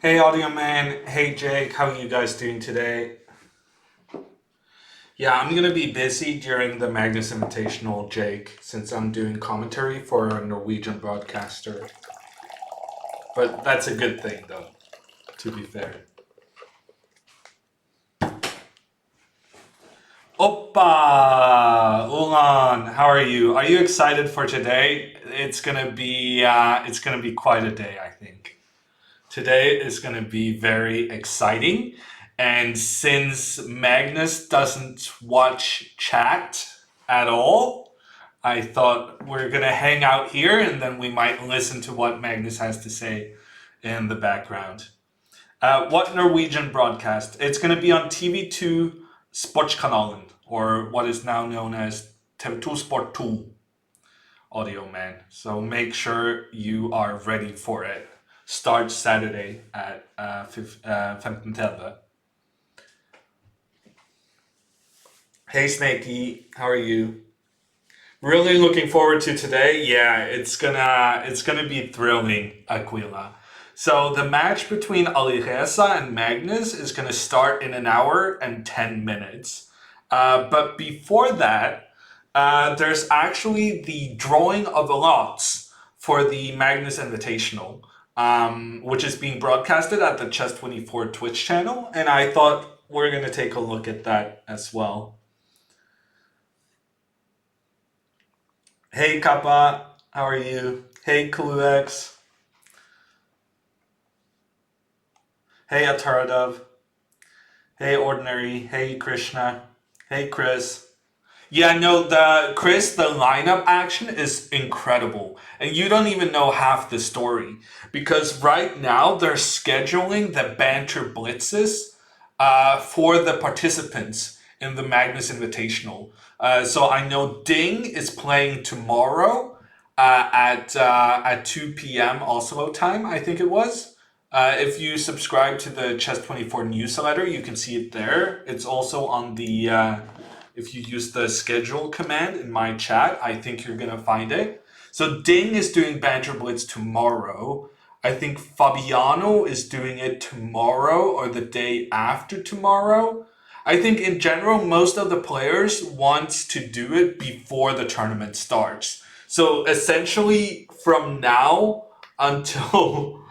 Hey Audio Man, hey Jake, how are you guys doing today? Yeah, I'm gonna be busy during the Magnus Invitational, Jake, since I'm doing commentary for a Norwegian broadcaster. But that's a good thing, though, to be fair. Oppa! Ulan, how are you? Are you excited for today? It's gonna be quite a day, I think. Today is going to be very exciting. And since Magnus doesn't watch chat at all, I thought we're going to hang out here and then we might listen to what Magnus has to say in the background. What Norwegian broadcast? It's going to be on TV2 Sportskanalen, or what is now known as TV2 Sport 2 Audio Man. So make sure you are ready for it. Starts Saturday at 15:30. Hey Snakey, how are you? Really looking forward to today. Yeah, it's gonna be thrilling, Aquila. So the match between Alireza and Magnus is gonna start in an hour and 10 minutes. But before that, there's actually the drawing of the lots for the Magnus Invitational, which is being broadcasted at the Chess24 Twitch channel, and I thought we're gonna take a look at that as well. Hey Kappa, how are you? Hey Kuluex. Hey Ataradov. Hey Ordinary. Hey Krishna. Hey Chris. Yeah, no, the lineup action is incredible. And you don't even know half the story. Because right now they're scheduling the banter blitzes for the participants in the Magnus Invitational. So I know Ding is playing tomorrow at 2 p.m. Oslo time, I think it was. If you subscribe to the Chess24 newsletter, you can see it there. It's also on the if you use the schedule command in my chat, I think you're gonna find it. So Ding is doing Banter Blitz tomorrow. I think Fabiano is doing it tomorrow or the day after tomorrow. I think in general, most of the players want to do it before the tournament starts. So essentially, from now until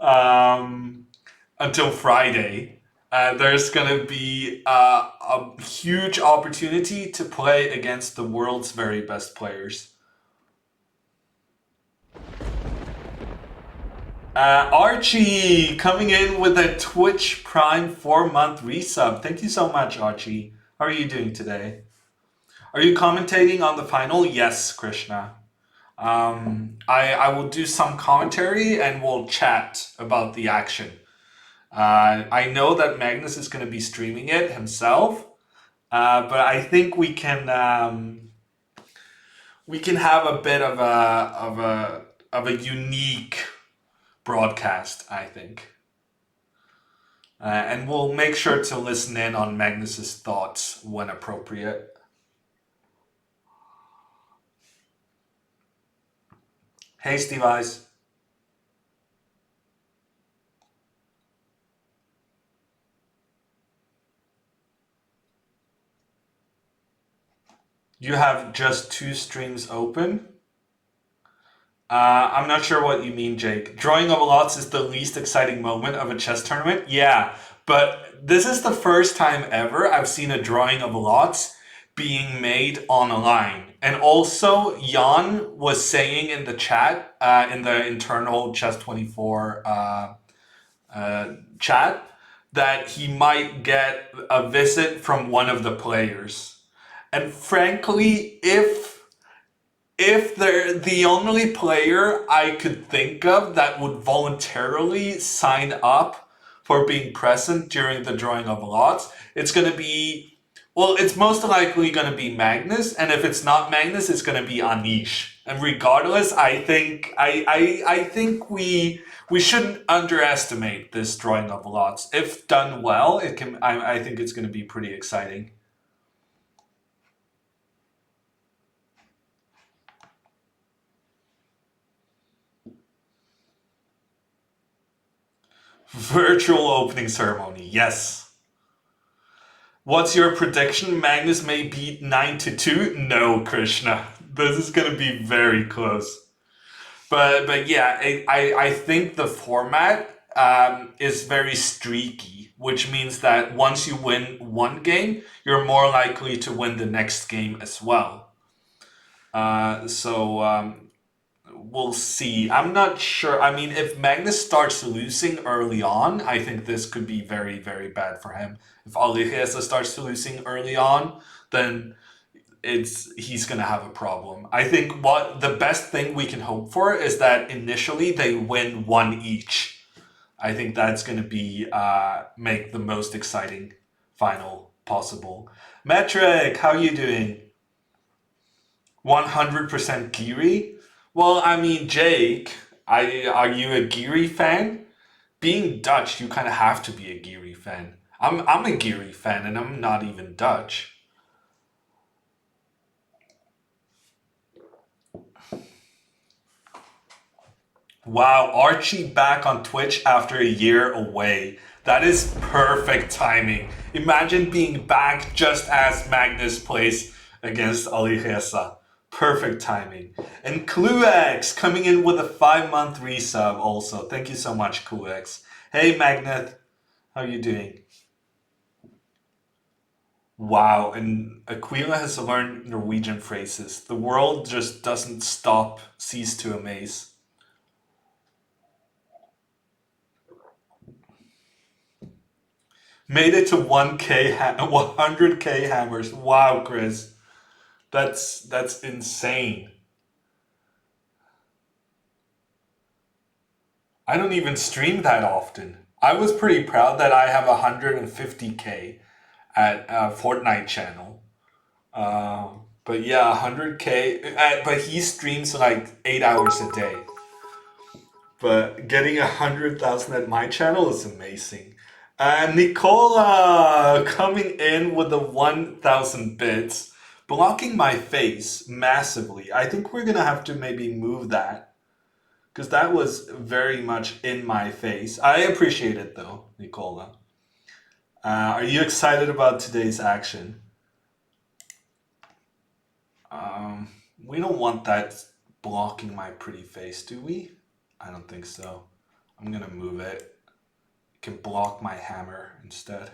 um, until Friday, there's going to be a huge opportunity to play against the world's very best players. Archie coming in with a Twitch Prime 4-month resub. Thank you so much, Archie. How are you doing today? Are you commentating on the final? Yes, Krishna. I will do some commentary and we'll chat about the action. I know that Magnus is going to be streaming it himself, but I think we can have a bit of a unique broadcast. I think, and we'll make sure to listen in on Magnus's thoughts when appropriate. Hey, Steve Eyes. You have just 2 streams open. I'm not sure what you mean, Jake. Drawing of lots is the least exciting moment of a chess tournament. Yeah, but this is the first time ever I've seen a drawing of lots being made online. And also, Jan was saying in the chat, in the internal Chess24 chat, that he might get a visit from one of the players. And frankly, if they're the only player I could think of that would voluntarily sign up for being present during the drawing of lots, it's going to be, well, it's most likely going to be Magnus, and if it's not Magnus, it's going to be Anish. And regardless, I think we shouldn't underestimate this drawing of lots. If done well, it can. I think it's going to be pretty exciting. Virtual opening ceremony, yes. What's your prediction? Magnus may beat 9-2? No, Krishna. This is gonna be very close. But yeah, I think the format is very streaky, which means that once you win one game, you're more likely to win the next game as well. So we'll see. I'm not sure. I mean, if Magnus starts losing early on, I think this could be very, very bad for him. If Alireza starts losing early on, then he's gonna have a problem. I think what the best thing we can hope for is that initially they win one each. I think that's gonna be make the most exciting final possible. Metric, how you doing? 100% Geary? Well, I mean, Jake, are you a Geary fan? Being Dutch, you kind of have to be a Geary fan. I'm a Geary fan, and I'm not even Dutch. Wow, Archie back on Twitch after a year away. That is perfect timing. Imagine being back just as Magnus plays against Alireza. Perfect timing. And Cluex coming in with a 5-month resub also. Thank you so much, Cluex. Hey, Magnus. How you doing? Wow, and Aquila has learned Norwegian phrases. The world just doesn't stop, cease to amaze. Made it to 100k hammers. Wow, Chris. That's insane. I don't even stream that often. I was pretty proud that I have 150k at Fortnite channel. But yeah, 100k. But he streams like 8 hours a day. But getting 100,000 at my channel is amazing. Nicola coming in with the 1,000 bits, blocking my face massively. I think we're gonna have to maybe move that because that was very much in my face. I appreciate it though, Nicola. Are you excited about today's action? We don't want that blocking my pretty face, do we? I don't think so. I'm gonna move it. Can block my hammer instead.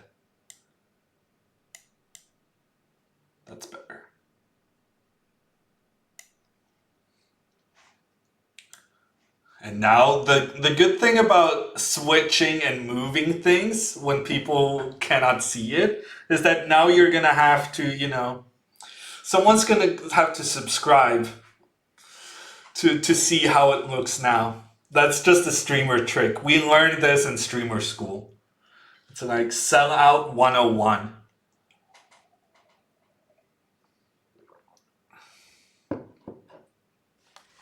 That's better. And now the good thing about switching and moving things when people cannot see it is that now you're gonna have to, someone's gonna have to subscribe to see how it looks now. That's just a streamer trick. We learned this in streamer school. It's like sellout 101.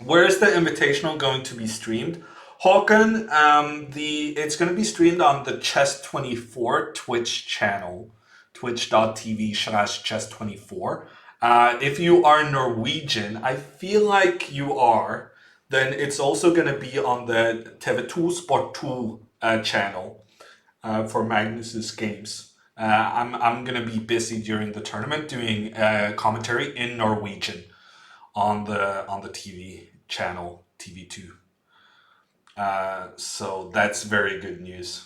Where is the invitational going to be streamed? Håkon, it's going to be streamed on the Chess24 Twitch channel, twitch.tv/chess24. If you are Norwegian, I feel like you are, then it's also going to be on the TV2 Sport 2 channel for Magnus's games. I'm going to be busy during the tournament doing commentary in Norwegian on the TV channel TV2. So that's very good news.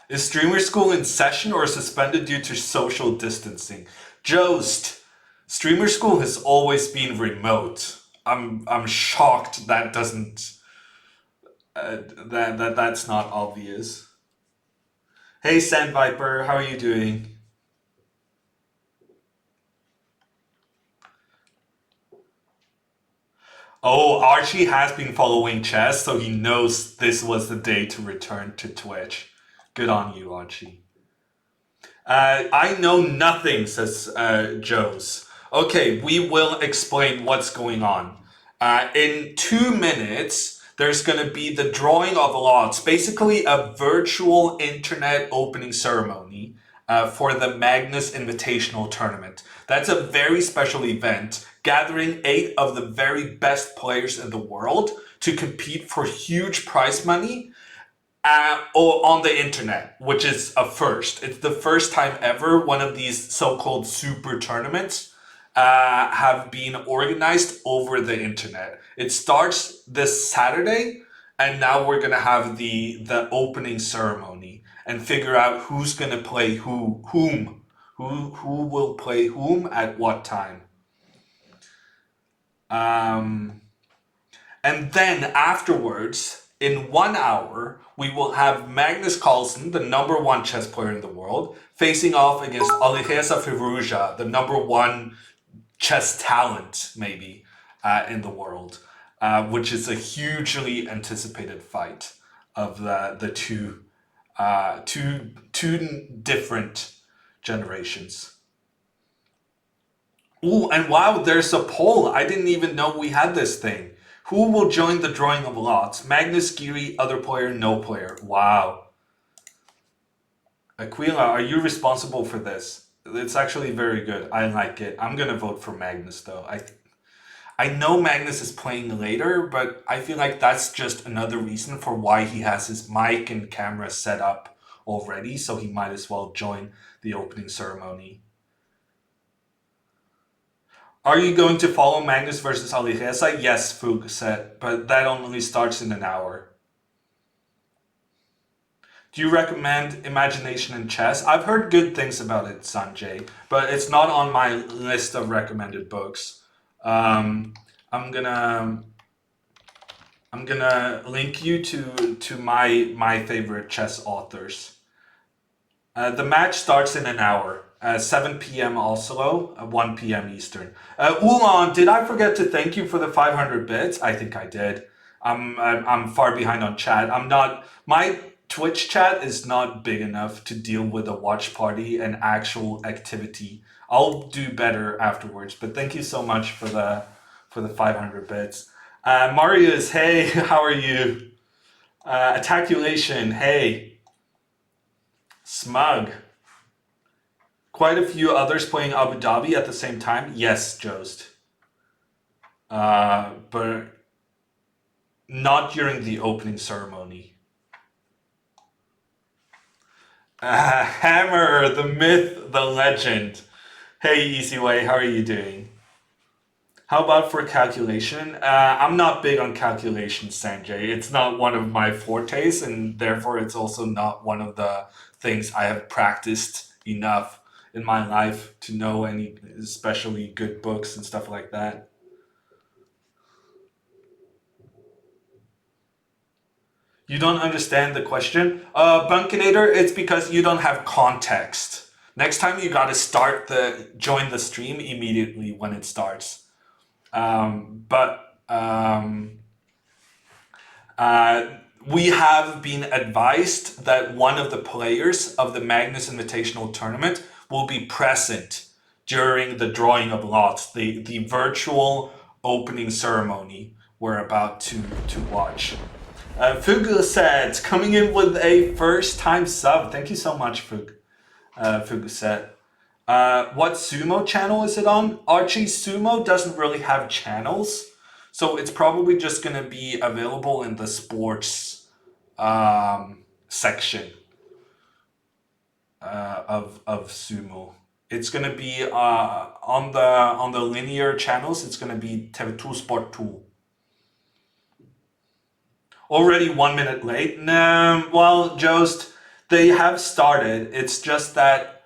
Is streamer school in session or suspended due to social distancing? Jost, streamer school has always been remote. I'm shocked that doesn't that's not obvious. Hey Sand Viper, how are you doing? Oh, Archie has been following chess, so he knows this was the day to return to Twitch. Good on you, Archie. I know nothing, says Joes. Okay, we will explain what's going on. In 2 minutes, there's going to be the drawing of lots, basically a virtual internet opening ceremony for the Magnus Invitational Tournament. That's a very special event, gathering 8 of the very best players in the world to compete for huge prize money on the internet, which is a first. It's the first time ever one of these so-called super tournaments have been organized over the internet. It starts this Saturday, and now we're gonna have the opening ceremony and figure out who's gonna play who will play whom at what time. And then afterwards, in 1 hour, we will have Magnus Carlsen, the #1 chess player in the world, facing off against Alireza, the #1 chess talent, maybe, in the world, which is a hugely anticipated fight of the two different generations. Ooh, and wow, there's a poll. I didn't even know we had this thing. Who will join the drawing of lots? Magnus, Giri, other player, no player. Wow. Aquila, are you responsible for this? It's actually very good. I like it. I'm gonna vote for Magnus though. I know Magnus is playing later, but I feel like that's just another reason for why he has his mic and camera set up already, so he might as well join the opening ceremony. Are you going to follow Magnus versus Alireza? Yes, Fug said, but that only starts in an hour. Do you recommend Imagination in Chess? I've heard good things about it, Sanjay, but it's not on my list of recommended books. I'm gonna link you to my favorite chess authors. The match starts in an hour. 7 p.m. Oslo, 1 p.m. Eastern. Ulan, did I forget to thank you for the 500 bits? I think I did. I'm far behind on chat. My Twitch chat is not big enough to deal with a watch party and actual activity. I'll do better afterwards. But thank you so much for the 500 bits. Marius, hey, how are you? Attaculation, hey. Smug. Quite a few others playing Abu Dhabi at the same time. Yes, Jost. But not during the opening ceremony. Hammer, the myth, the legend. Hey, Easy Way, how are you doing? How about for calculation? I'm not big on calculation, Sanjay. It's not one of my fortes, and therefore it's also not one of the things I have practiced enough in my life to know any especially good books and stuff like that. You don't understand the question? Bunkinator, it's because you don't have context. Next time you gotta join the stream immediately when it starts. We have been advised that one of the players of the Magnus Invitational Tournament will be present during the drawing of lots, the virtual opening ceremony we're about to watch. Fug said, coming in with a first-time sub. Thank you so much, Fug. Fug said. What sumo channel is it on? Archie Sumo doesn't really have channels, so it's probably just going to be available in the sports section of sumo. It's going to be on the linear channels. It's going to be TV2 Sport 2. Already 1 minute late. Well, Jost, they have started. It's just that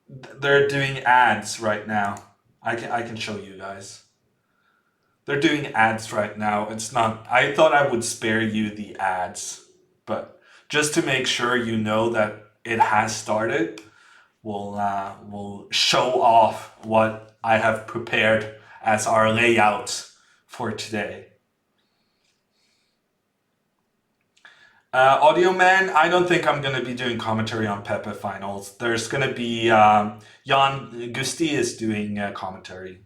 they're doing ads right now. I can show you guys. They're doing ads right now. It's not. I thought I would spare you the ads, but just to make sure you know that it has started, we'll show off what I have prepared as our layout for today. Audio Man, I don't think I'm going to be doing commentary on Pepe finals. There's going to be Jan Gusti is doing commentary.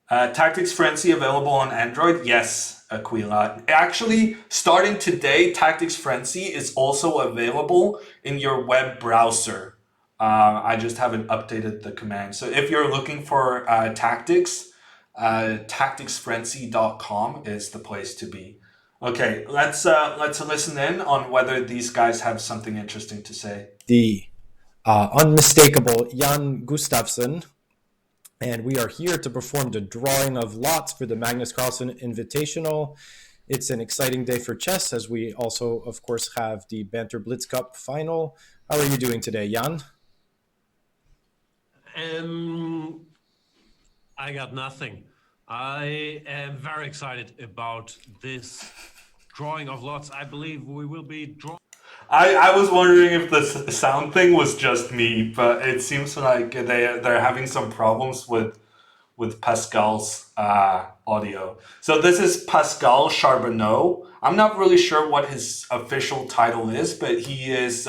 Tactics Frenzy available on Android? Yes, Aquila. Actually, starting today, Tactics Frenzy is also available in your web browser I just haven't updated the command. So if you're looking for tactics, tacticsfrenzy.com is the place to be. Okay, let's listen in on whether these guys have something interesting to say. The unmistakable Jan Gustafsson, and we are here to perform the drawing of lots for the Magnus Carlsen Invitational. It's an exciting day for chess, as we also, of course, have the Banter Blitz Cup final. How are you doing today, Jan? I got nothing. I am very excited about this drawing of lots. I believe we will be drawing. I was wondering if the sound thing was just me, but it seems like they're having some problems with Pascal's audio. So this is Pascal Charbonneau. I'm not really sure what his official title is, but he's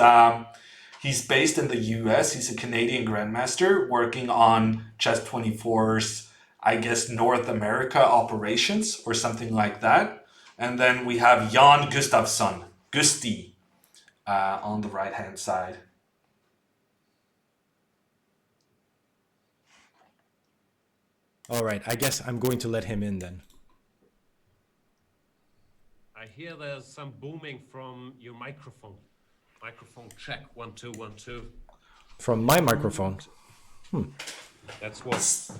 based in the US. He's a Canadian grandmaster working on Chess24's, I guess, North America operations or something like that. And then we have Jan Gustafsson, Gusti, on the right-hand side. All right, I guess I'm going to let him in then. I hear there's some booming from your microphone. Microphone check, 1 2 1 2. From my microphone. That's what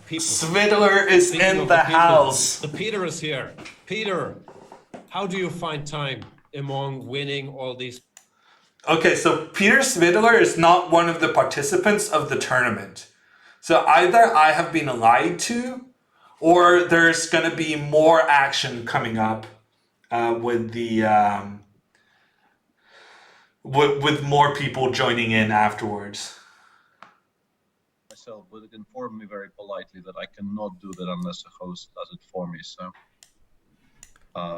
people. Svidler is in the house. The Peter is here. Peter, how do you find time among winning all these? Okay, so Peter Svidler is not one of the participants of the tournament. So either I have been lied to, or there's going to be more action coming up with the with more people joining in afterwards. Myself, but it informed me very politely that I cannot do that unless a host does it for me. So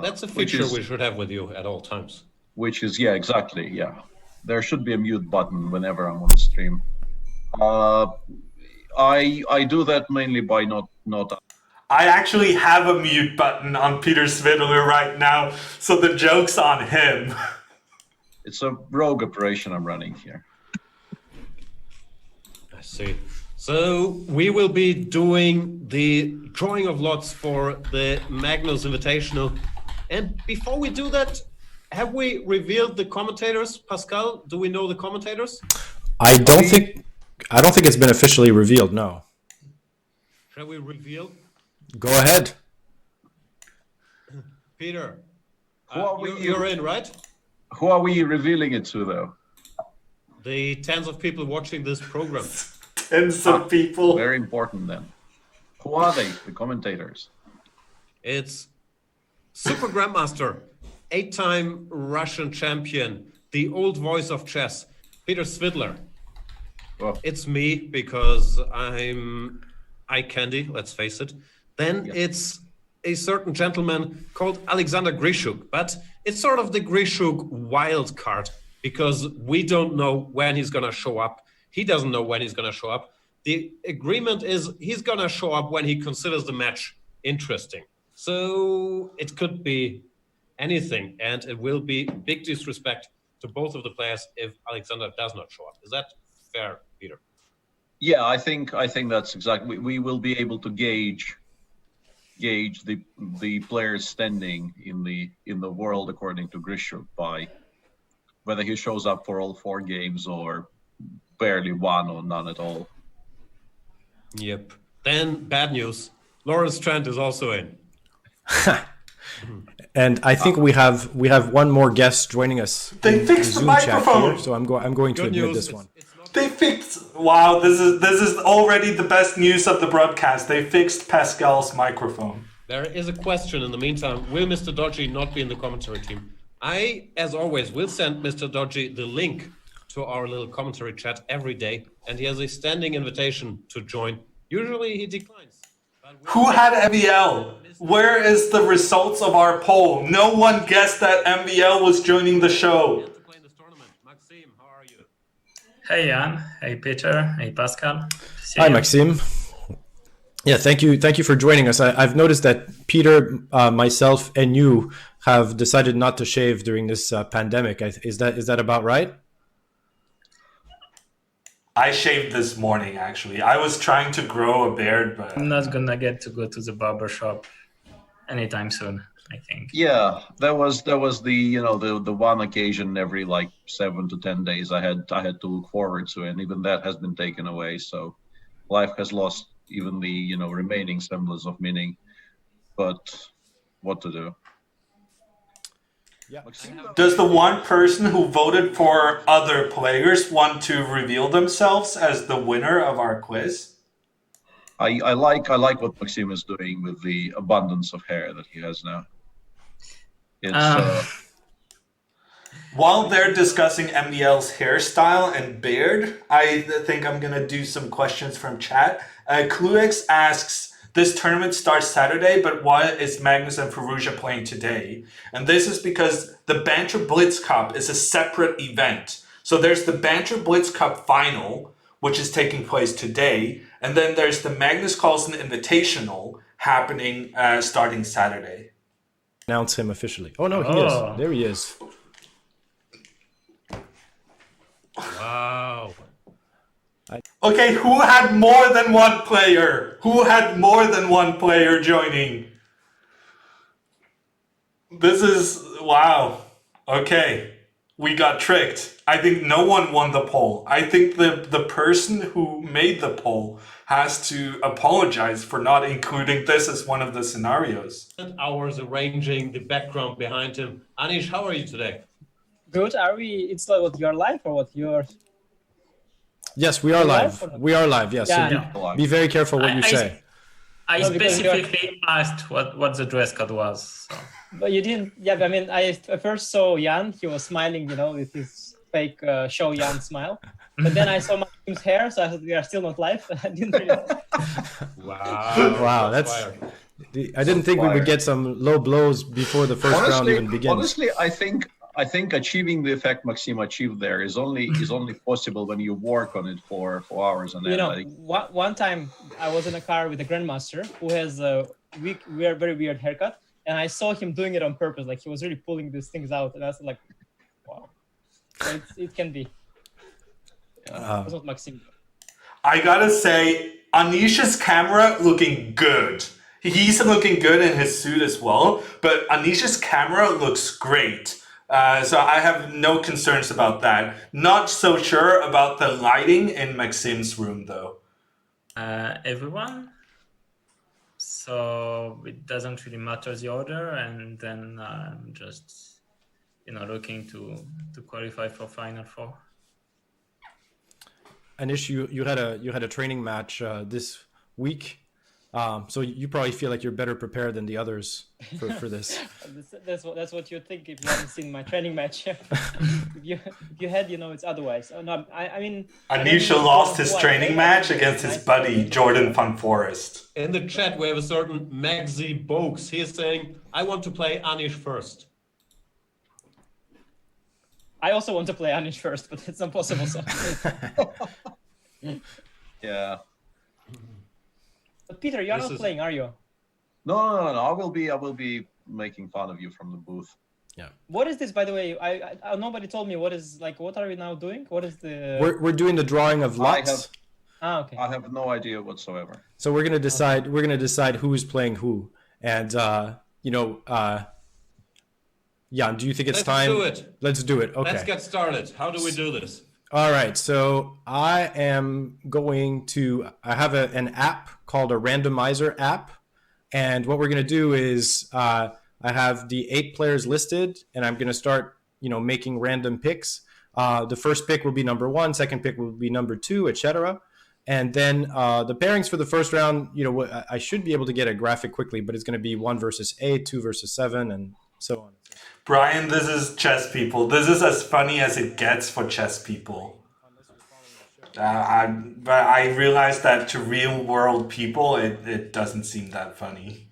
that's a feature we should have with you at all times. Which is, yeah, exactly, yeah. There should be a mute button whenever I'm on stream. I do that mainly by not. I actually have a mute button on Peter Svidler right now, so the joke's on him. It's a rogue operation I'm running here. I see. So we will be doing the drawing of lots for the Magnus Invitational. And before we do that, have we revealed the commentators? Pascal, do we know the commentators? I don't think it's been officially revealed, no. Shall we reveal? Go ahead. Peter, you're in, right? Who are we revealing it to, though? The tens of people watching this program. Tens of people. Very important, then. Who are they, the commentators? It's Super Grandmaster, 8-time Russian champion, the old voice of chess, Peter Svidler. Well, it's me because I'm eye candy, let's face it. Then it's a certain gentleman called Alexander Grishuk, but it's sort of the Grishuk wild card because we don't know when he's going to show up. He doesn't know when he's going to show up. The agreement is he's going to show up when he considers the match interesting. So it could be anything, and it will be big disrespect to both of the players if Alexander does not show up. Is that fair, Peter? Yeah, I think that's exactly. We will be able to gauge the player's standing in the world according to Grishuk by whether he shows up for all 4 games or barely one or none at all. Yep. Then bad news. Lawrence Trent is also in. And I think we have one more guest joining us. They fixed the microphone. Here, so I'm going to admit this one. They fixed. Wow, this is already the best news of the broadcast. They fixed Pascal's microphone. There is a question in the meantime. Will Mr. Dodgy not be in the commentary team? I, as always, will send Mr. Dodgy the link to our little commentary chat every day, and he has a standing invitation to join. Usually he declines. Who had MBL? Where is the results of our poll? No one guessed that MBL was joining the show. Maxime, how are you? Hey Jan, hey Peter, hey Pascal. Hi Maxime. Yeah, thank you for joining us. I've noticed that Peter, myself, and you have decided not to shave during this pandemic. Is that about right? I shaved this morning, actually. I was trying to grow a beard, but I'm not gonna get to go to the barber shop anytime soon, I think. Yeah, there was the one occasion every like 7 to 10 days I had to look forward to, and even that has been taken away. So life has lost even the remaining semblance of meaning. But what to do? Yeah. does the one person who voted for other players want to reveal themselves as the winner of our quiz? I like what Maxim is doing with the abundance of hair that he has now. It's Um, While they're discussing MDL's hairstyle and beard, I think I'm going to do some questions from chat. Cluix asks, this tournament starts Saturday, but why is Magnus and Faruja playing today? And this is because the Banter Blitz Cup is a separate event. So there's the Banter Blitz Cup final, which is taking place today, and then there's the Magnus Carlsen Invitational happening starting Saturday. Announce him officially. Oh no, he Oh. is. There he is. Wow. Okay, who had more than one player? Who had more than one player joining? This is, wow. Okay, we got tricked. I think no one won the poll. I think the person who made the poll has to apologize for not including this as one of the scenarios. Hours arranging the background behind him. Anish, how are you today? Good. Are we? It's like what you're live or what you're? Yes, we are live. We are live. Yes. Yeah. So be very careful what you say. I No, because specifically asked what the dress code was. So. But you didn't. Yeah. I mean, I first saw Jan. He was smiling, with his fake show Jan smile. But then I saw Maxim's hair, so I thought we are still not live. I didn't really. Wow. Wow, that's. I didn't think we would get some low blows before the first round even begins. Honestly, I think achieving the effect Maxim achieved there is only possible when you work on it for hours and end. One time I was in a car with a grandmaster who has a very weird haircut, and I saw him doing it on purpose. Like he was really pulling these things out, and I was like, wow. So it can be. It's not Maxim. I gotta say, Anisha's camera looking good. He's looking good in his suit as well, but Anisha's camera looks great. So I have no concerns about that. Not so sure about the lighting in Maxim's room, though. Everyone. So it doesn't really matter the order, and then I'm just, looking to qualify for Final Four. Anish, you had a training match this week, so you probably feel like you're better prepared than the others for this. That's what you think if you haven't seen my training match. if you had, it's otherwise. Oh, no, I mean. Anisha lost his training match against his buddy Jordan van Forest. In the chat, we have a certain Maxi Bogues. He is saying, I want to play Anish first. I also want to play Anish first, but it's impossible. So. Yeah. But Peter, you're not playing, are you? No. I will be making fun of you from the booth. Yeah. What is this, by the way? I nobody told me what is what are we now doing? What is the? We're doing the drawing of lots. Okay. I have no idea whatsoever. So we're gonna decide. We're gonna decide who is playing who, and Jan, do you think it's time? Let's do it. Let's do it. Okay. Let's get started. How do we do this? All right. So I am going to. I have an app called a randomizer app, and what we're going to do is I have the 8 players listed, and I'm going to start, making random picks. The first pick will be number 1, second pick will be number 2, etc. And then the pairings for the first round, I should be able to get a graphic quickly, but it's going to be 1 versus 8, 2 versus 7, and so on. Brian, this is chess people. This is as funny as it gets for chess people. But I realize that to real world people, it doesn't seem that funny.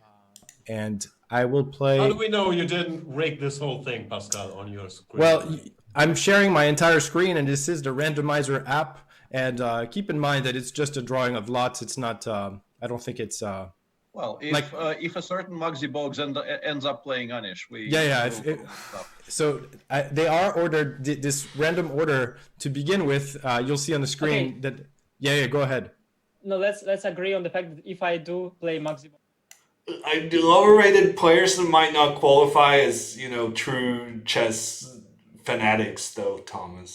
And I will play. How do we know you didn't rig this whole thing, Pascal, on your screen? Well, I'm sharing my entire screen, and this is the randomizer app. And keep in mind that it's just a drawing of lots. It's not. I don't think it's. Well, Well, Like- if a certain Muggsy Bogues ends up playing Anish, So they are ordered this random order to begin with. You'll see on the screen Okay. that. Yeah. Go ahead. No, let's agree on the fact that if I do play Maxi, Lower rated players that might not qualify as, true chess fanatics, though, Thomas.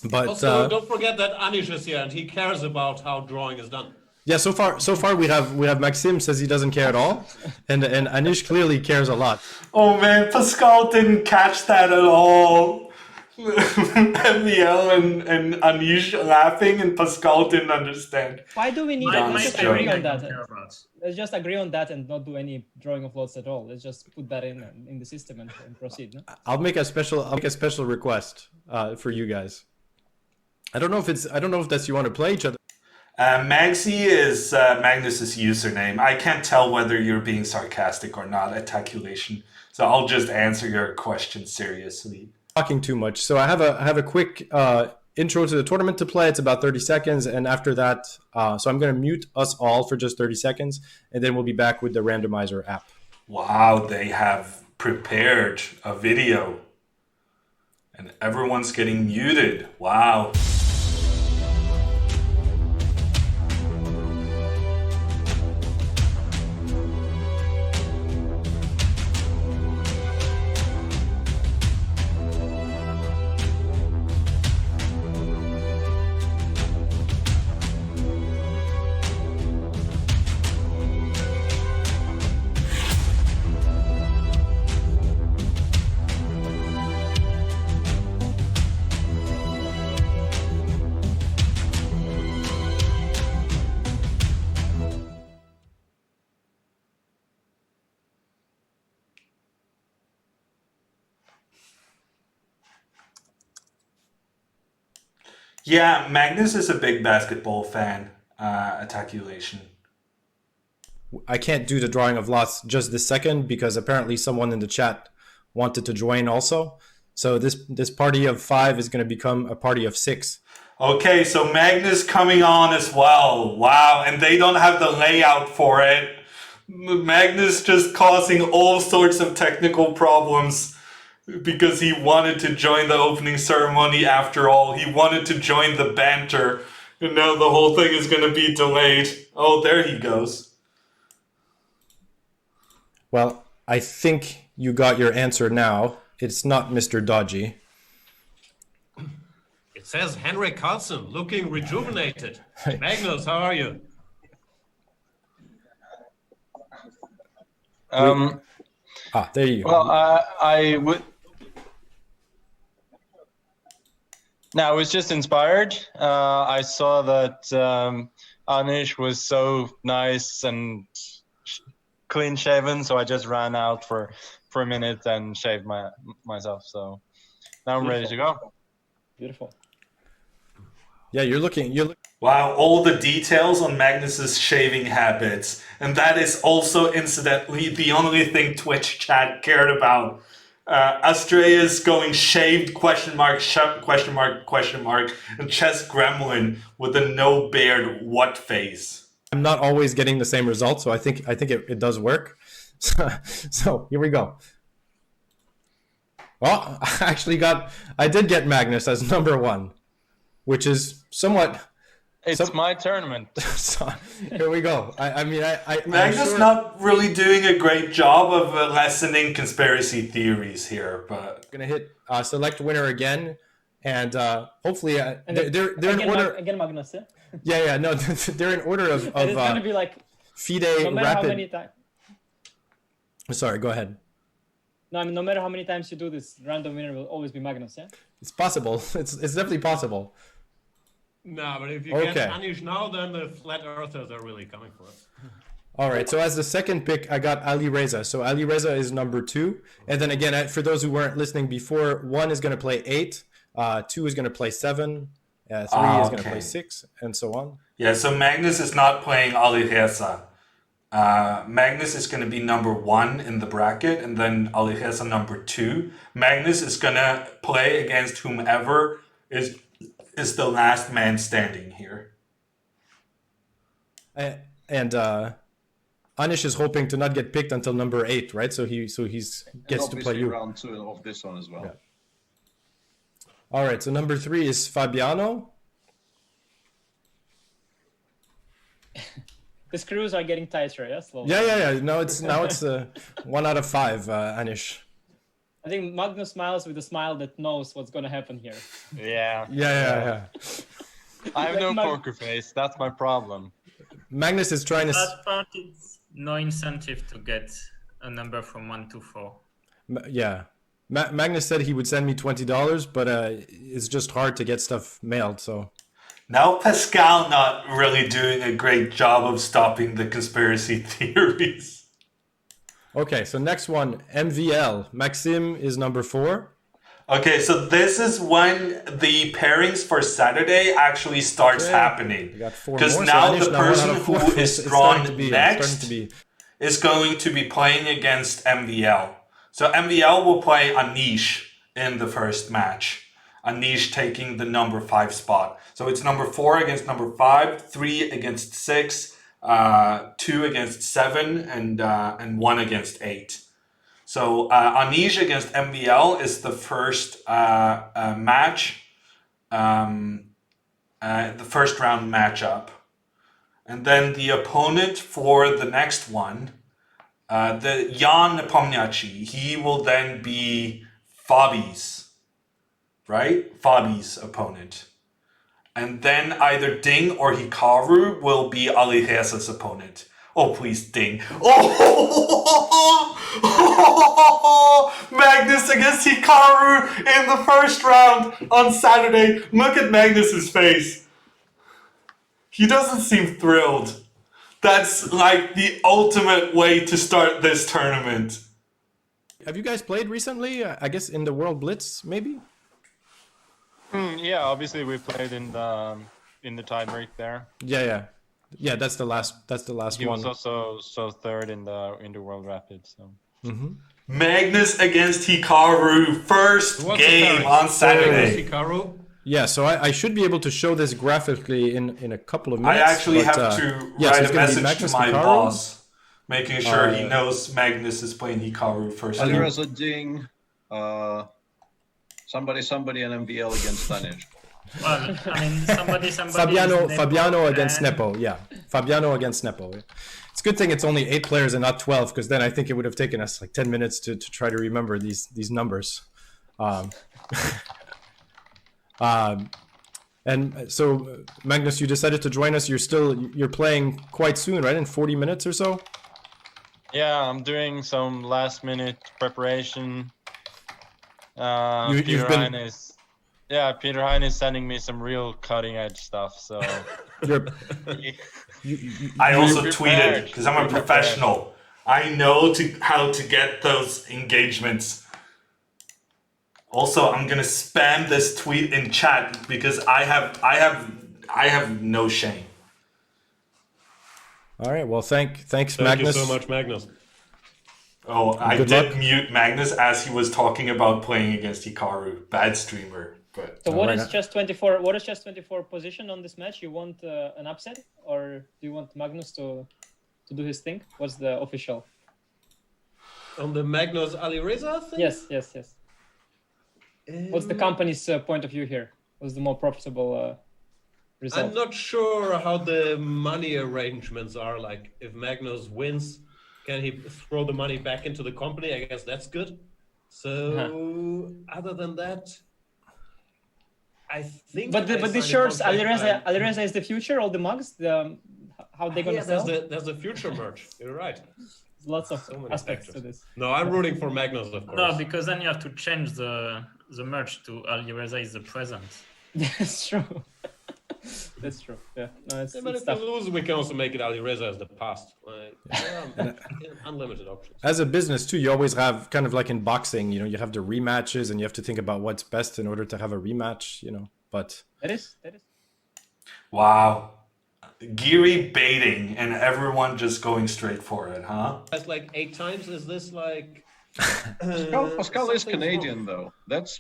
But Also, don't forget that Anish is here and he cares about how drawing is done. yeah, so far we have Maxim says he doesn't care at all, and Anish clearly cares a lot. Oh man, Pascal didn't catch that at all. MVL and Anish laughing, and Pascal didn't understand. why do we need My let's just joke. agree on that? Care about. Let's just agree on that and not do any drawing of lots at all. Let's just put that in the system and proceed. No? I'll make a special request for you guys. I don't know if that's you want to play each other. Magsy is Magnus's username. I can't tell whether you're being sarcastic or not at Taculation, so I'll just answer your question seriously. Talking too much, so I have a quick intro to the tournament to play. It's about 30 seconds, and after that, so I'm going to mute us all for just 30 seconds, and then we'll be back with the randomizer app. Wow, they have prepared a video, and everyone's getting muted. Wow. Yeah, Magnus is a big basketball fan, Attaculation. I can't do the drawing of lots just this second because apparently someone in the chat wanted to join also. So this party of 5 is going to become a party of 6. Okay, so Magnus coming on as well. Wow, and they don't have the layout for it. Magnus just causing all sorts of technical problems because he wanted to join the opening ceremony after all. He wanted to join the banter, and now the whole thing is going to be delayed. Oh, there he goes. Well, I think you got your answer now. It's not Mr. Dodgy. It says Henrik Carlson, looking rejuvenated. Magnus, how are you? There you go. Well, I would. No, I was just inspired. I saw that Anish was so nice and clean shaven, so I just ran out for a minute and shaved myself. So now I'm ready to go. Beautiful. Yeah, you're looking. Wow, all the details on Magnus's shaving habits. And that is also, incidentally, the only thing Twitch chat cared about. Astrea's going shaved, question mark, question mark, question mark, and Chess Gremlin with a no beard what face. I'm not always getting the same result, so I think it does work. So here we go. Well, I did get Magnus as number 1, which is somewhat. It's my tournament. So, here we go. Magnus not really doing a great job of lessening conspiracy theories here, but I'm gonna hit select winner again, and hopefully they're in again, order. Again, Magnus. Yeah? Yeah, no, they're in order of And it's gonna be like FIDE no matter how many rapid. times. Sorry, go ahead. No, I mean no matter how many times you do this, random winner will always be Magnus. Yeah. It's possible. It's definitely possible. No, but if you Okay. get Anish now, then the flat earthers are really coming for us. All right. So as the second pick, I got Alireza. So Alireza is number 2, and then again, for those who weren't listening before, 1 is going to play 8, 2 is going to play 7, 3 is going to play 6, and so on. yeah, so Magnus is not playing Alireza. Magnus is going to be number 1 in the bracket, and then Alireza number 2. Magnus is going to play against whomever is the last man standing here. And Anish is hoping to not get picked until number 8, right? So he's gets to play you. round 2 of this one as well. Yeah. All right. So number 3 is Fabiano. The screws are getting tighter, yeah? Slowly. Yeah. Now it's 1 out of 5, Anish. I think Magnus smiles with a smile that knows what's going to happen here. Yeah. Yeah. I have no Mag- poker face. That's my problem. Magnus is trying to. That part is no incentive to get a number from 1 to 4. Yeah. Magnus said he would send me $20, but it's just hard to get stuff mailed. So Now Pascal not really doing a great job of stopping the conspiracy theories. okay. So next one, MVL. Maxim is number 4. Okay, so this is when the pairings for Saturday actually starts happening. We got 4 Because more. now so Anish, the 1 out person of 4. who is It's drawn starting to be- next starting to be- is going to be playing against MVL. So MVL will play Anish in the first match. Anish taking the number 5 spot. So it's number 4 against number 5, 3 against 6, 2 against 7, and 1 against 8. So Anish against MVL is the first match, the first round matchup. And then the opponent for the next one, the Jan Nepomniachtchi, he will then be Fabi's, right? Fabi's opponent. And then either Ding or Hikaru will be Alireza's opponent. Oh, please, Ding. Oh! Magnus against Hikaru in the first round on Saturday. Look at Magnus's face. He doesn't seem thrilled. That's like the ultimate way to start this tournament. Have you guys played recently? I guess in the World Blitz, maybe. Yeah, obviously we played in the tiebreak there. Yeah. That's the last. He one. was also third in the World Rapid. So Magnus against Hikaru, first What's the game pairing? on Saturday. Hikaru. Yeah, so I should be able to show this graphically in a couple of I minutes. actually but, have to so write it's a gonna be message to Magnus my Hikaru. boss, making sure he knows Magnus is playing Hikaru first. Alireza, Ding, somebody, and MVL against Anish. Well, I mean, somebody. Fabiano against Nepo. Yeah, Fabiano against Nepo. It's a good thing it's only 8 players and not 12, because then I think it would have taken us like 10 minutes to try to remember these numbers. And so Magnus, you decided to join us. You're playing quite soon, right? In 40 minutes or so. yeah, I'm doing some last minute preparation. You've Peter been- Peter Hein is sending me some real cutting edge stuff. So You're, I also You're tweeted prepared. because I'm a You're prepared. professional. I know how to get those engagements. Also, I'm gonna spam this tweet in chat because I have no shame. all right. Well, thanks, Thank Magnus. you so much, Magnus. Oh, I Good did luck. mute Magnus as he was talking about playing against Hikaru. Bad streamer, but So what Alright. is just 24? What is just 24 position on this match? You want an upset, or do you want Magnus to do his thing? What's the official? On the Magnus Alireza thing? Yes. What's the company's point of view here? What's the more profitable result? I'm not sure how the money arrangements are. Like, if Magnus wins, can he throw the money back into the company? I guess that's good. So, other than that, I think. But I the signed a shirts, contract. Alireza is the future. All the mugs, how they gonna Yeah, sell? there's the future merch. You're right. There's lots of So many aspects to factors. this. No, I'm rooting for Magnus, of course. No, because then you have to change the merch to Alireza is the present. That's true. That's true. Yeah. No, it's Yeah, but it's if we tough. lose, we can also make it Alireza as the past. Like, unlimited options. As a business too, you always have kind of like in boxing, you have the rematches and you have to think about what's best in order to have a rematch, but That is. wow. Geary baiting and everyone just going straight for it, huh? That's like 8 times. Is this like? Pascal is something Canadian wrong? though. That's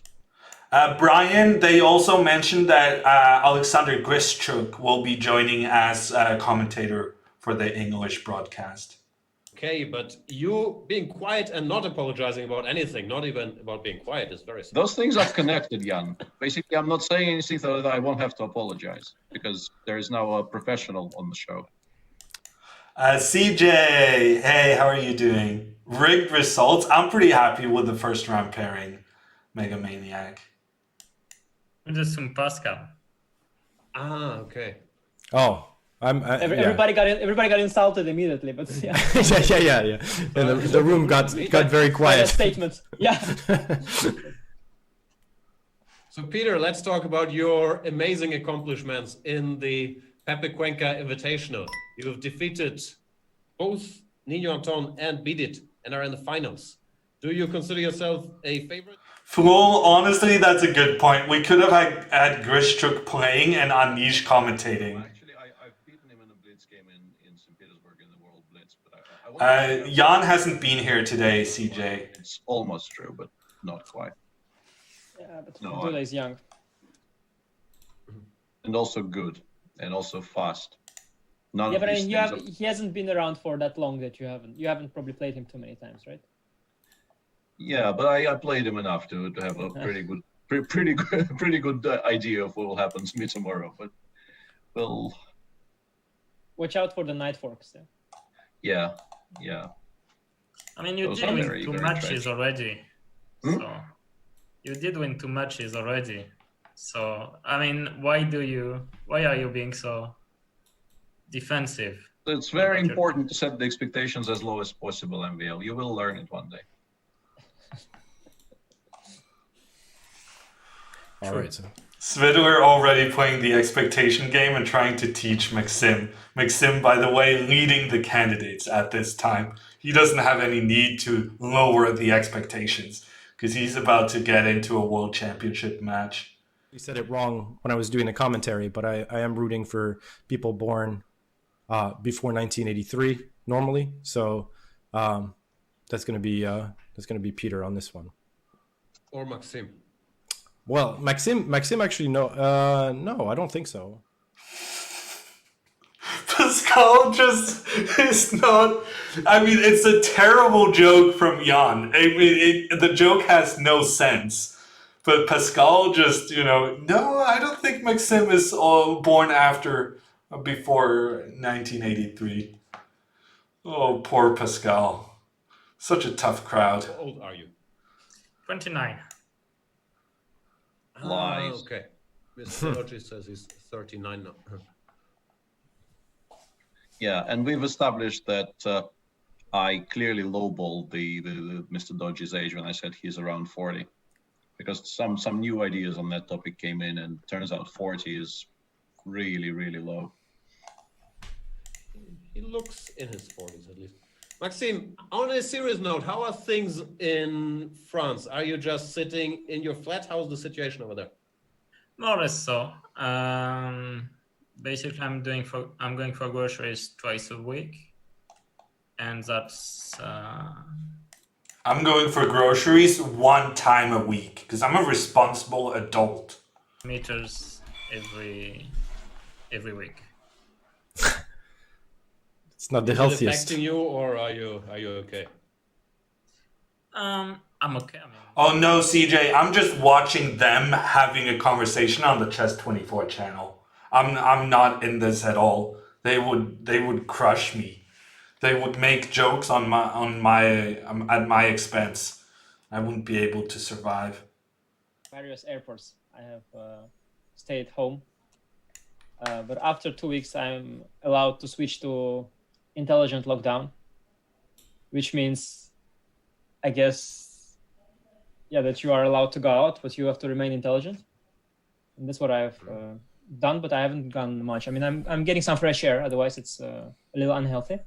Brian, they also mentioned that Alexander Grischuk will be joining as a commentator for the English broadcast. okay, but you being quiet and not apologizing about anything, not even about being quiet, is very simple. Those things are connected, Jan. Basically, I'm not saying anything so that I won't have to apologize because there is now a professional on the show. CJ, hey, how are you doing? Rigged results. I'm pretty happy with the first round pairing, Mega Maniac. Just some Pascal. Ah, okay. Oh, Everybody got insulted immediately, but yeah. yeah. And the room got very Quite a quiet. statement. Yeah. So Peter, let's talk about your amazing accomplishments in the Pepe Cuenca Invitational. You have defeated both Nino Anton and Bidit and are in the finals. Do you consider yourself a favorite? Fool, honestly, that's a good point. We could have had Grishchuk playing and Anish commentating. Actually, I've beaten him in a Blitz game in St. Petersburg in the World Blitz, but I Jan hasn't been here today, CJ. It's almost true, but not quite. Yeah, but No, Dula is young. And also good, and also fast. None Yeah, of but I these mean, things he hasn't been around for that long that you haven't probably played him too many times, right? Yeah, but I played him enough to have a pretty good idea of what will happen to me tomorrow. But well, Watch out for the night forks there. yeah. I mean, you Those did are win very, two very matches tragic. already. Hmm? So you did win 2 matches already. So I mean, why are you being so defensive? It's very important to set the expectations as low as possible, MVL. You will learn it one day. All right. So. Svidler already playing the expectation game and trying to teach Maxim. Maxim, by the way, leading the candidates at this time. He doesn't have any need to lower the expectations because he's about to get into a world championship match. We said it wrong when I was doing the commentary, but I am rooting for people born before 1983 normally. So that's going to be Peter on this one. Or Maxim? Well, Maxim actually no, I don't think so. Pascal just is not. I mean, it's a terrible joke from Jan. I mean, the joke has no sense. But Pascal just, no, I don't think Maxim is born before 1983. Oh, poor Pascal. Such a tough crowd. How old are you? 29. Lies. Okay. Mr. Logi says he's 39 now. Yeah, and we've established that I clearly lowballed the Mr. Dodge's age when I said he's around 40, because some new ideas on that topic came in, and turns out 40 is really, really low. He looks in his 40s at least. Maxime, on a serious note, how are things in France? Are you just sitting in your flat? How's the situation over there? More or less so. Basically, I'm going for groceries twice a week, and that's. I'm going for groceries 1 time a week because I'm a responsible adult. Meters every week. It's not the Is it healthiest. affecting you, or are you okay? I'm okay. I mean, Oh no, CJ, I'm just watching them having a conversation on the Chess24 channel. I'm not in this at all. They would crush me. They would make jokes at my expense. I wouldn't be able to survive. Various airports. I have stayed home, but after 2 weeks, I'm allowed to switch to intelligent lockdown, which means, I guess, that you are allowed to go out, but you have to remain intelligent. And that's what I've done, but I haven't gone much. I mean, I'm getting some fresh air. Otherwise, it's a little unhealthy.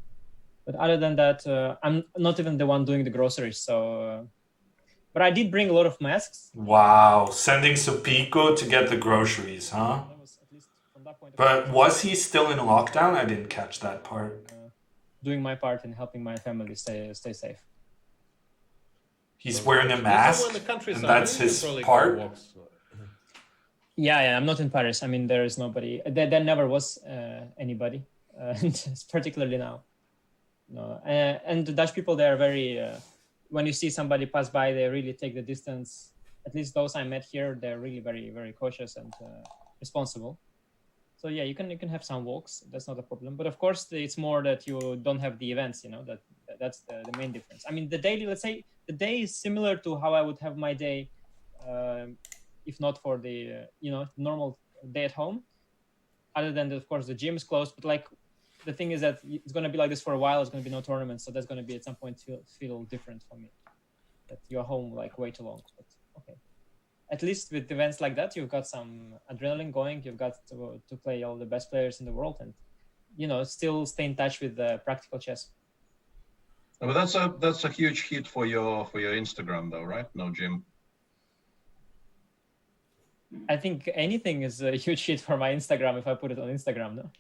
But other than that, I'm not even the one doing the groceries. So, but I did bring a lot of masks. Wow, sending Sopico to get the groceries, huh? That was, at least from that point of But view, was he still in lockdown? I didn't catch that part. doing my part in helping my family stay safe. He's wearing a You're mask, somewhere in the countryside, and that's you can his probably go part. walks. Yeah, I'm not in Paris. I mean, there is nobody. There never was anybody, particularly now. And the Dutch people, they are very. When you see somebody pass by, they really take the distance. At least those I met here, they're really very, very cautious and responsible. So yeah, you can have some walks. That's not a problem. But of course, it's more that you don't have the events. That's the main difference. I mean, the daily. Let's say the day is similar to how I would have my day, if not for the normal day at home. Other than of course the gym is closed. But like the thing is that it's going to be like this for a while. There's going to be no tournaments, so that's going to be at some point feel different for me. That you're home like way too long. But okay. At least with events like that, you've got some adrenaline going. You've got to play all the best players in the world, and still stay in touch with practical chess. But that's a huge hit for your Instagram, though, right? No gym. I think anything is a huge hit for my Instagram if I put it on Instagram. No.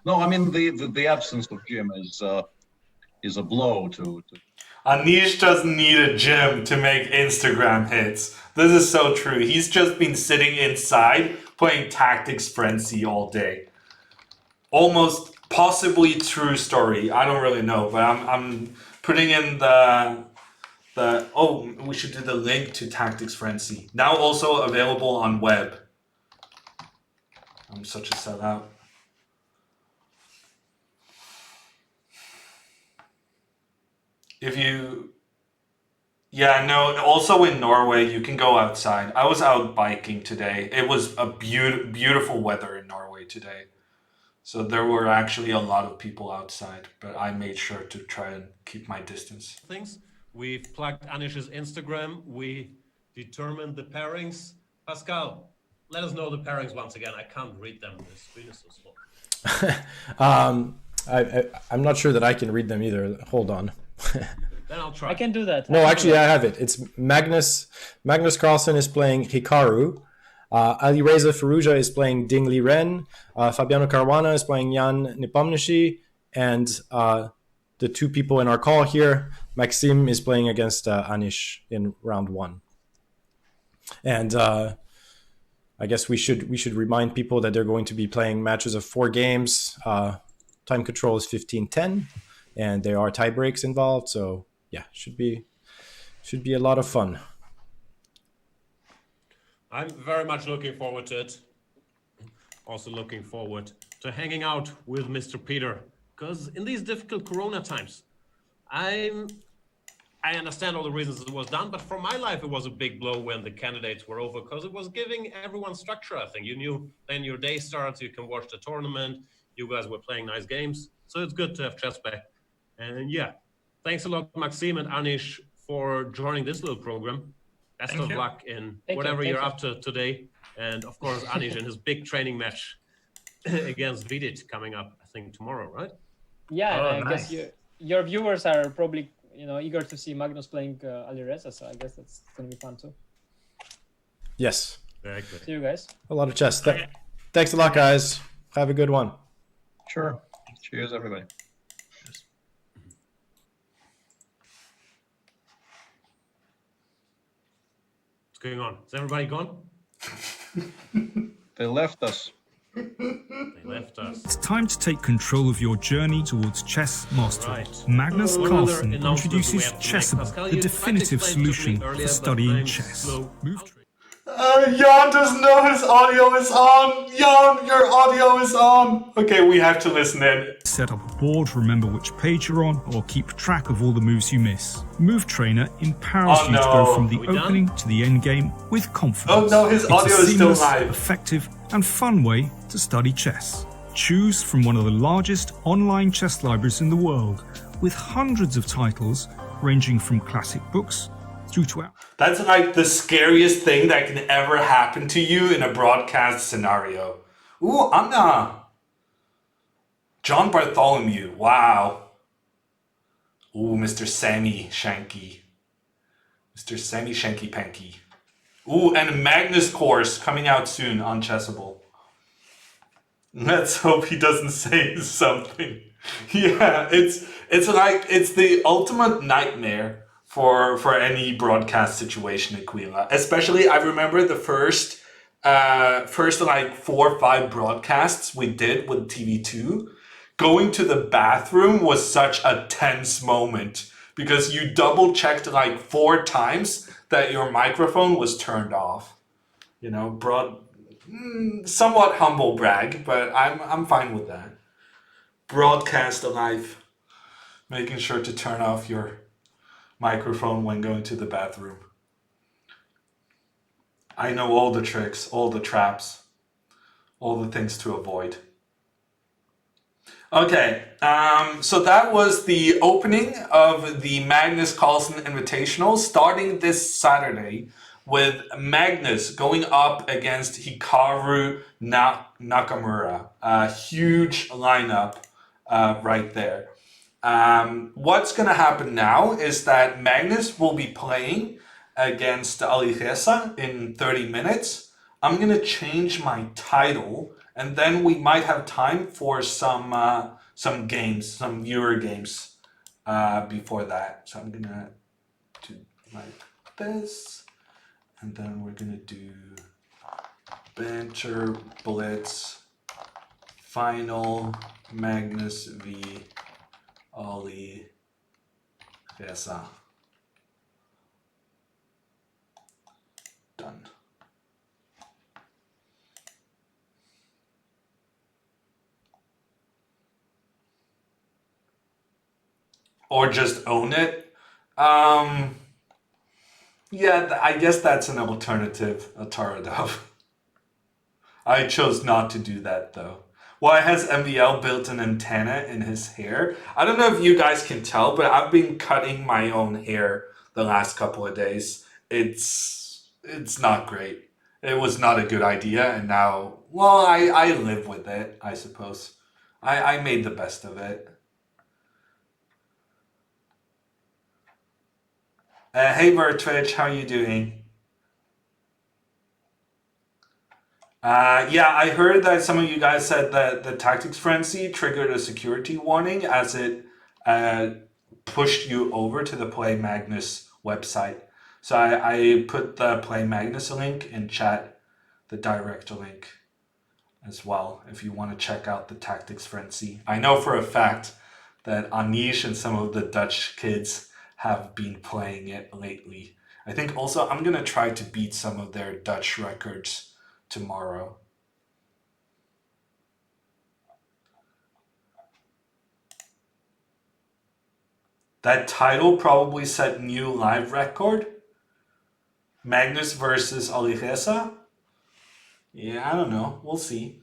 No, I mean the absence of gym is a blow to. Anish doesn't need a gym to make Instagram hits. This is so true. He's just been sitting inside playing Tactics Frenzy all day. Almost possibly true story. I don't really know, but I'm putting in we should do the link to Tactics Frenzy. Now also available on web. I'm such a sellout. Also in Norway, you can go outside. I was out biking today. It was a beautiful weather in Norway today. So there were actually a lot of people outside, but I made sure to try and keep my distance. We've plugged Anish's Instagram. We determined the pairings. Pascal, let us know the pairings once again. I can't read them. The screen is so small. I'm not sure that I can read them either. Hold on. Then I'll try. I can do that. No, actually, I have it. It's Magnus. Magnus Carlsen is playing Hikaru. Alireza Firouzja is playing Ding Liren. Fabiano Caruana is playing Jan Nepomniachtchi. And the two people in our call here, Maxim is playing against Anish in round 1. And I guess we should remind people that they're going to be playing matches of 4 games. Time control is 15-10. And there are tie breaks involved, so yeah, should be a lot of fun. I'm very much looking forward to it. Also looking forward to hanging out with Mr. Peter, because in these difficult Corona times, I understand all the reasons it was done, but for my life it was a big blow when the candidates were over, because it was giving everyone structure. I think you knew then your day starts, you can watch the tournament. You guys were playing nice games, so it's good to have chess back. And yeah, thanks a lot, Maxime and Anish, for joining this little program. Best of luck in whatever you're up to today. And of course, Anish in his big training match against Vidit coming up, I think tomorrow, right? Yeah, I guess your viewers are probably eager to see Magnus playing Alireza, so I guess that's going to be fun too. Yes. Very good. See you guys. A lot of chess. Thanks a lot, guys. Have a good one. Sure. Cheers, everybody. Going on? Is everybody gone? They left us. It's time to take control of your journey towards chess mastery. Right. Magnus Carlsen introduces Pascal, Chessable, the you definitive practically solution explained for earlier, studying but chess. I'm slow. Jan doesn't know his audio is on. Jan, your audio is on. Okay, we have to listen in. Set up a board, remember which page you're on, or keep track of all the moves you miss. Move Trainer empowers you to go from the opening to the end game with confidence. Oh no, his audio is still live. Effective and fun way to study chess. Choose from one of the largest online chess libraries in the world, with hundreds of titles ranging from classic books through to That's like the scariest thing that can ever happen to you in a broadcast scenario. Ooh, Anna. John Bartholomew, wow. Ooh, Mr. Sammy Shanky. Mr. Sammy Shanky Panky. Ooh, and a Magnus course coming out soon on Chessable. Let's hope he doesn't say something. Yeah, it's the ultimate nightmare for any broadcast situation, Aquila. Especially, I remember the first like 4 or 5 broadcasts we did with TV2, going to the bathroom was such a tense moment because you double checked like 4 times that your microphone was turned off. You know, somewhat humble brag, but I'm fine with that. Broadcast live, making sure to turn off your microphone when going to the bathroom. I know all the tricks, all the traps, all the things to avoid. Okay, so that was the opening of the Magnus Carlsen Invitational, starting this Saturday with Magnus going up against Hikaru Nakamura. A huge lineup right there. What's going to happen now is that Magnus will be playing against Alireza in 30 minutes. I'm going to change my title, and then we might have time for some games, some viewer games before that. So I'm going to do like this, and then we're going to do Banter Blitz Final Magnus v Alireza. Done. Or just own it. Yeah, I guess that's an alternative, a Taradov. I chose not to do that though. Why has MVL built an antenna in his hair? I don't know if you guys can tell, but I've been cutting my own hair the last couple of days. It's not great. It was not a good idea, and now, well, I live with it, I suppose. I made the best of it. Hey Vertwitch, how you doing? Yeah, I heard that some of you guys said that the Tactics Frenzy triggered a security warning as it pushed you over to the Play Magnus website. So I put the Play Magnus link in chat, the direct link as well, if you want to check out the Tactics Frenzy. I know for a fact that Anish and some of the Dutch kids have been playing it lately. I think also I'm going to try to beat some of their Dutch records tomorrow. That title probably set new live record. Magnus versus Alireza. Yeah, I don't know. We'll see.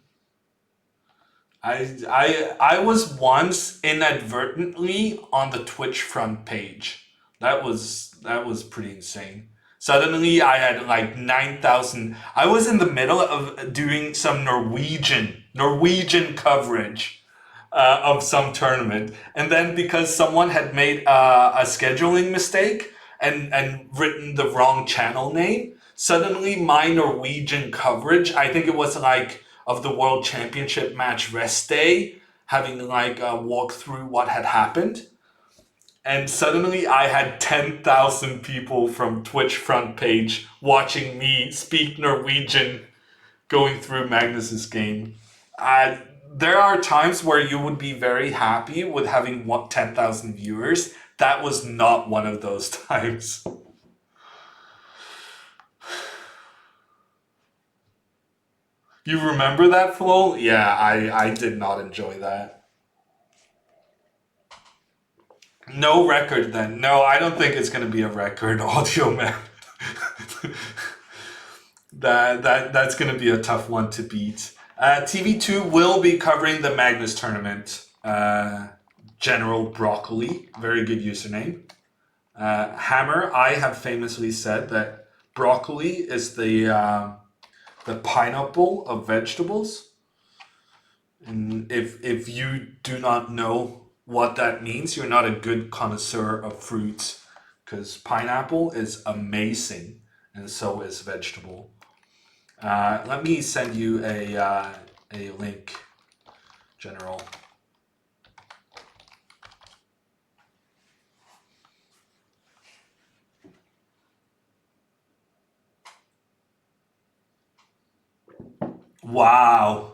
I was once inadvertently on the Twitch front page. That was pretty insane. Suddenly I had like 9,000. I was in the middle of doing some Norwegian coverage of some tournament, and then because someone had made a scheduling mistake and written the wrong channel name, suddenly my Norwegian coverage, I think it was like of the World Championship match rest day, having like walk through what had happened. And suddenly I had 10,000 people from Twitch front page watching me speak Norwegian going through Magnus's game. There are times where you would be very happy with having 10,000 viewers. That was not one of those times. You remember that, Flo? Yeah, I did not enjoy that. No record then. No, I don't think it's going to be a record audio, man. That's going to be a tough one to beat. TV2 will be covering the Magnus tournament. General Broccoli, very good username. Hammer, I have famously said that broccoli is the pineapple of vegetables. And if you do not know what that means, you're not a good connoisseur of fruits, because pineapple is amazing and so is vegetable. Let me send you a link, General. Wow.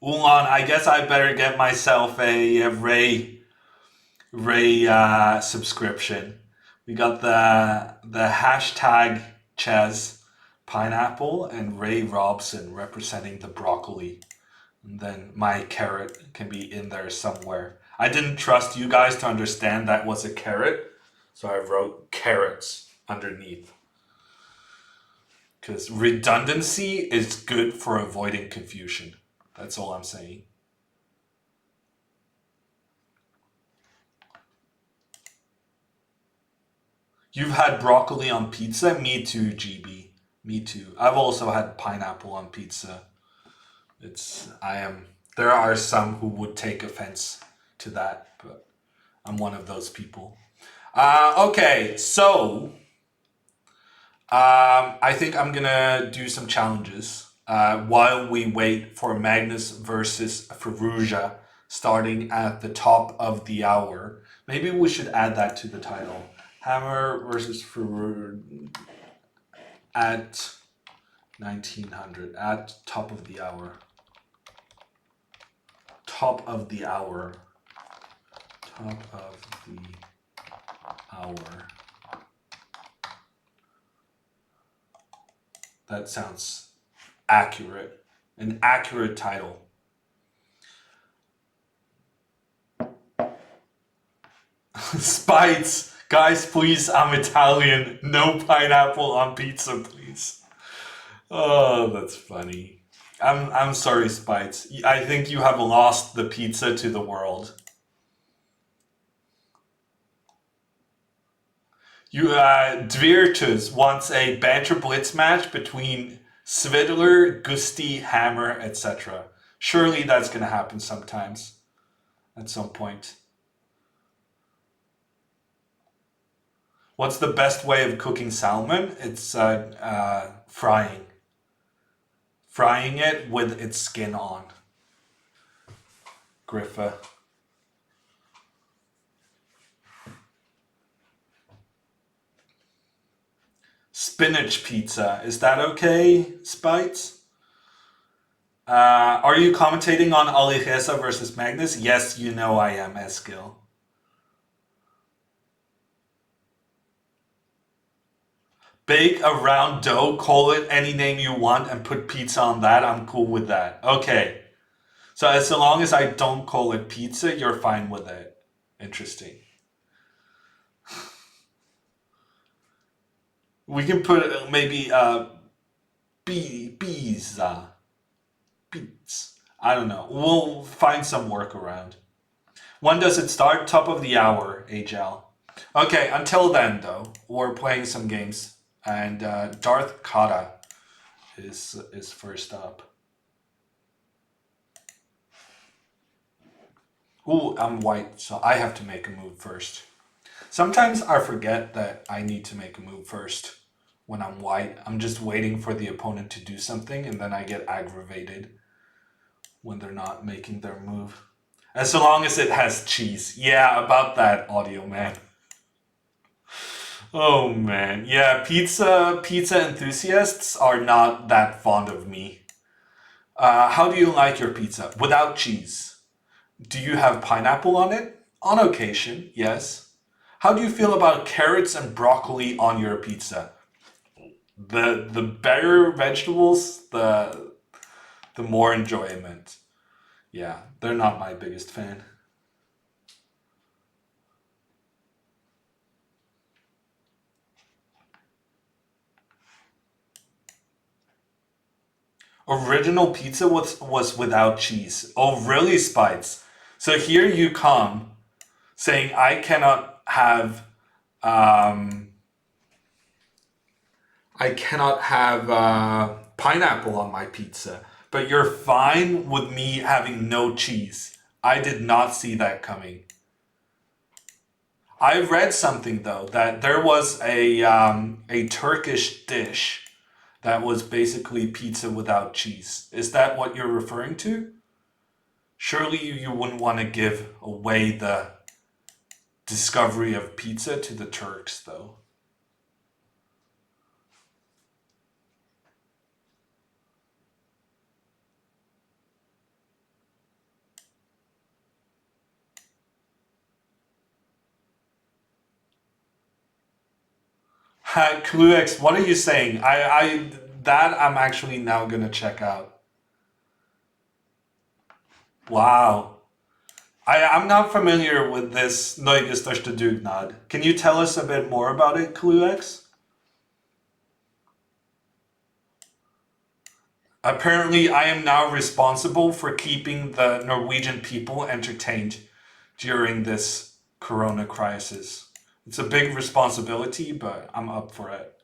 Ulan, I guess I better get myself a Ray subscription. We got the hashtag Ches pineapple and Ray Robson representing the broccoli. And then my carrot can be in there somewhere. I didn't trust you guys to understand that was a carrot, so I wrote carrots underneath. Because redundancy is good for avoiding confusion. That's all I'm saying. You've had broccoli on pizza? Me too, GB. Me too. I've also had pineapple on pizza. There are some who would take offense to that, but I'm one of those people. Okay, so I think I'm gonna do some challenges while we wait for Magnus versus Faruja starting at the top of the hour. Maybe we should add that to the title. Hammer versus Faruja at 1900, at top of the hour. Top of the hour. Top of the hour. That sounds accurate. An accurate title. Spites! Guys, please, I'm Italian. No pineapple on pizza, please. Oh, that's funny. I'm sorry, Spites. I think you have lost the pizza to the world. Dvirtus wants a banter blitz match between Svidler, Gusti, Hammer, etc. Surely that's going to happen sometimes. At some point. What's the best way of cooking salmon? It's frying. Frying it with its skin on. Griffa. Spinach pizza. Is that okay, Spites? Are you commentating on Alireza versus Magnus? Yes, you know I am, Eskil. Bake a round dough, call it any name you want, and put pizza on that. I'm cool with that. Okay. So as long as I don't call it pizza, you're fine with it. Interesting. We can put maybe pizza. Pizza. I don't know. We'll find some workaround. When does it start? Top of the hour, HL. Okay, until then, though, we're playing some games. And Darth Kata is first up. Ooh, I'm white, so I have to make a move first. Sometimes I forget that I need to make a move first when I'm white. I'm just waiting for the opponent to do something, and then I get aggravated when they're not making their move. As long as it has cheese. Yeah, about that, audio man. Oh man, yeah, pizza enthusiasts are not that fond of me. How do you like your pizza? Without cheese. Do you have pineapple on it? On occasion, yes. How do you feel about carrots and broccoli on your pizza? The better vegetables, the more enjoyment. Yeah, they're not my biggest fan. Original pizza was without cheese. Oh, really, Spites? So here you come saying I cannot have pineapple on my pizza, but you're fine with me having no cheese. I did not see that coming. I read something though that there was a Turkish dish that was basically pizza without cheese. Is that what you're referring to? Surely you wouldn't want to give away the discovery of pizza to the Turks, though. Cluex, what are you saying? I'm actually now gonna check out. Wow. I'm not familiar with this Neue Störste Dugnad. Can you tell us a bit more about it, Cluex? Apparently, I am now responsible for keeping the Norwegian people entertained during this corona crisis. It's a big responsibility, but I'm up for it.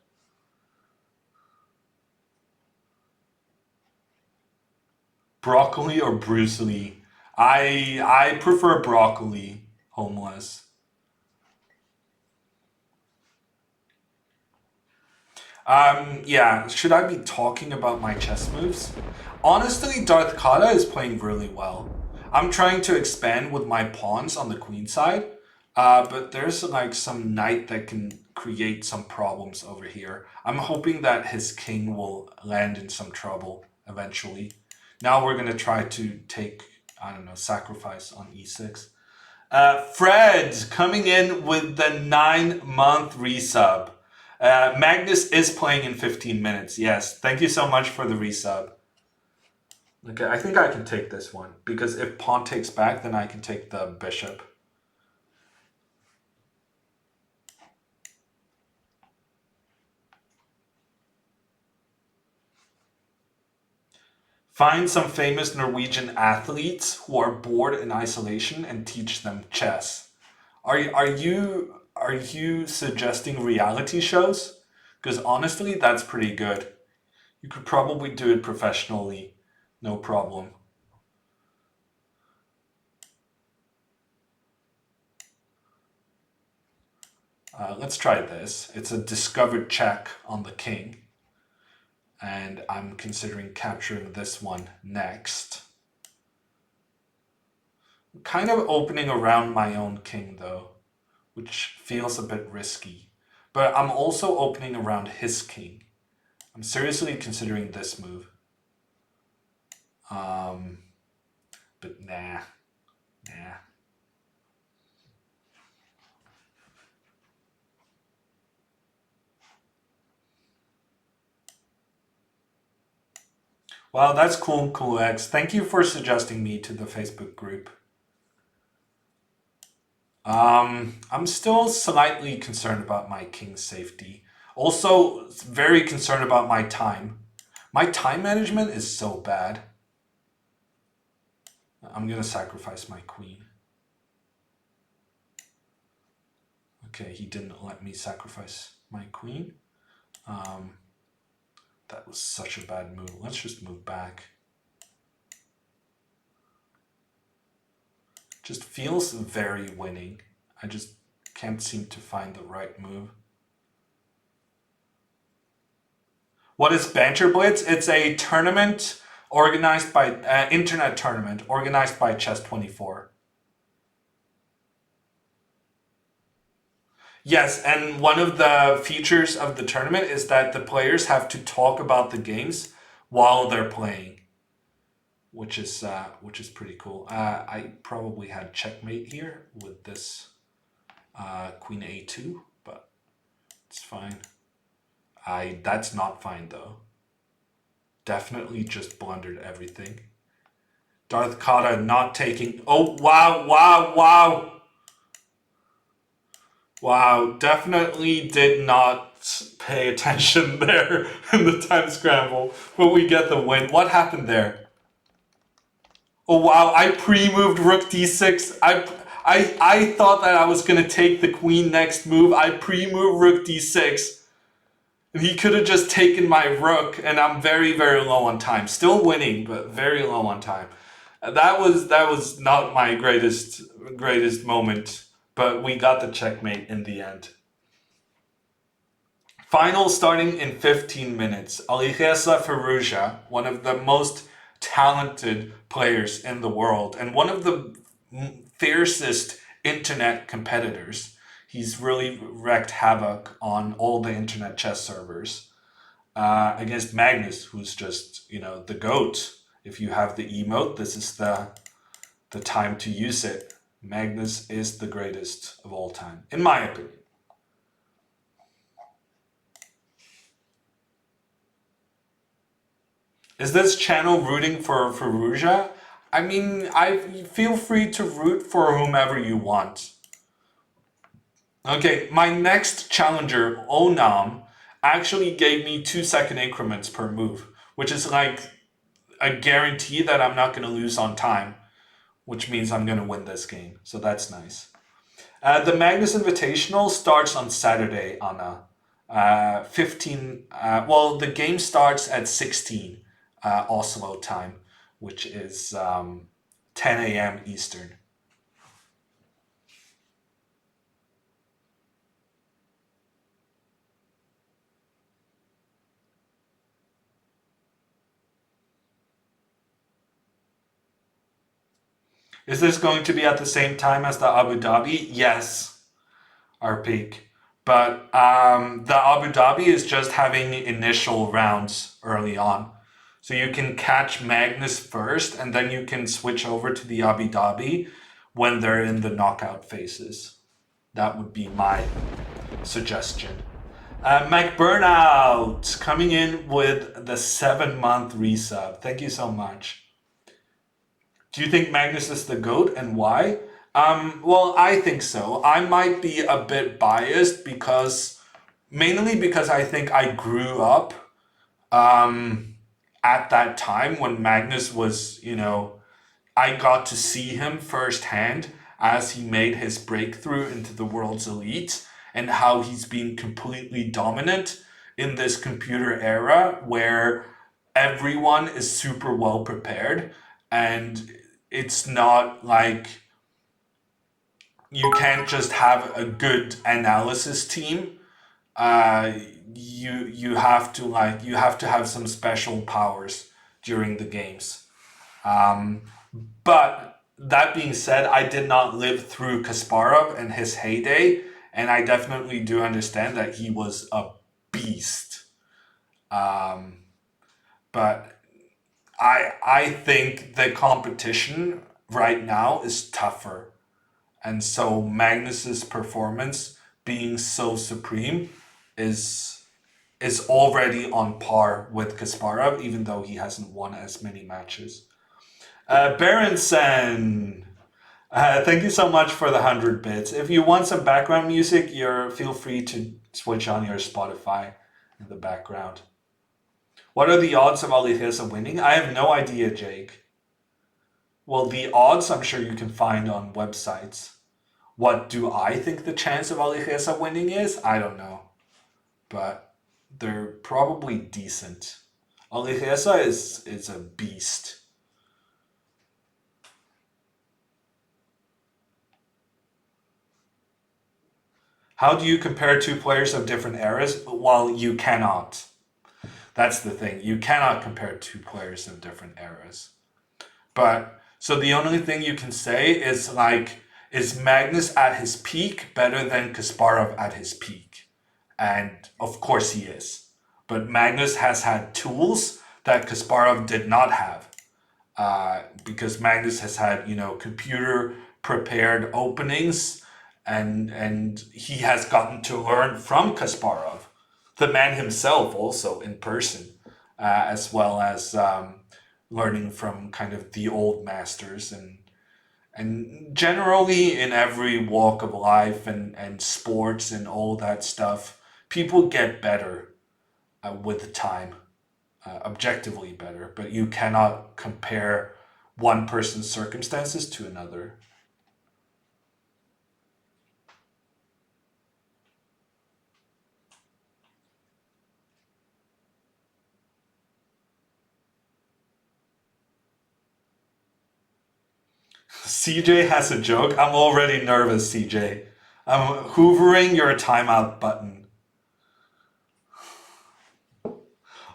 Broccoli or Bruce Lee? I prefer broccoli, homeless. Yeah, should I be talking about my chess moves? Honestly, Darth Kata is playing really well. I'm trying to expand with my pawns on the queen side, but there's like some knight that can create some problems over here. I'm hoping that his king will land in some trouble eventually. Now we're gonna try to take, I don't know, sacrifice on e6. Fred coming in with the 9-month resub. Magnus is playing in 15 minutes. Yes, thank you so much for the resub. Okay, I think I can take this one because if pawn takes back, then I can take the bishop. Find some famous Norwegian athletes who are bored in isolation and teach them chess. Are you suggesting reality shows? Because honestly, that's pretty good. You could probably do it professionally, no problem. Let's try this. It's a discovered check on the king. And I'm considering capturing this one next. I'm kind of opening around my own king though, which feels a bit risky. But I'm also opening around his king. I'm seriously considering this move. But nah. Wow, that's cool, X. Thank you for suggesting me to the Facebook group. I'm still slightly concerned about my king's safety. Also, very concerned about my time. My time management is so bad. I'm gonna sacrifice my queen. Okay, he didn't let me sacrifice my queen. That was such a bad move. Let's just move back. Just feels very winning. I just can't seem to find the right move. What is Banter Blitz? It's a tournament organized by internet tournament organized by Chess24. Yes, and one of the features of the tournament is that the players have to talk about the games while they're playing, which is pretty cool. I probably had checkmate here with this Queen A2, but it's fine. That's not fine though. Definitely just blundered everything. Darth Kata not taking. Oh wow. Wow, definitely did not pay attention there in the time scramble, but we get the win. What happened there? Oh wow, I pre-moved rook d6. I thought that I was gonna take the queen next move. I pre-moved rook d6. And he could have just taken my rook, and I'm very, very low on time. Still winning, but very low on time. That was not my greatest moment, but we got the checkmate in the end. Final starting in 15 minutes. Alireza Firouzja, one of the most talented players in the world and one of the fiercest internet competitors. He's really wreaked havoc on all the internet chess servers against Magnus, who's just, the GOAT. If you have the emote, this is the time to use it. Magnus is the greatest of all time, in my opinion. Is this channel rooting for Ruja? I mean, I feel free to root for whomever you want. Okay, my next challenger, Onam, actually gave me 2-second increments per move, which is like a guarantee that I'm not going to lose on time, which means I'm going to win this game. So that's nice. The Magnus Invitational starts on Saturday, Anna. 15. Well, the game starts at 16 Oslo time, which is 10 a.m. Eastern. Is this going to be at the same time as the Abu Dhabi? Yes, our peak. But the Abu Dhabi is just having initial rounds early on. So you can catch Magnus first, and then you can switch over to the Abu Dhabi when they're in the knockout phases. That would be my suggestion. Mac Burnout coming in with the 7-month resub. Thank you so much. Do you think Magnus is the GOAT and why? Well, I think so. I might be a bit biased mainly because I think I grew up at that time when Magnus was, I got to see him firsthand as he made his breakthrough into the world's elite and how he's been completely dominant in this computer era where everyone is super well prepared and it's not like you can't just have a good analysis team. You have to have some special powers during the games. But that being said, I did not live through Kasparov and his heyday, and I definitely do understand that he was a beast. But I think the competition right now is tougher. And so Magnus's performance being so supreme is already on par with Kasparov, even though he hasn't won as many matches. Berenson, thank you so much for the 100 bits. If you want some background music, feel free to switch on your Spotify in the background. What are the odds of Alireza winning? I have no idea, Jake. Well, the odds I'm sure you can find on websites. What do I think the chance of Alireza winning is? I don't know. But they're probably decent. Alireza is a beast. How do you compare two players of different eras? Well, you cannot. That's the thing. You cannot compare two players of different eras. But, so the only thing you can say is is Magnus at his peak better than Kasparov at his peak? And of course he is. But Magnus has had tools that Kasparov did not have. Because Magnus has had, computer prepared openings and he has gotten to learn from Kasparov, the man himself also in person, as well as learning from kind of the old masters and generally in every walk of life and sports and all that stuff, people get better with time, objectively better, but you cannot compare one person's circumstances to another. CJ has a joke. I'm already nervous, CJ. I'm hoovering your timeout button.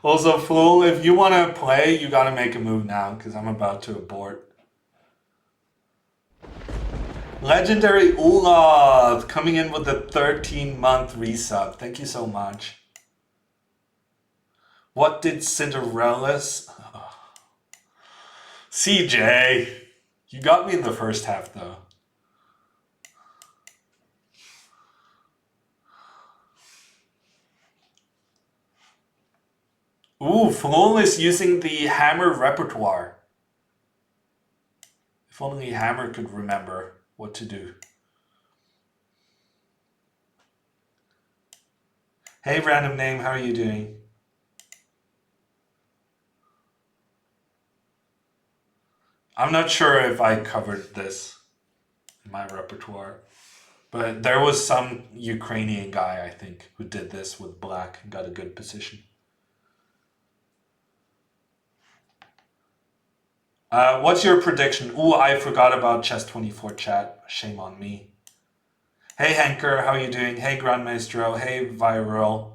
Also, Fool, if you want to play, you gotta make a move now, because I'm about to abort. Legendary Ulov coming in with a 13-month resub. Thank you so much. What did Cinderella's... CJ, you got me in the first half, though. Ooh, Flol is using the hammer repertoire. If only Hammer could remember what to do. Hey, random name, how are you doing? I'm not sure if I covered this in my repertoire, but there was some Ukrainian guy, I think, who did this with black and got a good position. What's your prediction? Ooh, I forgot about Chess24 chat. Shame on me. Hey, Henker, how are you doing? Hey, Grandmaestro. Hey, Viral.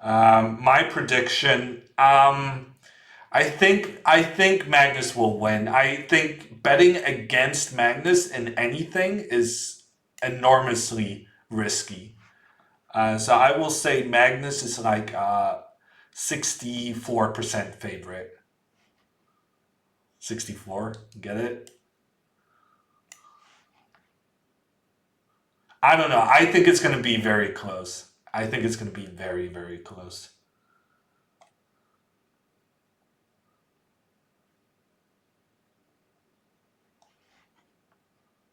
My prediction, I think Magnus will win. I think betting against Magnus in anything is enormously risky. So I will say Magnus is like 64% favorite. 64, get it? I don't know. I think it's going to be very close. I think it's going to be very, very close.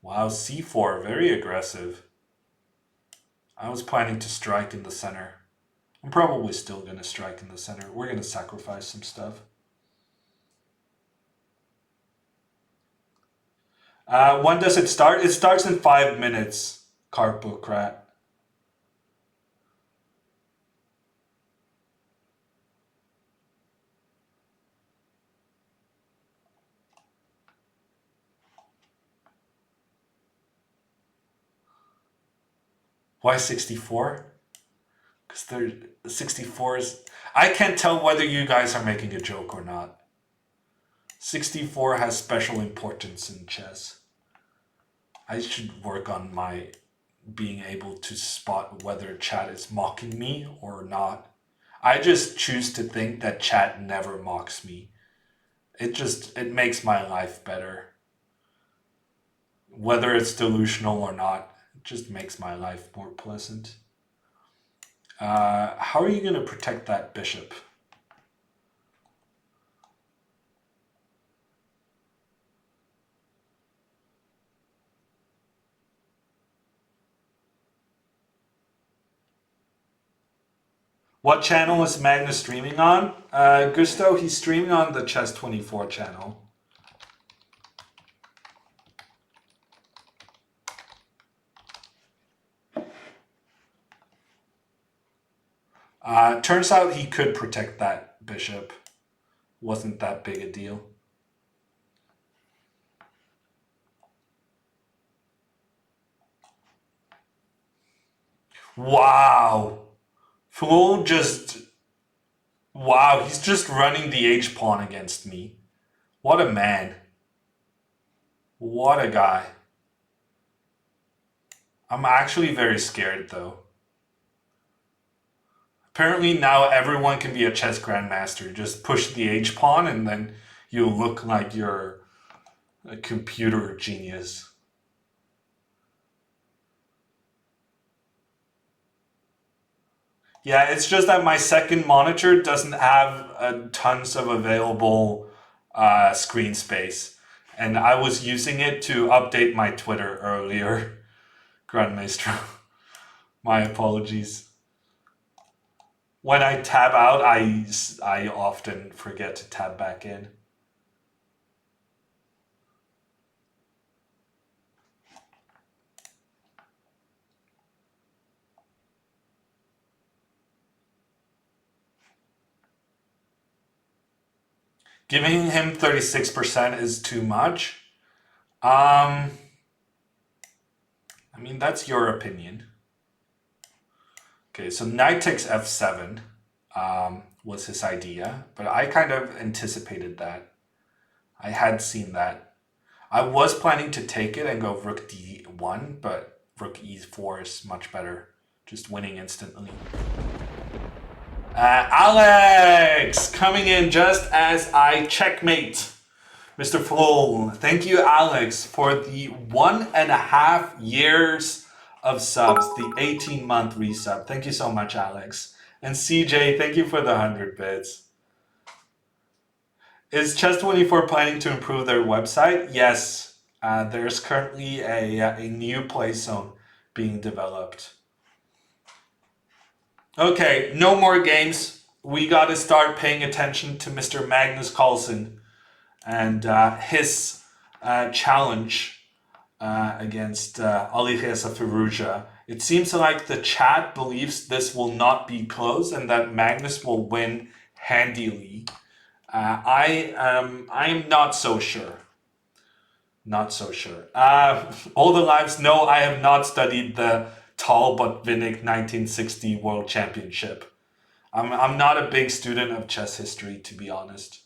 Wow, c4, very aggressive. I was planning to strike in the center. I'm probably still going to strike in the center. We're going to sacrifice some stuff. When does it start? It starts in 5 minutes, Carpocrat. Why 64? Because 64 is... I can't tell whether you guys are making a joke or not. 64 has special importance in chess. I should work on my being able to spot whether chat is mocking me or not. I just choose to think that chat never mocks me. It makes my life better. Whether it's delusional or not, it just makes my life more pleasant. How are you going to protect that bishop? What channel is Magnus streaming on? Gusto, he's streaming on the Chess24 channel. Turns out he could protect that bishop. Wasn't that big a deal. Wow. Flo just... Wow, he's just running the H-pawn against me. What a man. What a guy. I'm actually very scared though. Apparently now everyone can be a chess grandmaster. Just push the H-pawn and then you look like you're a computer genius. Yeah, it's just that my second monitor doesn't have tons of available screen space. And I was using it to update my Twitter earlier. Grandmaestro. My apologies. When I tab out, I often forget to tab back in. Giving him 36% is too much. I mean, that's your opinion. Okay, so knight takes f7 was his idea, but I kind of anticipated that. I had seen that. I was planning to take it and go rook d1, but rook e4 is much better. Just winning instantly. Alex coming in just as I checkmate. Mr. Flo, thank you, Alex, for the 1.5 years of subs, the 18-month resub. Thank you so much, Alex. And CJ, thank you for the 100 bits. Is Chess24 planning to improve their website? Yes. There's currently a new play zone being developed. Okay, no more games. We got to start paying attention to Mr. Magnus Carlsen and his challenge against Alireza Firouzja. It seems like the chat believes this will not be close and that Magnus will win handily. I'm not so sure. Not so sure. All the lives, no, I have not studied the Talbot-Vinnick 1960 World Championship. I'm not a big student of chess history, to be honest.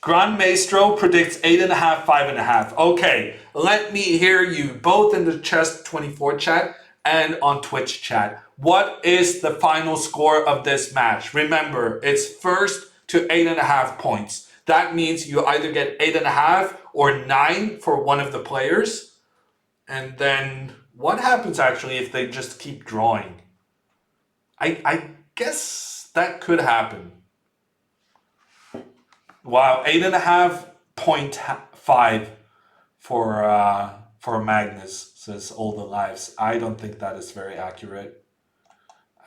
Grand Maestro predicts 8.5, 5.5. Okay, let me hear you both in the Chess24 chat and on Twitch chat. What is the final score of this match? Remember, it's first to 8.5 points. That means you either get 8.5 or 9 for one of the players. And then what happens actually if they just keep drawing? I guess that could happen. Wow, 8.5 for Magnus, says all the lives. I don't think that is very accurate.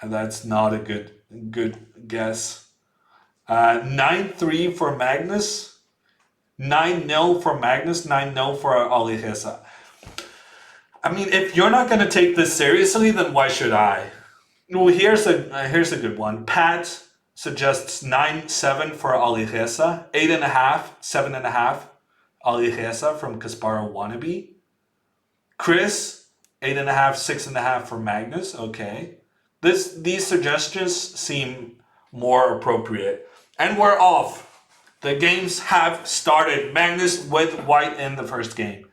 And that's not a good guess. 9-3 for Magnus. 9-0 for Magnus, 9-0 for Alireza. I mean, if you're not going to take this seriously, then why should I? Well, here's a good one. Pat suggests 9-7 for Alireza, 8.5, 7.5 Alireza from Kasparov Wannabe. Chris, 8.5, 6.5 for Magnus. Okay. These suggestions seem more appropriate. And we're off. The games have started. Magnus with white in the first game.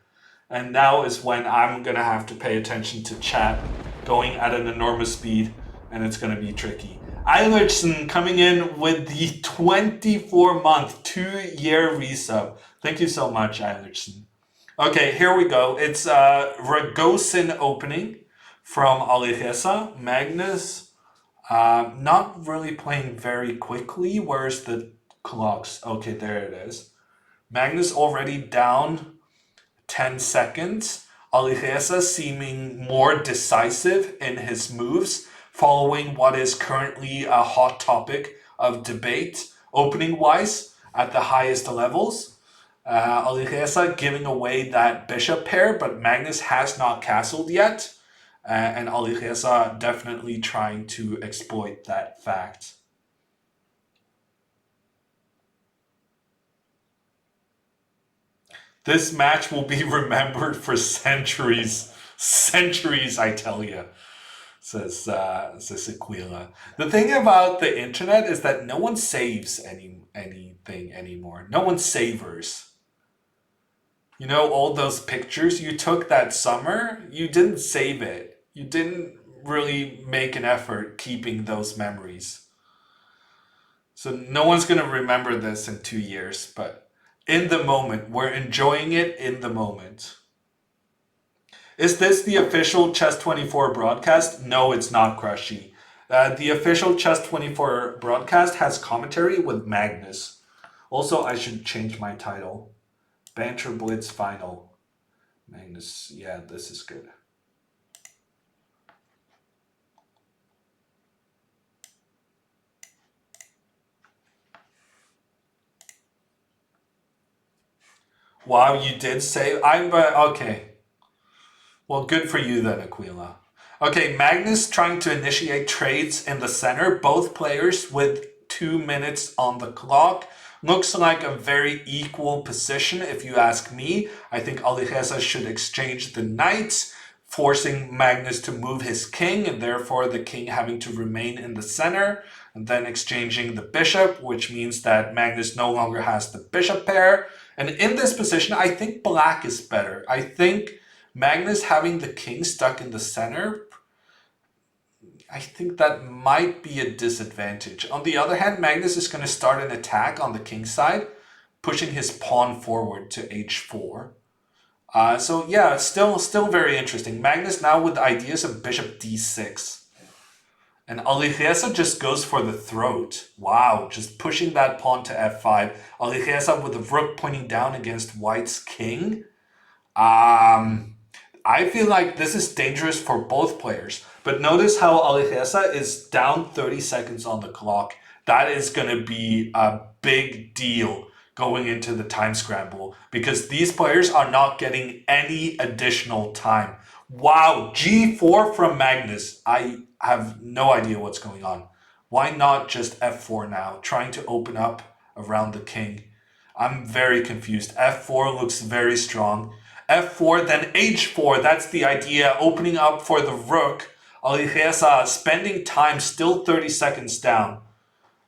And now is when I'm going to have to pay attention to chat going at an enormous speed, and it's going to be tricky. Eilertson coming in with the 24-month, 2-year resub. Thank you so much, Eilertson. Okay, here we go. It's Ragozin opening from Alireza. Magnus not really playing very quickly. Where's the clocks? Okay, there it is. Magnus already down 10 seconds. Alireza seeming more decisive in his moves, following what is currently a hot topic of debate, opening-wise, at the highest levels. Alireza giving away that bishop pair, but Magnus has not castled yet. And Alireza definitely trying to exploit that fact. This match will be remembered for centuries. Centuries, I tell you, says Aquila. The thing about the internet is that no one saves anything anymore. No one savors. You know, all those pictures you took that summer, you didn't save it. You didn't really make an effort keeping those memories. So no one's going to remember this in 2 years, but in the moment, we're enjoying it in the moment. Is this the official Chess24 broadcast? No, it's not, Crushy. The official Chess24 broadcast has commentary with Magnus. Also, I should change my title. Banter Blitz Final. Magnus, yeah, this is good. Wow, you did say I'm okay. Well, good for you then, Aquila. Okay, Magnus trying to initiate trades in the center. Both players with 2 minutes on the clock. Looks like a very equal position, if you ask me. I think Alireza should exchange the knights, forcing Magnus to move his king, and therefore the king having to remain in the center, and then exchanging the bishop, which means that Magnus no longer has the bishop pair. And in this position, I think black is better. I think Magnus having the king stuck in the center, I think that might be a disadvantage. On the other hand, Magnus is going to start an attack on the king side, pushing his pawn forward to h4. So yeah, still very interesting. Magnus now with ideas of bishop d6. And Alireza just goes for the throat. Wow, just pushing that pawn to f5. Alireza with the rook pointing down against white's king. I feel like this is dangerous for both players. But notice how Alireza is down 30 seconds on the clock. That is going to be a big deal going into the time scramble because these players are not getting any additional time. Wow, g4 from Magnus. I have no idea what's going on. Why not just f4 now, trying to open up around the king? I'm very confused. f4 looks very strong. f4, then h4. That's the idea, opening up for the rook. Alireza spending time, still 30 seconds down.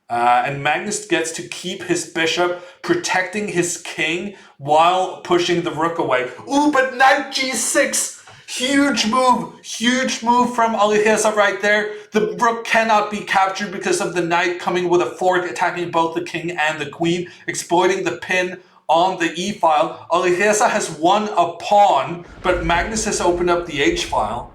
And Magnus gets to keep his bishop, protecting his king while pushing the rook away. Ooh, but knight g6! Huge move from Alireza right there. The rook cannot be captured because of the knight coming with a fork, attacking both the king and the queen, exploiting the pin on the e-file. Alireza has won a pawn, but Magnus has opened up the h-file.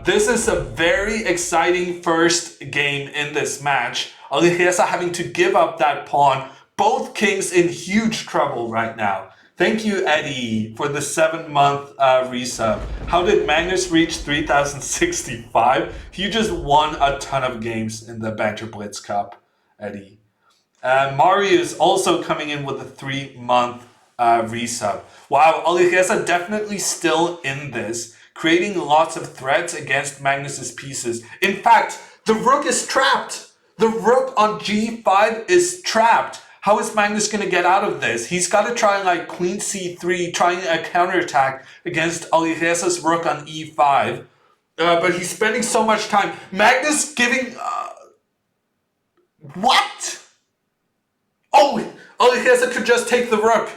This is a very exciting first game in this match. Alireza having to give up that pawn. Both kings in huge trouble right now. Thank you, Eddie, for the 7-month resub. How did Magnus reach 3,065? He just won a ton of games in the Banter Blitz Cup, Eddie. Mario is also coming in with a 3-month resub. Wow, Alireza definitely still in this, creating lots of threats against Magnus's pieces. In fact, the rook is trapped. The rook on g5 is trapped. How is Magnus going to get out of this? He's got to try like queen c3, trying a counterattack against Alireza's rook on e5. But he's spending so much time. Magnus giving... What? Oh, Alireza could just take the rook.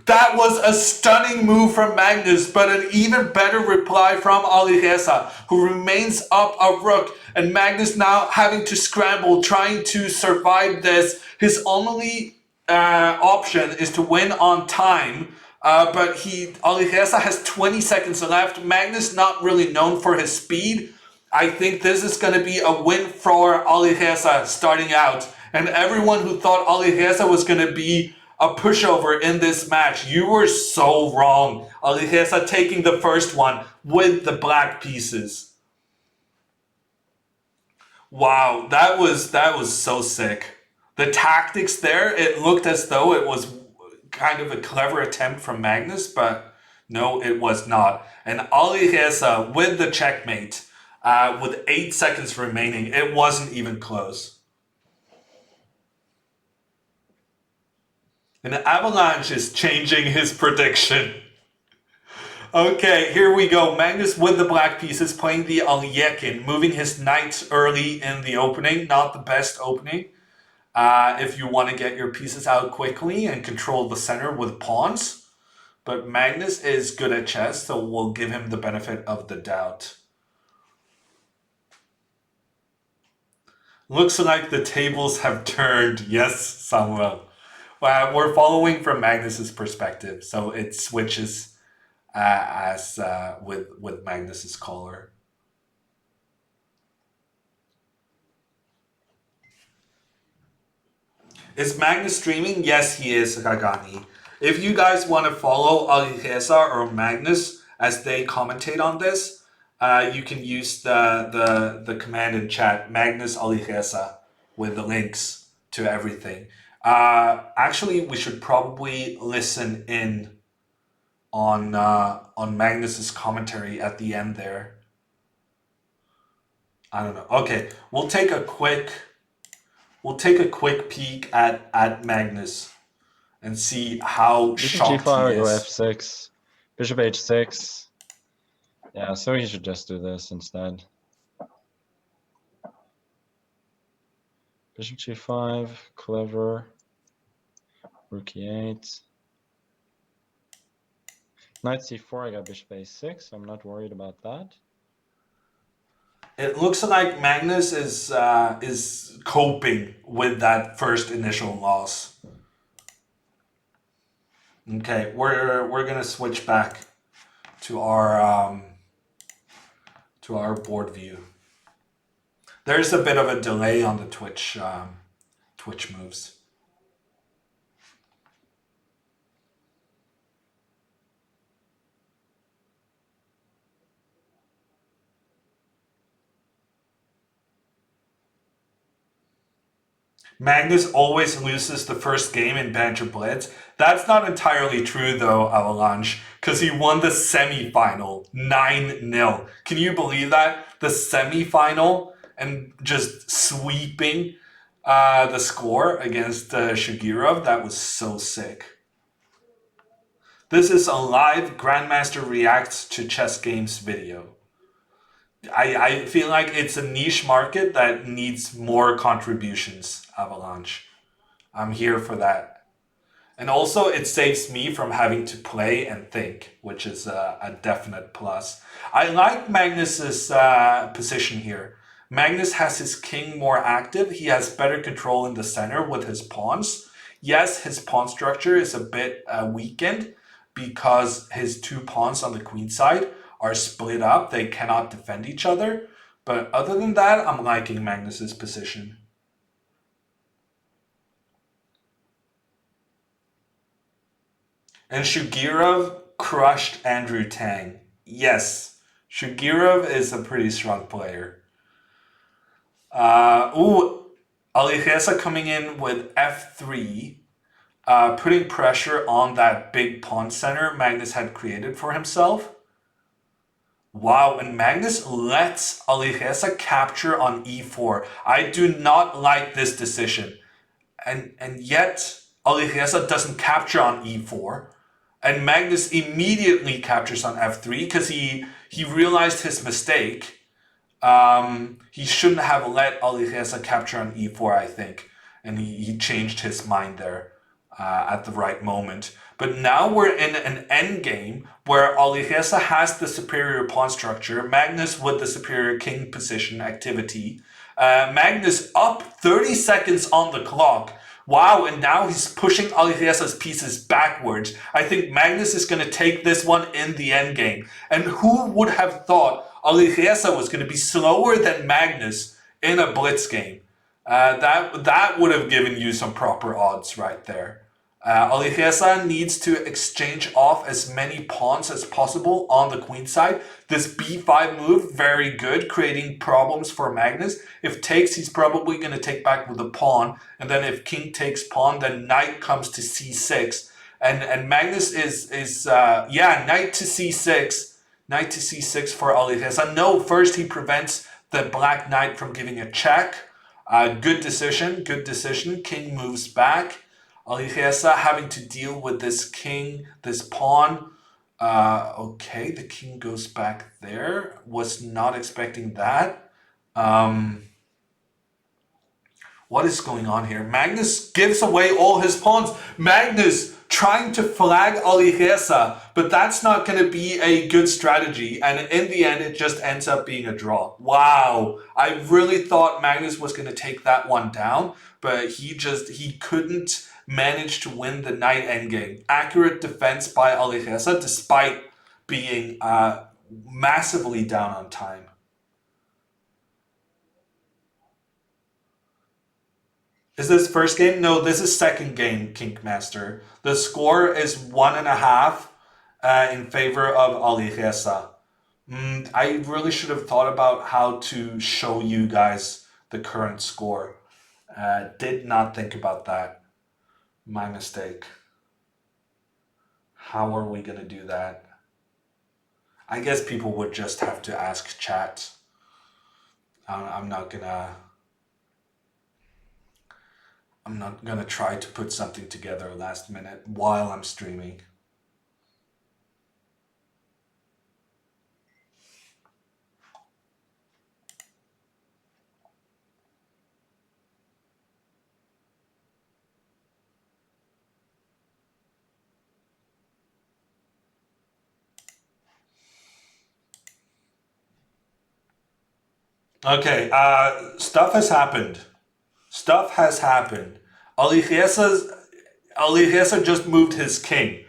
That was a stunning move from Magnus, but an even better reply from Alireza, who remains up a rook. And Magnus now having to scramble, trying to survive this. His only option is to win on time, but Alireza has 20 seconds left. Magnus not really known for his speed. I think this is going to be a win for Alireza starting out. And everyone who thought Alireza was going to be a pushover in this match, you were so wrong. Alireza taking the first one with the black pieces. Wow, that was so sick. The tactics there, it looked as though it was kind of a clever attempt from Magnus, but no, it was not. And Alireza with the checkmate, with 8 seconds remaining, it wasn't even close. And Avalanche is changing his prediction. Okay, here we go. Magnus with the black pieces, playing the Alyekin, moving his knights early in the opening. Not the best opening. If you want to get your pieces out quickly and control the center with pawns. But Magnus is good at chess, so we'll give him the benefit of the doubt. Looks like the tables have turned. Yes, Samuel. We're following from Magnus's perspective, so it switches as with Magnus's caller. Is Magnus streaming? Yes, he is, Gagani. If you guys want to follow Alireza or Magnus as they commentate on this, you can use the command in chat, Magnus Alireza, with the links to everything. Actually, we should probably listen in on Magnus's commentary at the end there. I don't know. Okay, we'll take a quick peek at Magnus and see how Bishop shocked g5 he or is. f6. Bishop h6. Yeah, so he should just do this instead. Bishop g5, clever. Rook e8. Knight c4, I got bishop a6. I'm not worried about that. It looks like Magnus is coping with that first initial loss. Okay, we're gonna switch back to our board view. There's a bit of a delay on the Twitch moves. Magnus always loses the first game in Banter Blitz. That's not entirely true though, Avalanche, because he won the semi-final 9-0. Can you believe that? The semi-final and just sweeping the score against Shugirov. That was so sick. This is a live Grandmaster Reacts to Chess Games video. I feel like it's a niche market that needs more contributions, Avalanche. I'm here for that. And also, it saves me from having to play and think, which is a definite plus. I like Magnus's position here. Magnus has his king more active. He has better control in the center with his pawns. Yes, his pawn structure is a bit weakened because his 2 pawns on the queen side are split up. They cannot defend each other. But other than that, I'm liking Magnus's position. And Shugirov crushed Andrew Tang. Yes, Shugirov is a pretty strong player. Alireza coming in with f3, putting pressure on that big pawn center Magnus had created for himself. Wow, and Magnus lets Alireza capture on e4. I do not like this decision. And yet, Alireza doesn't capture on e4. And Magnus immediately captures on f3 because he realized his mistake. He shouldn't have let Alireza capture on e4, I think. And he changed his mind there at the right moment. But now we're in an endgame where Alireza has the superior pawn structure, Magnus with the superior king position activity. Magnus up 30 seconds on the clock. Wow, and now he's pushing Alireza's pieces backwards. I think Magnus is going to take this one in the endgame. And who would have thought Alireza was going to be slower than Magnus in a blitz game? That would have given you some proper odds right there. Alireza needs to exchange off as many pawns as possible on the queen side. This b5 move, very good, creating problems for Magnus. If takes, he's probably going to take back with a pawn. And then if king takes pawn, then knight comes to c6. And Magnus is knight to c6. Knight to c6 for Alireza. No, first he prevents the black knight from giving a check. Good decision, good decision. King moves back. Alireza having to deal with this king, this pawn. Okay, the king goes back there. Was not expecting that. What is going on here? Magnus gives away all his pawns. Magnus trying to flag Alireza, but that's not going to be a good strategy. And in the end, it just ends up being a draw. Wow. I really thought Magnus was going to take that one down, but he couldn't manage to win the knight endgame. Accurate defense by Alireza despite being massively down on time. Is this first game? No, this is second game, Kinkmaster. The score is 1.5 in favor of Alireza. I really should have thought about how to show you guys the current score. Did not think about that. My mistake. How are we going to do that? I guess people would just have to ask chat. I'm not gonna try to put something together last minute while I'm streaming. Okay, stuff has happened. Stuff has happened. Alireza just moved his king.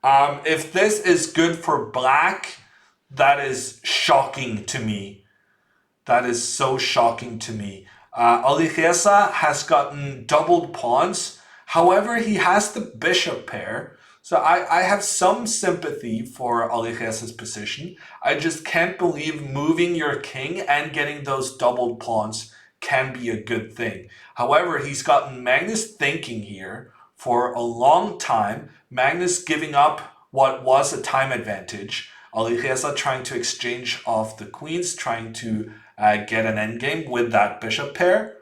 If this is good for black, that is shocking to me. That is so shocking to me. Alireza has gotten doubled pawns. However, he has the bishop pair. So I have some sympathy for Alireza's position. I just can't believe moving your king and getting those doubled pawns can be a good thing. However, he's gotten Magnus thinking here for a long time. Magnus giving up what was a time advantage. Alireza trying to exchange off the queens, trying to get an endgame with that bishop pair.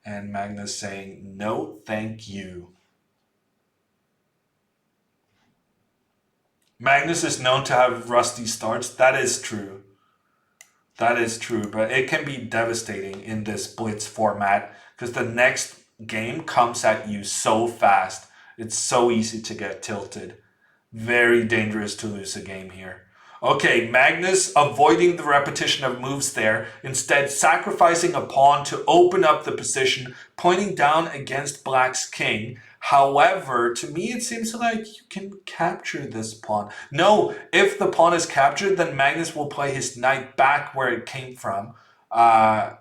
And Magnus saying, no, thank you. Magnus is known to have rusty starts. That is true. That is true, but it can be devastating in this blitz format because the next game comes at you so fast. It's so easy to get tilted. Very dangerous to lose a game here. Okay, Magnus avoiding the repetition of moves there, instead sacrificing a pawn to open up the position, pointing down against Black's king. However, to me it seems like you can capture this pawn. No, if the pawn is captured, then Magnus will play his knight back where it came from,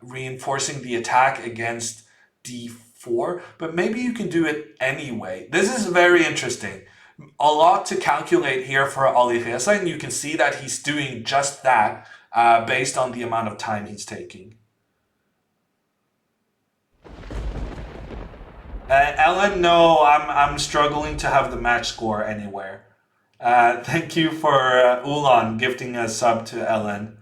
reinforcing the attack against d4. But maybe you can do it anyway. This is very interesting. A lot to calculate here for Alireza, and you can see that he's doing just that based on the amount of time he's taking. Ellen, no, I'm struggling to have the match score anywhere. Thank you for Ulan gifting a sub to Ellen.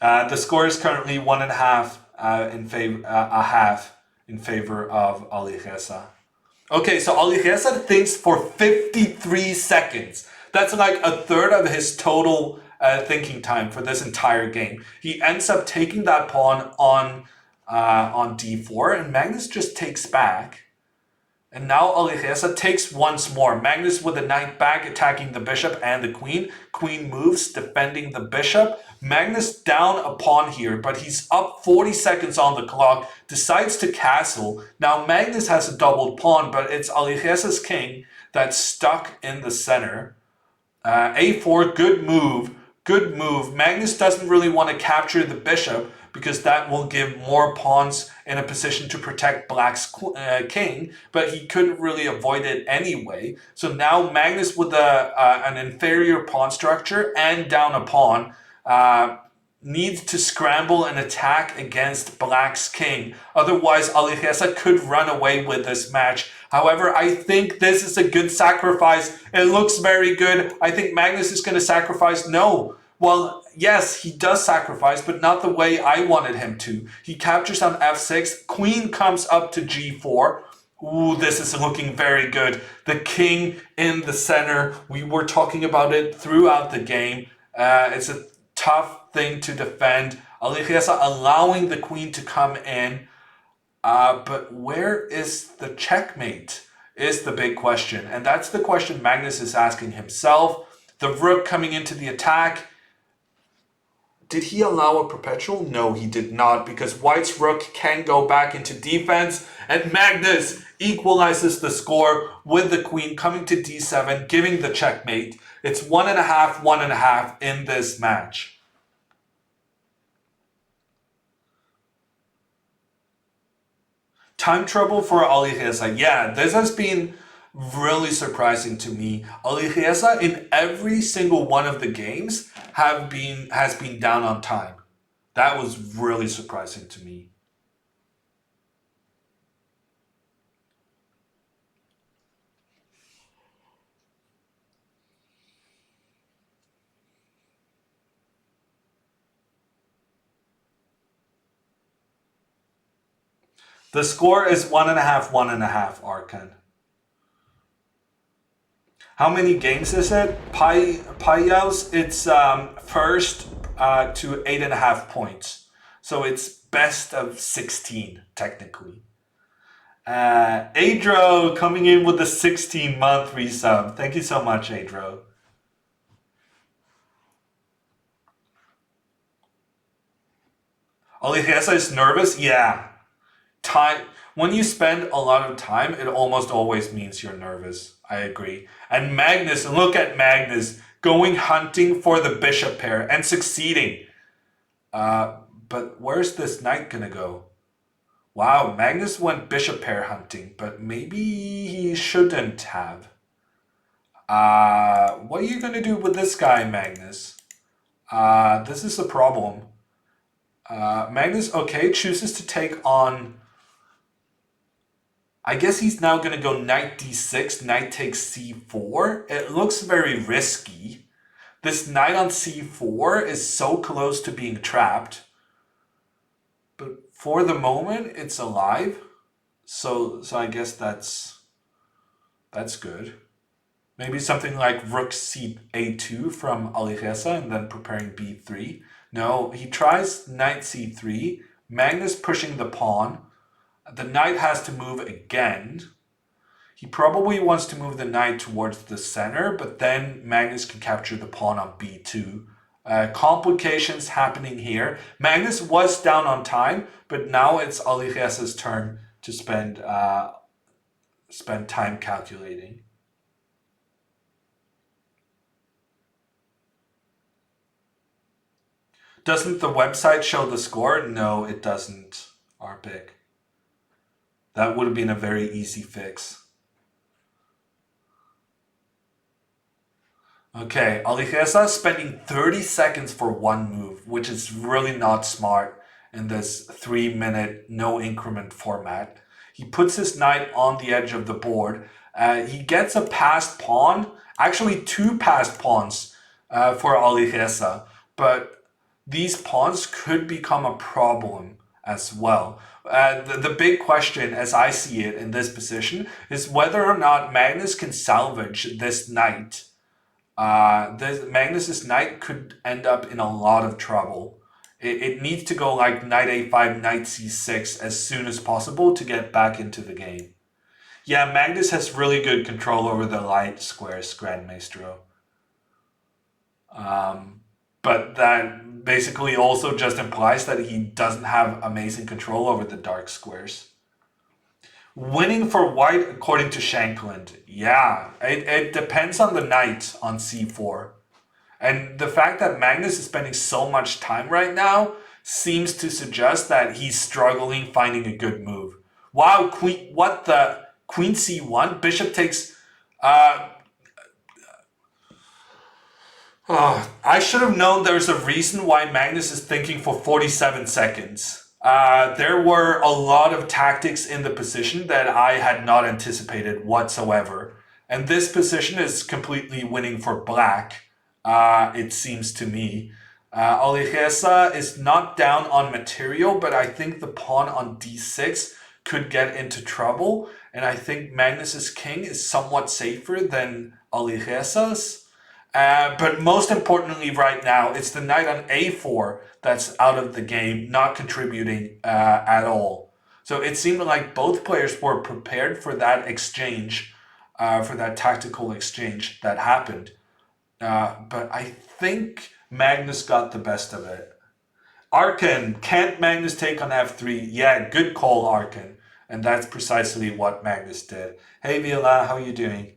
The score is currently 1.5 in favor, a half in favor of Alireza. Okay, so Alireza thinks for 53 seconds. That's like a third of his total thinking time for this entire game. He ends up taking that pawn on d4, and Magnus just takes back. And now Alireza takes once more. Magnus with the knight back, attacking the bishop and the queen. Queen moves, defending the bishop. Magnus down a pawn here, but he's up 40 seconds on the clock, decides to castle. Now Magnus has a doubled pawn, but it's Alireza's king that's stuck in the center. a4, good move, good move. Magnus doesn't really want to capture the bishop because that will give more pawns in a position to protect Black's king, but he couldn't really avoid it anyway. So now Magnus with an inferior pawn structure and down a pawn needs to scramble and attack against Black's king. Otherwise, Alireza could run away with this match. However, I think this is a good sacrifice. It looks very good. I think Magnus is going to sacrifice. No. Well, yes, he does sacrifice, but not the way I wanted him to. He captures on f6. Queen comes up to g4. Ooh, this is looking very good. The king in the center. We were talking about it throughout the game. It's a tough thing to defend. Alireza allowing the queen to come in. But where is the checkmate is the big question. And that's the question Magnus is asking himself. The rook coming into the attack. Did he allow a perpetual? No, he did not, because White's rook can go back into defense, and Magnus equalizes the score with the queen coming to d7, giving the checkmate. It's 1.5, 1.5 in this match. Time trouble for Alireza. Yeah, this has been really surprising to me. Alireza in every single one of the games has been down on time. That was really surprising to me. The score is 1.5, 1.5, Arkan. How many games is it? Payos, it's first to 8.5 points. So it's best of 16, technically. Adro coming in with the 16-month resub. Thank you so much, Adro. Alireza is nervous? Yeah. When you spend a lot of time, it almost always means you're nervous. I agree. And Magnus, look at Magnus going hunting for the bishop pair and succeeding. But where's this knight gonna go? Wow, Magnus went bishop pair hunting, but maybe he shouldn't have. What are you gonna do with this guy, Magnus? This is a problem. Magnus, okay, chooses to take on... I guess he's now gonna go knight d6, knight takes c4. It looks very risky. This knight on c4 is so close to being trapped. But for the moment, it's alive. So I guess that's good. Maybe something like rook a2 from Alireza and then preparing b3. No, he tries knight c3. Magnus pushing the pawn. The knight has to move again. He probably wants to move the knight towards the center, but then Magnus can capture the pawn on b2. Complications happening here. Magnus was down on time, but now it's Alireza's turn to spend time calculating. Doesn't the website show the score? No, it doesn't, Arpic. That would have been a very easy fix. Okay, Alireza is spending 30 seconds for one move, which is really not smart in this 3-minute no increment format. He puts his knight on the edge of the board. He gets a passed pawn, actually 2 passed pawns for Alireza, but these pawns could become a problem as well. The big question, as I see it in this position, is whether or not Magnus can salvage this knight. Magnus's knight could end up in a lot of trouble. It needs to go like knight a5, knight c6 as soon as possible to get back into the game. Yeah, Magnus has really good control over the light squares, Grand Maestro. But that basically also just implies that he doesn't have amazing control over the dark squares. Winning for white according to Shankland. Yeah, it depends on the knight on c4. And the fact that Magnus is spending so much time right now seems to suggest that he's struggling finding a good move. Wow, queen, what the? Queen c1, bishop takes... I should have known there's a reason why Magnus is thinking for 47 seconds. There were a lot of tactics in the position that I had not anticipated whatsoever. And this position is completely winning for black, it seems to me. Alireza is not down on material, but I think the pawn on d6 could get into trouble. And I think Magnus's king is somewhat safer than Alireza's. But most importantly right now, it's the knight on a4 that's out of the game, not contributing at all. So it seemed like both players were prepared for that exchange, for that tactical exchange that happened. But I think Magnus got the best of it. Arkan, can't Magnus take on f3? Yeah, good call, Arkan. And that's precisely what Magnus did. Hey, Vila, how are you doing?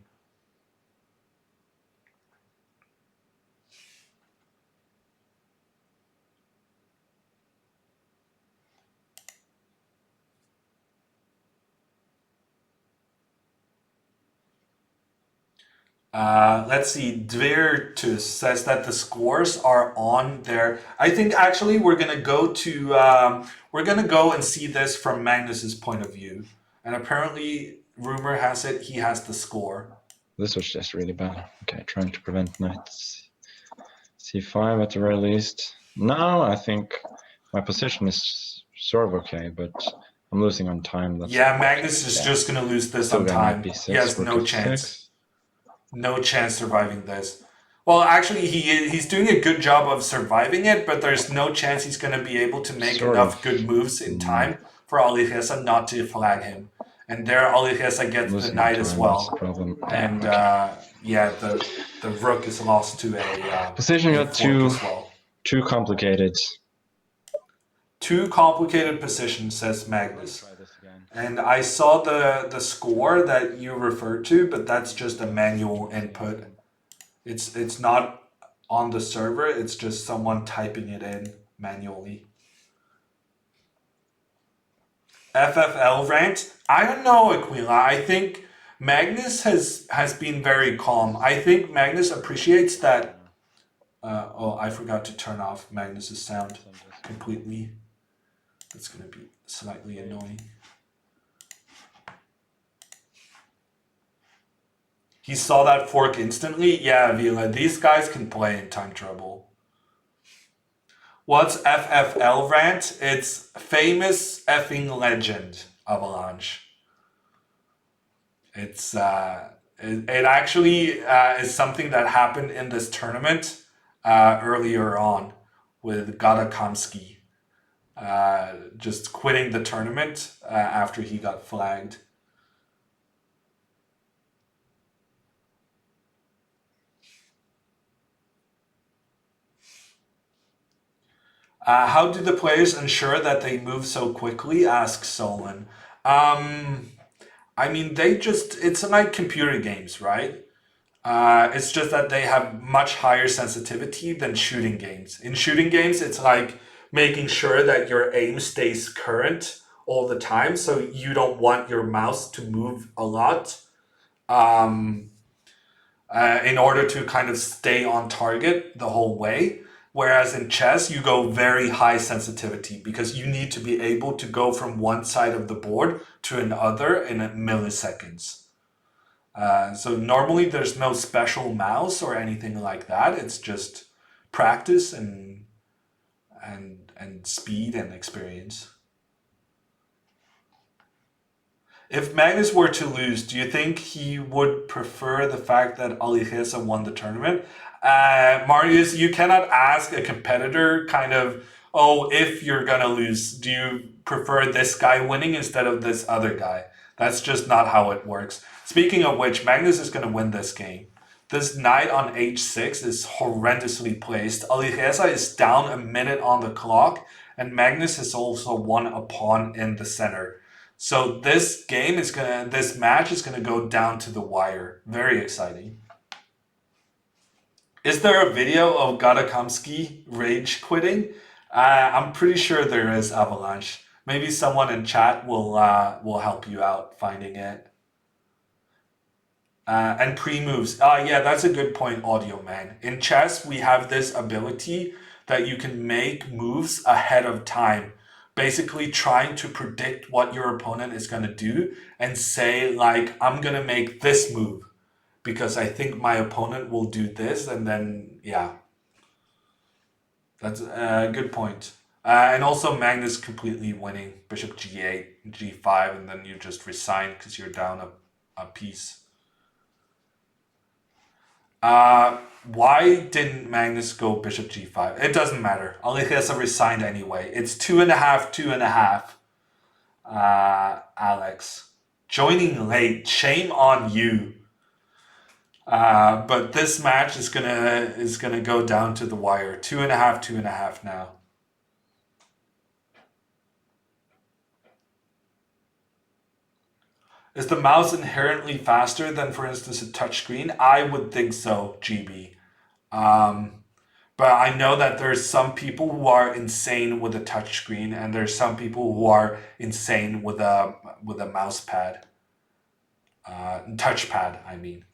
Let's see. Dvirtus says that the scores are on there. I think actually we're gonna go and see this from Magnus's point of view. And apparently, rumor has it he has the score. This was just really bad. Okay, trying to prevent knight c5 at the very least. Now I think my position is sort of okay, but I'm losing on time. Yeah, Magnus is just gonna lose this on time. He has no chance. No chance surviving this. Well, actually, he's doing a good job of surviving it, but there's no chance he's going to be able to make enough good moves in time for Alireza not to flag him. And there, Alireza gets the knight as well. And yeah, the rook is lost to a position got too complicated. Too complicated position, says Magnus. And I saw the score that you referred to, but that's just a manual input. It's not on the server, it's just someone typing it in manually. FFL rant? I don't know, Aquila. I think Magnus has been very calm. I think Magnus appreciates that. Oh, I forgot to turn off Magnus's sound completely. That's gonna be slightly annoying. He saw that fork instantly. Yeah, Vila, these guys can play in time trouble. What's FFL rant? It's famous effing legend Avalanche. It's it actually is something that happened in this tournament earlier on with Gadakamski just quitting the tournament after he got flagged. How do the players ensure that they move so quickly? Asks Solon. I mean, it's like computer games, right? It's just that they have much higher sensitivity than shooting games. In shooting games, it's like making sure that your aim stays current all the time, so you don't want your mouse to move a lot in order to kind of stay on target the whole way. Whereas in chess, you go very high sensitivity because you need to be able to go from one side of the board to another in milliseconds. So normally there's no special mouse or anything like that. It's just practice and speed and experience. If Magnus were to lose, do you think he would prefer the fact that Alireza won the tournament? Marius, you cannot ask a competitor kind of, oh, if you're gonna lose, do you prefer this guy winning instead of this other guy? That's just not how it works. Speaking of which, Magnus is gonna win this game. This knight on h6 is horrendously placed. Alireza is down a minute on the clock, and Magnus has also won a pawn in the center. So this match is gonna go down to the wire. Very exciting. Is there a video of Gadakamski rage quitting? I'm pretty sure there is, Avalanche. Maybe someone in chat will help you out finding it. And pre-moves. Yeah, that's a good point, Audio Man. In chess, we have this ability that you can make moves ahead of time. Basically trying to predict what your opponent is going to do and say, like, I'm going to make this move because I think my opponent will do this, and then, yeah. That's a good point. And also Magnus completely winning. Bishop g8, g5, and then you just resign because you're down a piece. Why didn't Magnus go bishop g5? It doesn't matter. Alireza resigned anyway. It's 2.5, 2.5. Alex. Joining late. Shame on you. But this match is gonna go down to the wire. 2.5, 2.5 now. Is the mouse inherently faster than, for instance, a touchscreen? I would think so, GB. But I know that there's some people who are insane with a touchscreen, and there's some people who are insane with a mouse pad. Touchpad, I mean.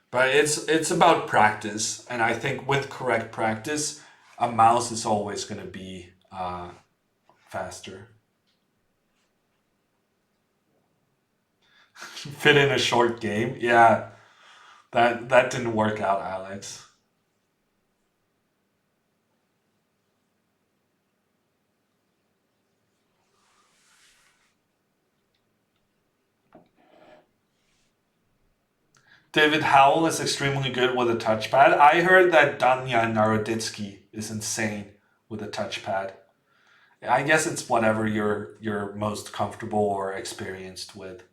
But it's about practice, and I think with correct practice, a mouse is always going to be faster. Fit in a short game, yeah. That didn't work out, Alex. David Howell is extremely good with a touchpad. I heard that Danya Naroditsky is insane with a touchpad. I guess it's whatever you're most comfortable or experienced with.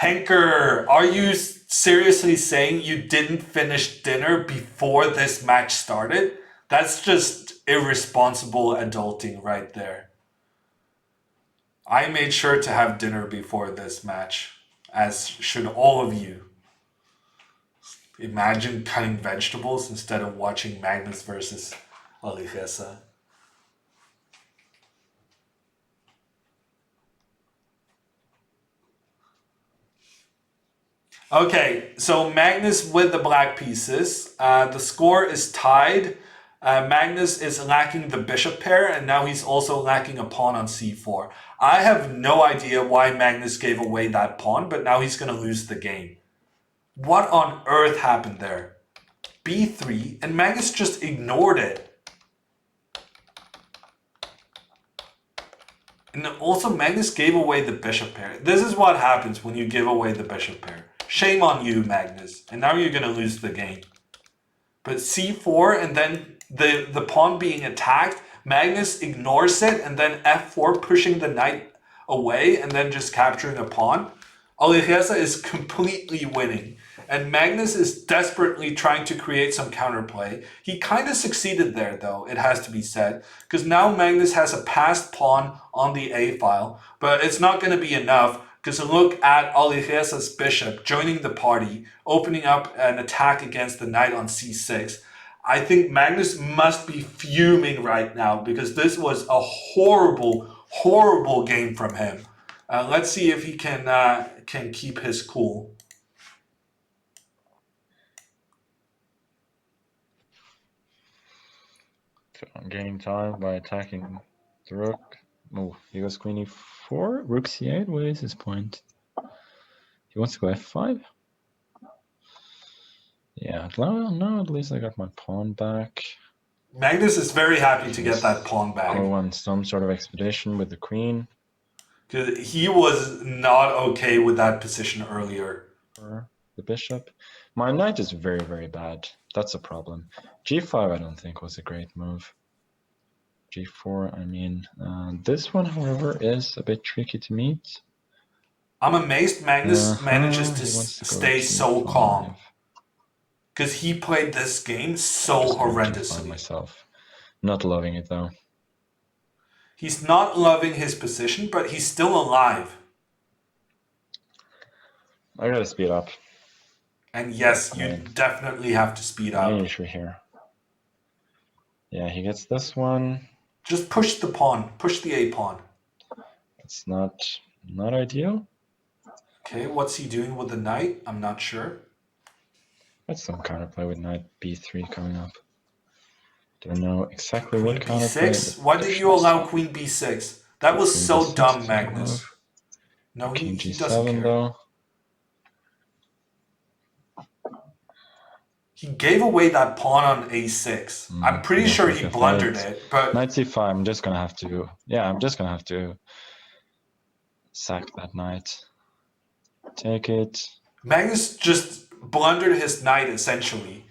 Henker, are you seriously saying you didn't finish dinner before this match started? That's just irresponsible adulting right there. I made sure to have dinner before this match, as should all of you. Imagine cutting vegetables instead of watching Magnus versus Alireza. Okay, so Magnus with the black pieces. The score is tied. Magnus is lacking the bishop pair, and now he's also lacking a pawn on c4. I have no idea why Magnus gave away that pawn, but now he's going to lose the game. What on earth happened there? b3, and Magnus just ignored it. And also Magnus gave away the bishop pair. This is what happens when you give away the bishop pair. Shame on you, Magnus. And now you're going to lose the game. But c4 and then the pawn being attacked, Magnus ignores it, and then f4 pushing the knight away and then just capturing a pawn. Alireza is completely winning. And Magnus is desperately trying to create some counterplay. He kind of succeeded there, though, it has to be said. Because now Magnus has a passed pawn on the A file. But it's not going to be enough. Because look at Alireza's bishop joining the party, opening up an attack against the knight on c6. I think Magnus must be fuming right now. Because this was a horrible, horrible game from him. Let's see if he can keep his cool. So I'm gaining time by attacking the rook. Oh, he goes queen e4, rook c8. What is his point? He wants to go f5? Yeah, no, at least I got my pawn back. Magnus is very happy to get that pawn back. Go on some sort of expedition with the queen. Because he was not okay with that position earlier. The bishop. My knight is very, very bad. That's a problem. g5 I don't think was a great move. g4, I mean, this one, however, is a bit tricky to meet. I'm amazed Magnus manages to He wants to go stay so g5. calm. Because he played this game so Just going to find horrendously. myself. Not loving it though. He's not loving his position, but he's still alive. I gotta speed up. And yes, you definitely have to speed up. Any issue here. Yeah, he gets this one. Just push the pawn. Push the A pawn. It's not ideal. Okay, what's he doing with the knight? I'm not sure. That's some counterplay with knight b3 coming up. Don't know exactly Queen what counterplay. b6? Why did you allow queen b6? That was Queen so b6 dumb, to Magnus. move. No, King he doesn't g7 care. though. He gave away that pawn on a6. I'm pretty yeah, sure he because blundered knight- it, but Knight c5, I'm just gonna have to sack that knight. Take it. Magnus just blundered his knight essentially.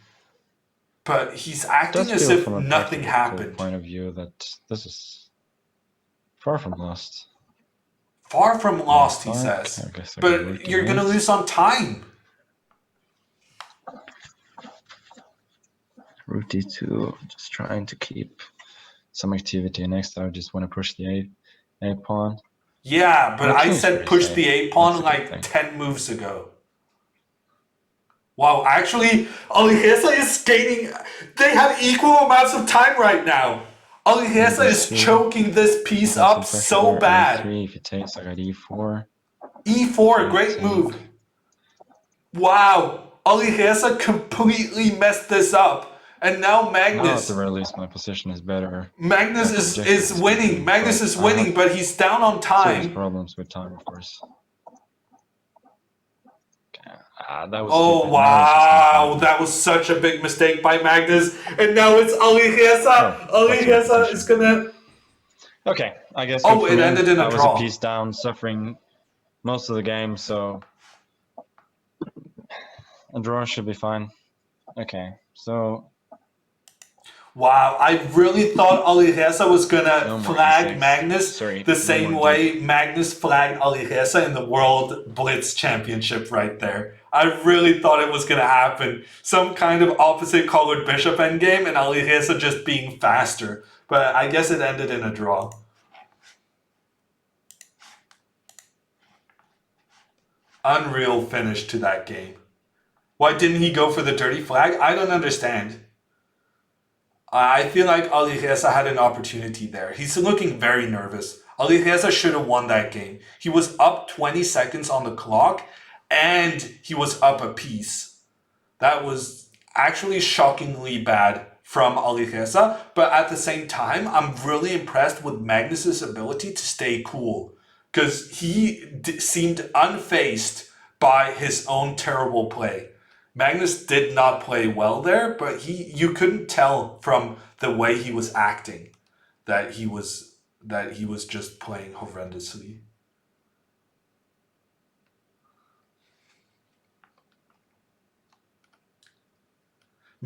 But he's It acting does as feel if from a nothing practical happened. point of view that this is far from lost. Far from lost, he Fuck, says. I guess I gotta work But you're it gonna out. lose on time. Rook d2, just trying to keep some activity. Next, I just want to push the a pawn. Yeah, but That I seems said pretty push safe. the A pawn That's a like good thing. 10 moves ago. Wow, actually, Alireza is gaining. They have equal amounts of time right now. Alireza is E3. choking this piece Got some up pressure so there. bad. E3, if he takes, I got e4. E4, great Take. move. Wow, Alireza completely messed this up. And now Now, at Magnus. the very least, my position is better. Magnus That's is objective winning. speaking, Magnus but is I winning, have but he's down on Serious time. problems with time, of course. That was Oh stupid. Now it's just wow, gonna that was such a big mistake by Magnus. And now it's Alireza. Oh, that's Alireza my is gonna. Okay, I guess. Oh, good for it me. ended in a I was draw. a piece down, suffering most of the game, so a draw should be fine. Okay, so Wow, I really thought Alireza was gonna No more flag E6. Magnus Sorry, the no same more way Magnus flagged Alireza in the World Blitz Championship right there. I really thought it was gonna happen. Some kind of opposite colored bishop endgame and Alireza just being faster. But I guess it ended in a draw. Unreal finish to that game. Why didn't he go for the dirty flag? I don't understand. I feel like Alireza had an opportunity there. He's looking very nervous. Alireza should have won that game. He was up 20 seconds on the clock, and he was up a piece. That was actually shockingly bad from Alireza, but at the same time, I'm really impressed with Magnus's ability to stay cool, because he seemed unfazed by his own terrible play. Magnus did not play well there, but you couldn't tell from the way he was acting that he was just playing horrendously.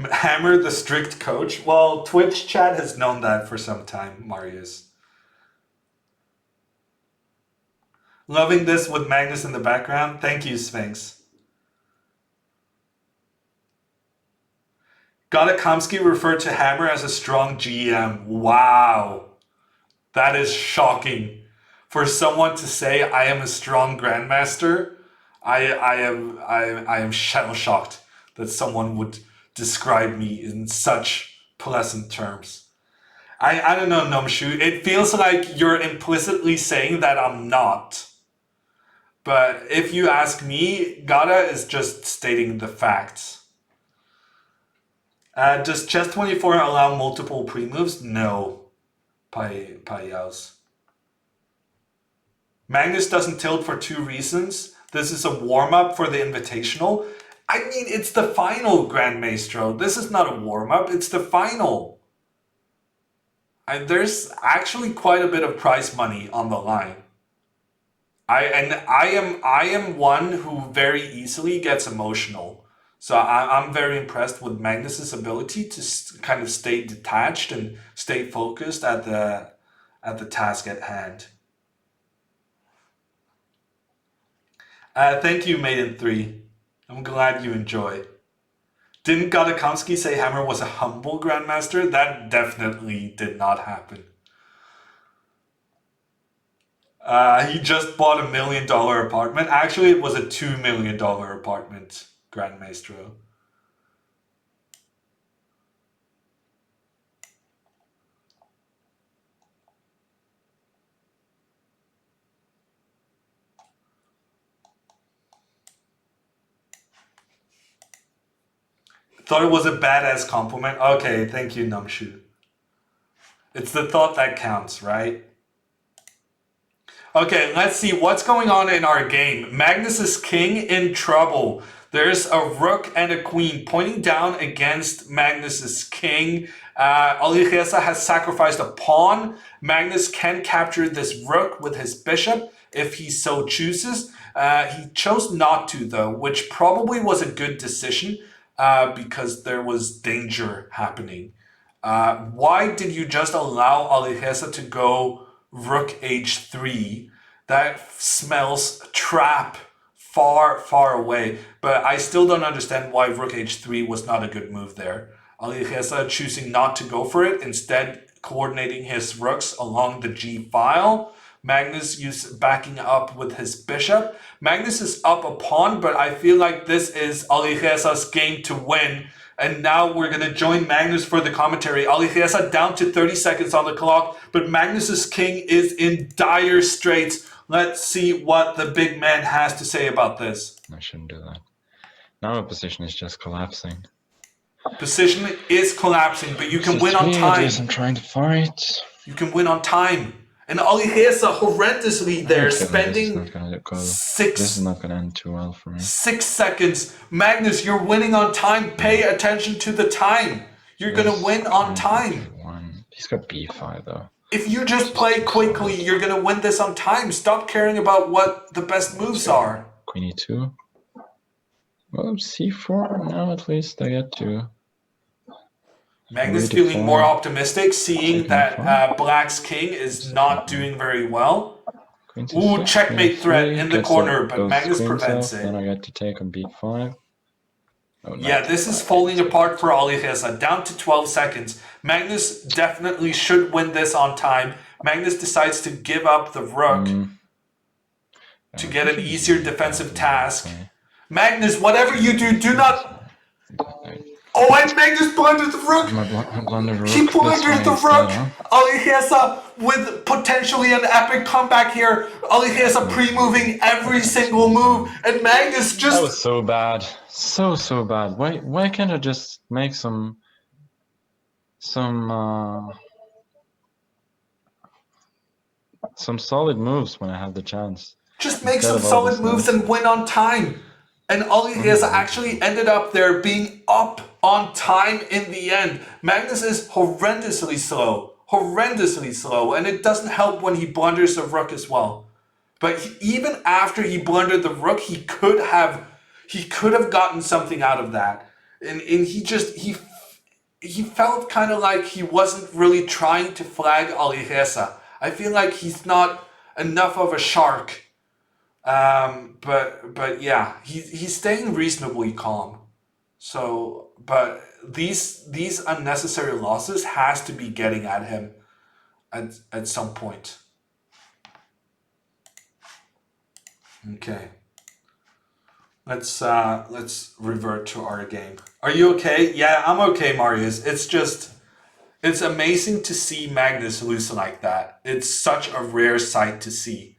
Hammer the strict coach. Well, Twitch chat has known that for some time, Marius. Loving this with Magnus in the background. Thank you, Sphinx. Gadakamsky referred to Hammer as a strong GM. Wow. That is shocking. For someone to say I am a strong grandmaster, I am shell shocked that someone would describe me in such pleasant terms. I don't know, Nomshu. It feels like you're implicitly saying that I'm not. But if you ask me, Gada is just stating the facts. Does Chess 24 allow multiple pre-moves? No. Payaos. Magnus doesn't tilt for 2 reasons. This is a warm-up for the Invitational. I mean, it's the final, Grand Maestro. This is not a warm-up, it's the final. There's actually quite a bit of prize money on the line. I am one who very easily gets emotional. So I'm very impressed with Magnus's ability to kind of stay detached and stay focused at the task at hand. Thank you, Maiden3. I'm glad you enjoy. Didn't Gadakamsky say Hammer was a humble grandmaster? That definitely did not happen. He just bought $1 million apartment. Actually, it was a $2 million apartment, Grand Maestro. Thought it was a badass compliment. Okay, thank you, Numshu. It's the thought that counts, right? Okay, let's see what's going on in our game. Magnus's king in trouble. There's a rook and a queen pointing down against Magnus's king. Alireza has sacrificed a pawn. Magnus can capture this rook with his bishop if he so chooses. He chose not to, though, which probably was a good decision because there was danger happening. Why did you just allow Alireza to go rook h3? That smells trap far, far away. But I still don't understand why rook h3 was not a good move there. Alireza choosing not to go for it, instead coordinating his rooks along the g file. Magnus backing up with his bishop. Magnus is up a pawn, but I feel like this is Alireza's game to win. And now we're going to join Magnus for the commentary. Alireza down to 30 seconds on the clock, but Magnus's king is in dire straits. Let's see what the big man has to say about this. I shouldn't do that. Now my position is just collapsing. Position is collapsing, but you can win on time. I'm trying to fight. You can win on time. And Alireza horrendously there, Okay, spending this is not gonna end too well for me. 6 seconds. Magnus, you're winning on time. Pay attention to the time. You're going to win on time. He's got b5 though. If you just play quickly, you're going to win this on time. Stop caring about what the best moves are. Queen e2. Well, c4 now at least I get to. Magnus feeling more optimistic, seeing that Black's king is not doing very well. Ooh, checkmate threat in the corner, but Magnus prevents it. Then I get to take on b5. Oh, yeah, this is falling apart for Alireza. Down to 12 seconds. Magnus definitely should win this on time. Magnus decides to give up the rook to get an easier defensive task. Magnus, whatever you do, do not... Oh, and Magnus blundered the rook. He blundered the rook. Alireza with potentially an epic comeback here. Alireza pre-moving every single move, and Magnus just. That was so bad, so bad. Why can't I just make some solid moves when I have the chance? Just make Instead some of all solid this moves and win on time. And Alireza actually ended up there being up on time in the end. Magnus is horrendously slow, and it doesn't help when he blunders the rook as well. But even after he blundered the rook, he could have gotten something out of that. And he felt kind of like he wasn't really trying to flag Alireza. I feel like he's not enough of a shark. But yeah, he's staying reasonably calm. So, but these unnecessary losses has to be getting at him at some point. Okay. Let's revert to our game. Are you okay? Yeah, I'm okay, Marius. It's amazing to see Magnus lose like that. It's such a rare sight to see.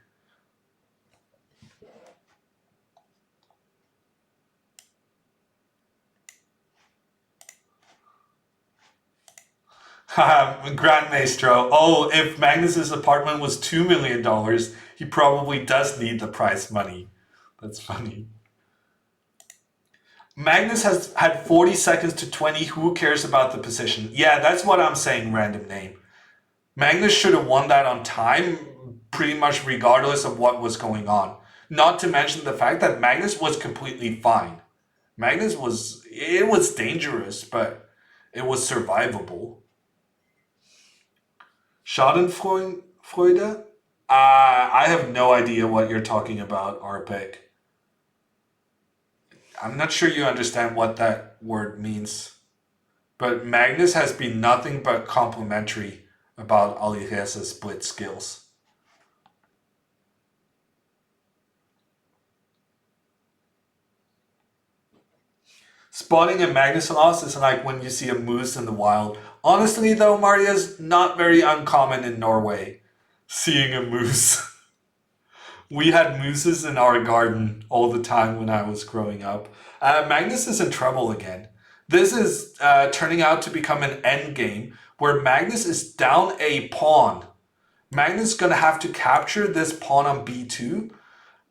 Grand Maestro. Oh, if Magnus's apartment was $2 million, he probably does need the prize money. That's funny. Magnus has had 40 seconds to 20. Who cares about the position? Yeah, that's what I'm saying, random name. Magnus should have won that on time, pretty much regardless of what was going on. Not to mention the fact that Magnus was completely fine. It was dangerous, but it was survivable. Schadenfreude? I have no idea what you're talking about, Arpek. I'm not sure you understand what that word means. But Magnus has been nothing but complimentary about Alireza's split skills. Spotting a Magnus loss is like when you see a moose in the wild. Honestly though, Marius, not very uncommon in Norway, seeing a moose. We had mooses in our garden all the time when I was growing up. Magnus is in trouble again. This is turning out to become an end game where Magnus is down a pawn. Magnus is going to have to capture this pawn on b2.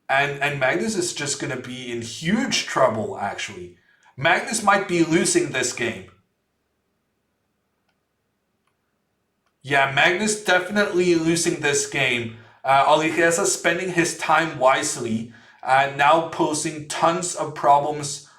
And Magnus is just going to be in huge trouble, actually. Magnus might be losing this game. Yeah, Magnus definitely losing this game. Alireza spending his time wisely, now posing tons of problems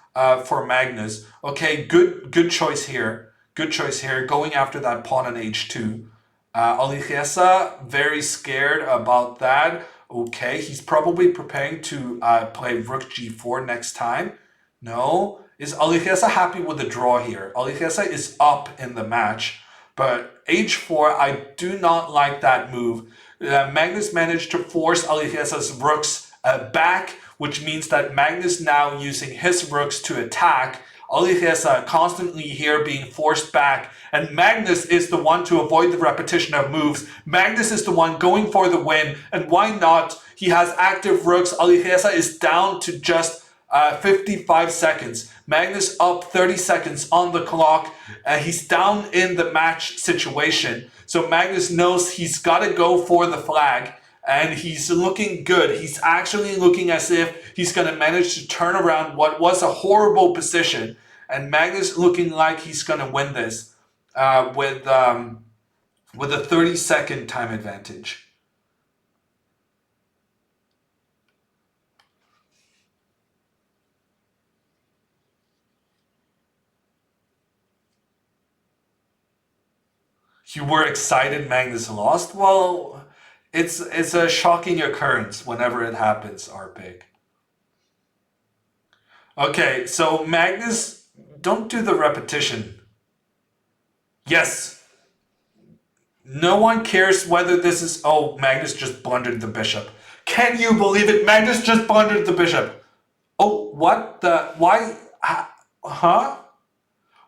for Magnus. Okay, good choice here. Good choice here, going after that pawn on h2. Alireza, very scared about that. Okay, he's probably preparing to play rook g4 next time. No. Is Alireza happy with the draw here? Alireza is up in the match. But h4, I do not like that move. Magnus managed to force Alireza's rooks back, which means that Magnus now using his rooks to attack. Alireza constantly here being forced back, and Magnus is the one to avoid the repetition of moves. Magnus is the one going for the win, and why not? He has active rooks. Alireza is down to just 55 seconds. Magnus up 30 seconds on the clock. He's down in the match situation. So Magnus knows he's got to go for the flag. And he's looking good. He's actually looking as if he's going to manage to turn around what was a horrible position. And Magnus looking like he's going to win this with a 30-second time advantage. You were excited Magnus lost? Well, it's a shocking occurrence whenever it happens, Arpig. Okay, so Magnus, don't do the repetition. Yes. No one cares whether this is... Oh, Magnus just blundered the bishop. Can you believe it? Magnus just blundered the bishop. Oh, what the... Why... Huh?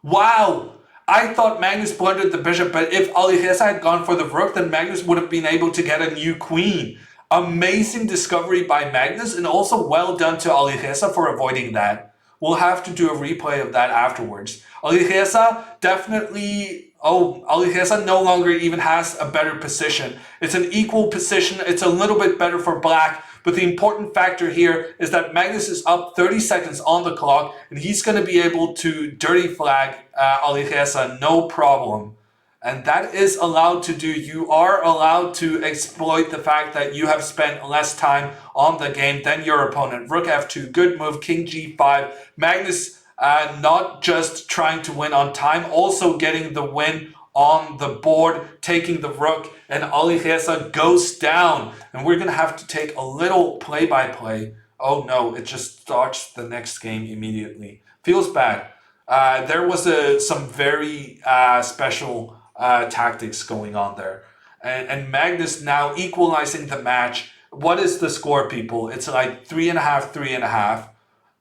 Wow! I thought Magnus blundered the bishop, but if Alireza had gone for the rook, then Magnus would have been able to get a new queen. Amazing discovery by Magnus, and also well done to Alireza for avoiding that. We'll have to do a replay of that afterwards. Alireza definitely... Oh, Alireza no longer even has a better position. It's an equal position. It's a little bit better for black. But the important factor here is that Magnus is up 30 seconds on the clock, and he's going to be able to dirty flag Alireza, no problem. And that is allowed to do. You are allowed to exploit the fact that you have spent less time on the game than your opponent. Rook f2, good move, king g5. Magnus not just trying to win on time, also getting the win on the board, taking the rook, and Alireza goes down. And we're going to have to take a little play-by-play. Oh no, it just starts the next game immediately. Feels bad. There was some very special tactics going on there. And Magnus now equalizing the match. What is the score, people? It's like 3.5,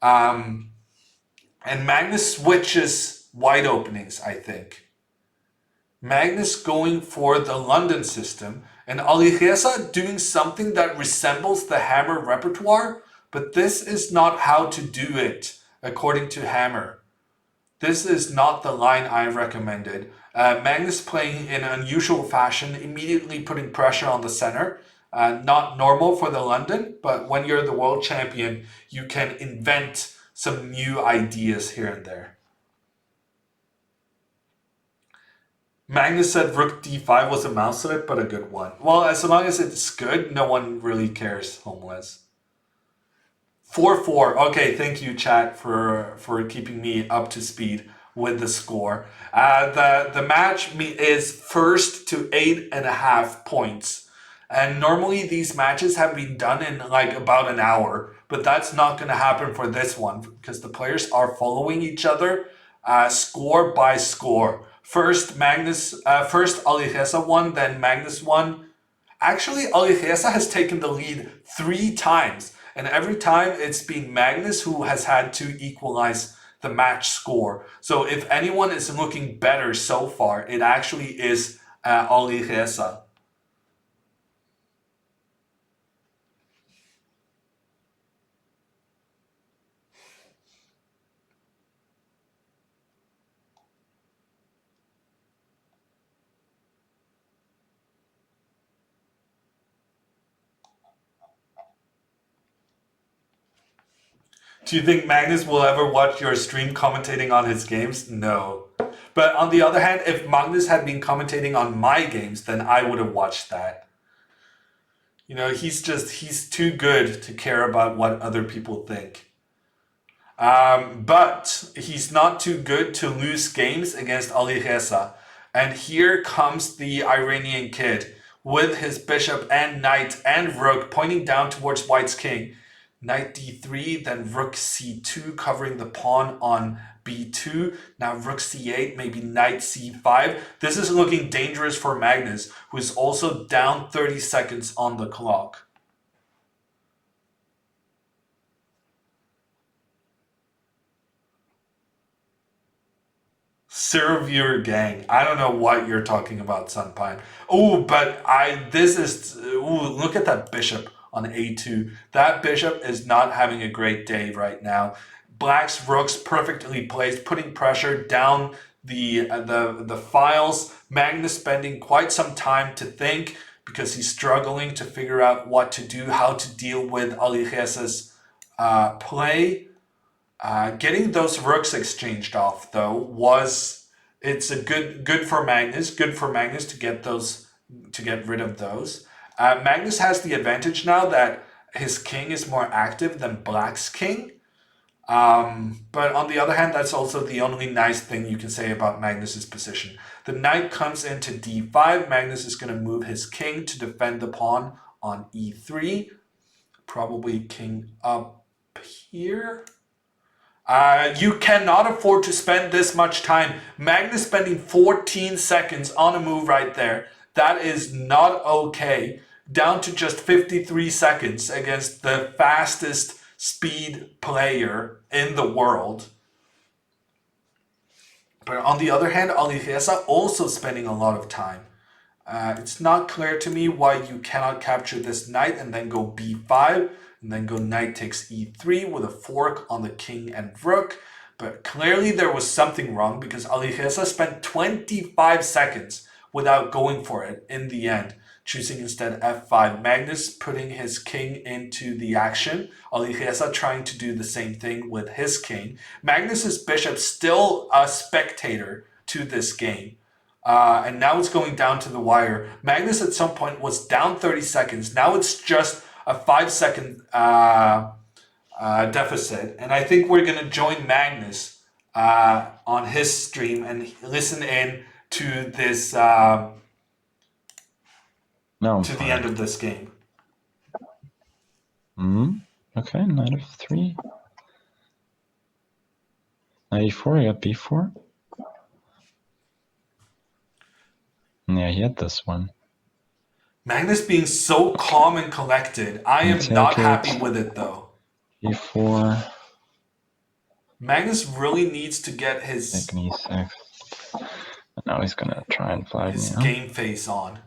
3.5. And Magnus switches wide openings, I think. Magnus going for the London system, and Alireza doing something that resembles the Hammer repertoire, but this is not how to do it, according to Hammer. This is not the line I recommended. Magnus playing in an unusual fashion, immediately putting pressure on the center. Not normal for the London, but when you're the world champion, you can invent some new ideas here and there. Magnus said rook d5 was a mouselet, but a good one. Well, as long as it's good, no one really cares, Homeless. 4-4. Okay, thank you, chat, for keeping me up to speed with the score. The match is first to 8.5 points. And normally these matches have been done in like about an hour, but that's not going to happen for this one because the players are following each other score by score. First Alireza won, then Magnus won. Actually, Alireza has taken the lead 3 times, and every time it's been Magnus who has had to equalize the match score. So if anyone is looking better so far, it actually is Alireza. Do you think Magnus will ever watch your stream commentating on his games? No. But on the other hand, if Magnus had been commentating on my games, then I would have watched that. You know, he's too good to care about what other people think. But he's not too good to lose games against Alireza. And here comes the Iranian kid with his bishop and knight and rook pointing down towards white's king. Knight d3, then rook c2, covering the pawn on b2. Now rook c8, maybe knight c5. This is looking dangerous for Magnus, who is also down 30 seconds on the clock. Zero viewer gang. I don't know what you're talking about, Sunpine. Oh, but look at that bishop on a2. That bishop is not having a great day right now. Black's rook's perfectly placed, putting pressure down the files. Magnus spending quite some time to think because he's struggling to figure out what to do, how to deal with Alireza's play. Getting those rooks exchanged off though it's a good for Magnus. Good for Magnus to get rid of those. Magnus has the advantage now that his king is more active than Black's king. But on the other hand, that's also the only nice thing you can say about Magnus's position. The knight comes into d5. Magnus is going to move his king to defend the pawn on e3. Probably king up here. You cannot afford to spend this much time. Magnus spending 14 seconds on a move right there. That is not okay. Down to just 53 seconds against the fastest speed player in the world. But on the other hand, Alireza also spending a lot of time. It's not clear to me why you cannot capture this knight and then go b5 and then go knight takes e3 with a fork on the king and rook. But clearly there was something wrong because Alireza spent 25 seconds without going for it in the end, choosing instead f5. Magnus putting his king into the action. Alireza trying to do the same thing with his king. Magnus's bishop still a spectator to this game. And now it's going down to the wire. Magnus at some point was down 30 seconds. Now it's just a 5-second deficit. And I think we're going to join Magnus on his stream and listen in to this No, I'm to the fine. end of this game. Okay, knight f3. Knight e4, I got b4. Yeah, he had this one. Magnus being so calm and collected. I am not happy with it though. e4. Magnus really needs to get his Second e6. And now he's gonna try and flag me. game face on.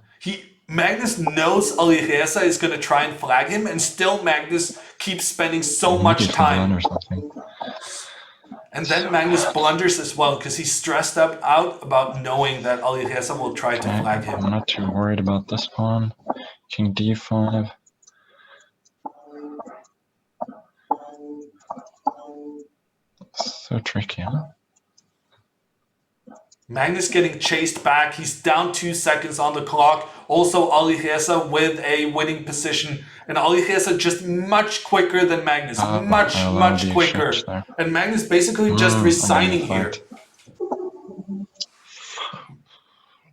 Magnus knows Alireza is going to try and flag him, and still Magnus keeps spending so much time. Or something. And then Magnus blunders as well because he's stressed out about knowing that Alireza will try to flag him. I'm not too worried about this pawn. King d5. So tricky, huh? Magnus getting chased back. He's down 2 seconds on the clock. Also, Alireza with a winning position. And Alireza just much quicker than Magnus. Much quicker. And Magnus basically just resigning here.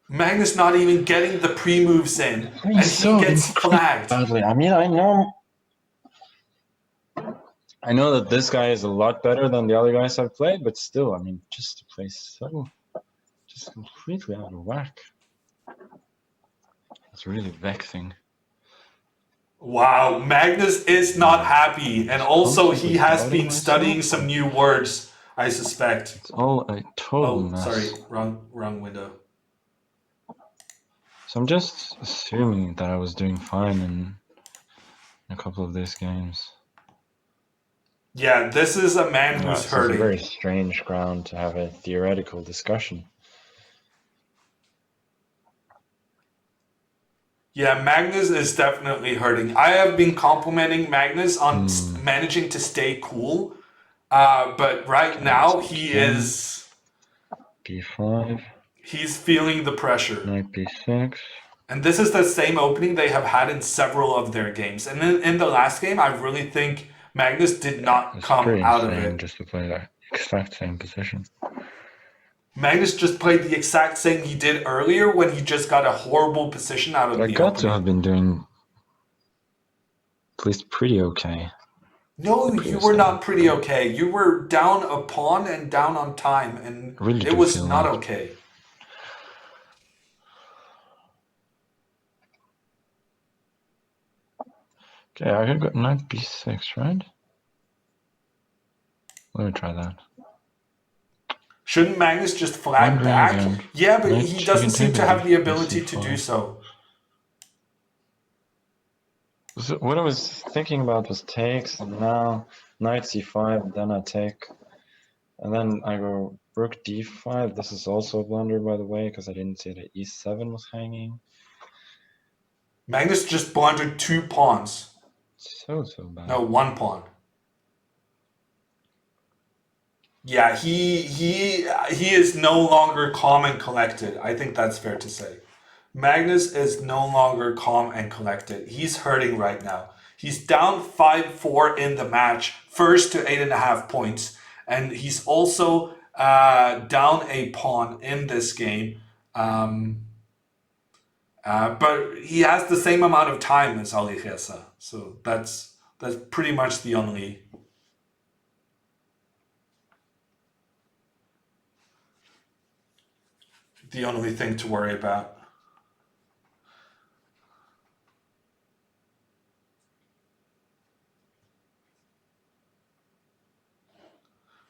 Magnus not even getting the pre-moves in. And he gets flagged. Badly. I mean, I know that this guy is a lot better than the other guys I've played, but still, I mean, just to play so... just completely out of whack. It's really vexing. Wow, Magnus is not happy, and also he has been studying some new words, I suspect. It's all a total mess. Sorry, wrong window. So I'm just assuming that I was doing fine in a couple of these games. Yeah, this is a man who's hurting. It's a very strange ground to have a theoretical discussion. Yeah, Magnus is definitely hurting. I have been complimenting Magnus on managing to stay cool, but right now he is... b5. He's feeling the pressure. Knight b6. And this is the same opening they have had in several of their games. And then in the last game, I really think Magnus did not come out of it. Just to play that exact same position. Magnus just played the exact same he did earlier when he just got a horrible position out of the I got opening. to have been doing at least pretty okay. No, you were not pretty okay. You were down a pawn and down on time, and really it was not like... okay. Okay, I could go knight b6, right? Let me try that. Shouldn't Magnus just flag back? Yeah, but he doesn't seem to have the ability to do so. So what I was thinking about was takes, and now knight c5, then I take, and then I go rook d5. This is also a blunder, by the way, because I didn't see that e7 was hanging. Magnus just blundered 2 pawns. So bad. No, 1 pawn. Yeah, he is no longer calm and collected. I think that's fair to say. Magnus is no longer calm and collected. He's hurting right now. He's down 5-4 in the match, first to 8.5 points, and he's also down a pawn in this game. But he has the same amount of time as Alireza, so that's pretty much the only thing to worry about.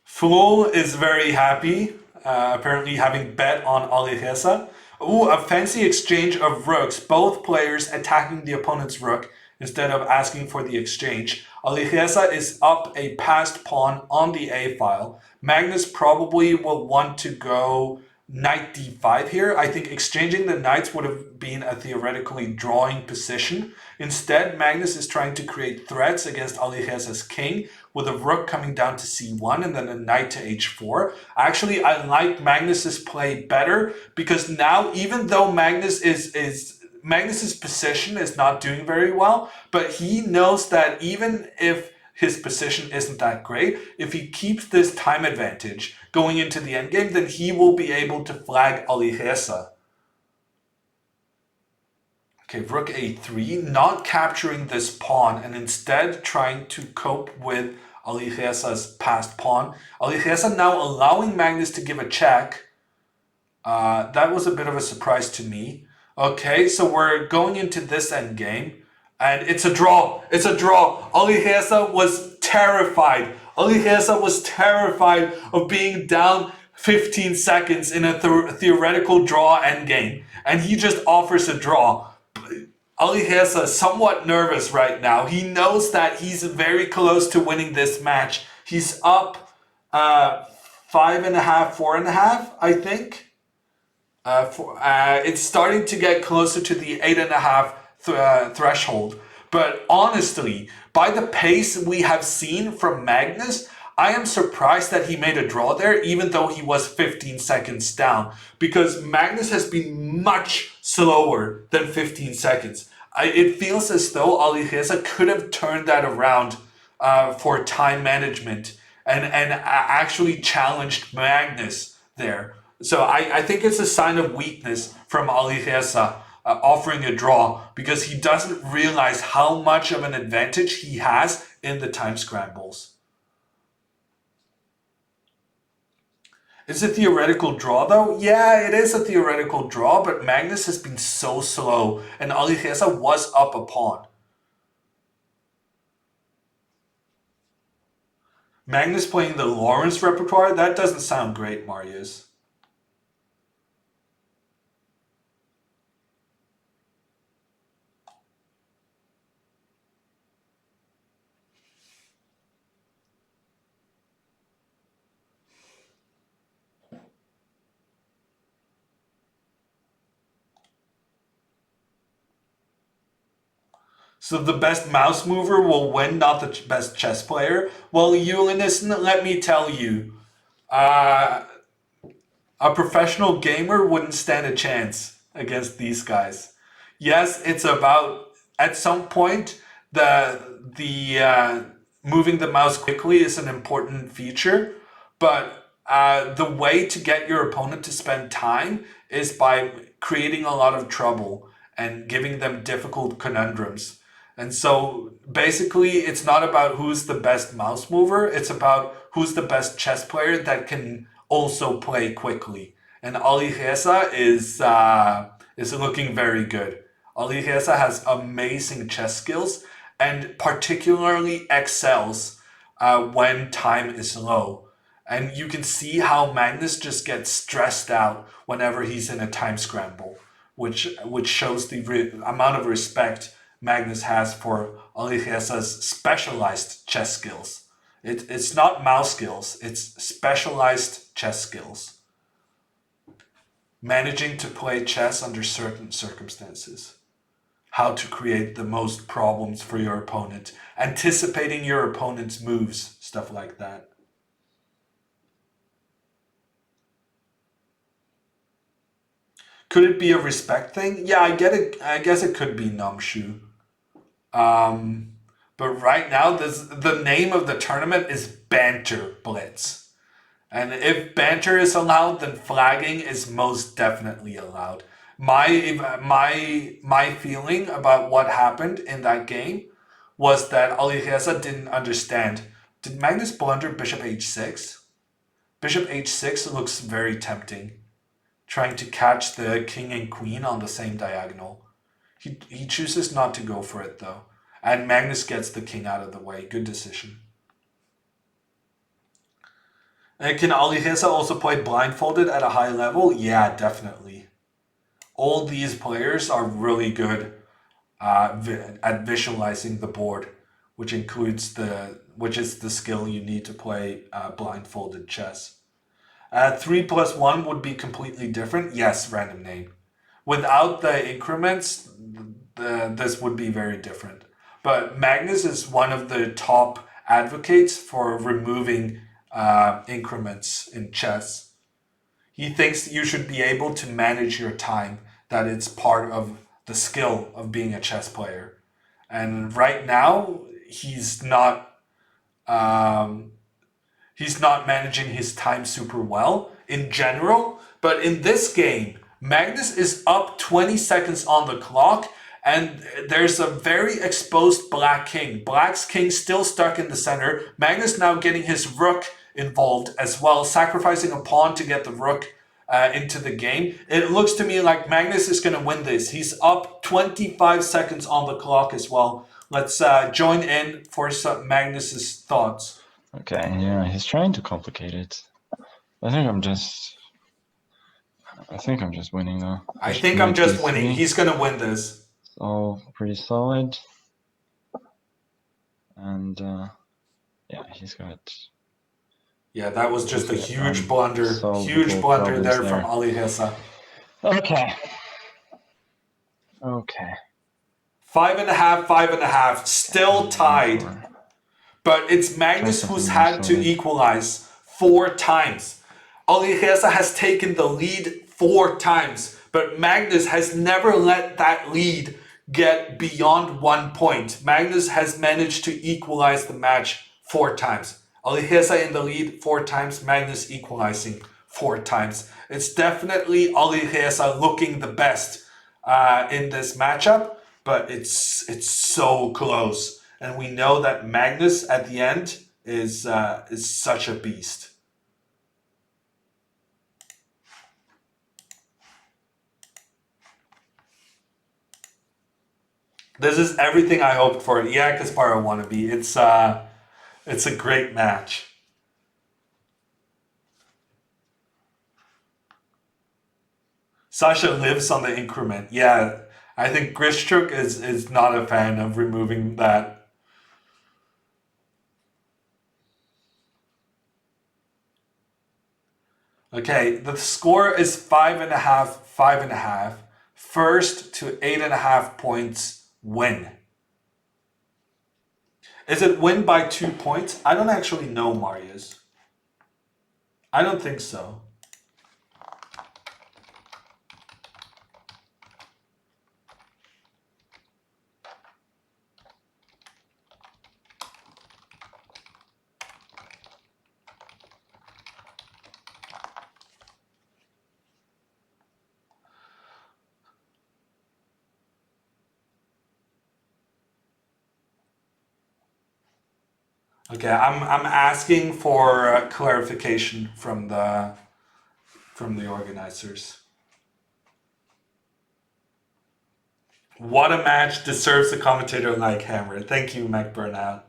Fool is very happy. apparently having bet on Alireza. Ooh, a fancy exchange of rooks, both players attacking the opponent's rook instead of asking for the exchange. Alireza is up a passed pawn on the a file. Magnus probably will want to go knight d5 here. I think exchanging the knights would have been a theoretically drawing position. Instead, Magnus is trying to create threats against Alireza's king with a rook coming down to c1 and then a knight to h4. Actually, I like Magnus's play better because now, even though Magnus's position is not doing very well, but he knows that even if his position isn't that great, if he keeps this time advantage going into the endgame, then he will be able to flag Alireza. Okay, rook a3, not capturing this pawn and instead trying to cope with Alireza's passed pawn. Alireza now allowing Magnus to give a check. That was a bit of a surprise to me. Okay, so we're going into this endgame. And it's a draw. It's a draw. Alireza was terrified. Alireza was terrified of being down 15 seconds in a theoretical draw endgame. And he just offers a draw. Alireza is somewhat nervous right now. He knows that he's very close to winning this match. He's up 5.5, 4.5, I think. It's starting to get closer to the 8.5 threshold. But honestly, by the pace we have seen from Magnus, I am surprised that he made a draw there, even though he was 15 seconds down, because Magnus has been much slower than 15 seconds. It feels as though Alireza could have turned that around for time management and actually challenged Magnus there. So I think it's a sign of weakness from Alireza offering a draw, because he doesn't realize how much of an advantage he has in the time scrambles. It's a theoretical draw though? Yeah, it is a theoretical draw, but Magnus has been so slow and Alireza was up a pawn. Magnus playing the Lawrence repertoire? That doesn't sound great, Marius. So the best mouse mover will win, not the best chess player? Well, Ulinus, let me tell you, a professional gamer wouldn't stand a chance against these guys. Yes, it's about, at some point, the moving the mouse quickly is an important feature, but the way to get your opponent to spend time is by creating a lot of trouble and giving them difficult conundrums. And so basically it's not about who's the best mouse mover, it's about who's the best chess player that can also play quickly. And Alireza is looking very good. Alireza has amazing chess skills and particularly excels when time is low. And you can see how Magnus just gets stressed out whenever he's in a time scramble, which shows the amount of respect Magnus has for Alireza's specialized chess skills. It's not mouse skills, it's specialized chess skills. Managing to play chess under certain circumstances. How to create the most problems for your opponent. Anticipating your opponent's moves, stuff like that. Could it be a respect thing? Yeah, I get it. I guess it could be Namshu. But right now, the name of the tournament is Banter Blitz. And if banter is allowed, then flagging is most definitely allowed. My feeling about what happened in that game was that Alireza didn't understand. Did Magnus blunder bishop h6? Bishop h6 looks very tempting. Trying to catch the king and queen on the same diagonal. He chooses not to go for it though. And Magnus gets the king out of the way. Good decision. And can Alireza also play blindfolded at a high level? Yeah, definitely. All these players are really good at visualizing the board, which is the skill you need to play blindfolded chess. 3+1 would be completely different. Yes, random name. Without the increments, this would be very different. But Magnus is one of the top advocates for removing increments in chess. He thinks you should be able to manage your time, that it's part of the skill of being a chess player. And right now, he's not managing his time super well in general. But in this game, Magnus is up 20 seconds on the clock, and there's a very exposed black king. Black's king still stuck in the center. Magnus now getting his rook involved as well, sacrificing a pawn to get the rook into the game. It looks to me like Magnus is going to win this. He's up 25 seconds on the clock as well. Let's join in for some Magnus's thoughts. Okay, yeah, he's trying to complicate it. I think I'm just winning though. I think I'm just winning. He's going to win this. It's all pretty solid. And yeah, he's got... Yeah, that was just a huge blunder. Huge blunder there from Alireza. Okay. Okay. 5.5, 5.5. Still tied. But it's Magnus who's had to equalize 4 times. Alireza has taken the lead 4 times. But Magnus has never let that lead get beyond 1 point. Magnus has managed to equalize the match 4 times. Alireza in the lead 4 times, Magnus equalizing 4 times. It's definitely Alireza looking the best in this matchup, but it's so close. And we know that Magnus at the end is such a beast. This is everything I hoped for. Yeah, Kasparo wannabe. It's a great match. Sasha lives on the increment. Yeah, I think Grishchuk is not a fan of removing that. Okay, the score is 5.5, 5.5. First to 8.5 points win. Is it win by 2 points? I don't actually know, Marius. I don't think so. Okay, I'm asking for clarification from the organizers. What a match deserves a commentator like Hammer. Thank you, Mac Burnout.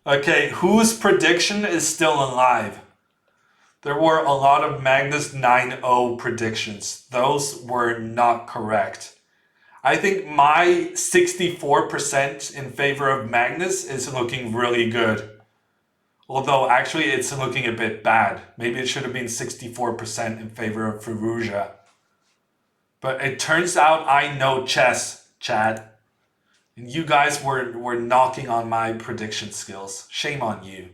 Okay, whose prediction is still alive? There were a lot of Magnus 9-0 predictions. Those were not correct. I think my 64% in favor of Magnus is looking really good. Although actually it's looking a bit bad. Maybe it should have been 64% in favor of Firouzja. But it turns out I know chess, Chad. And you guys were knocking on my prediction skills. Shame on you.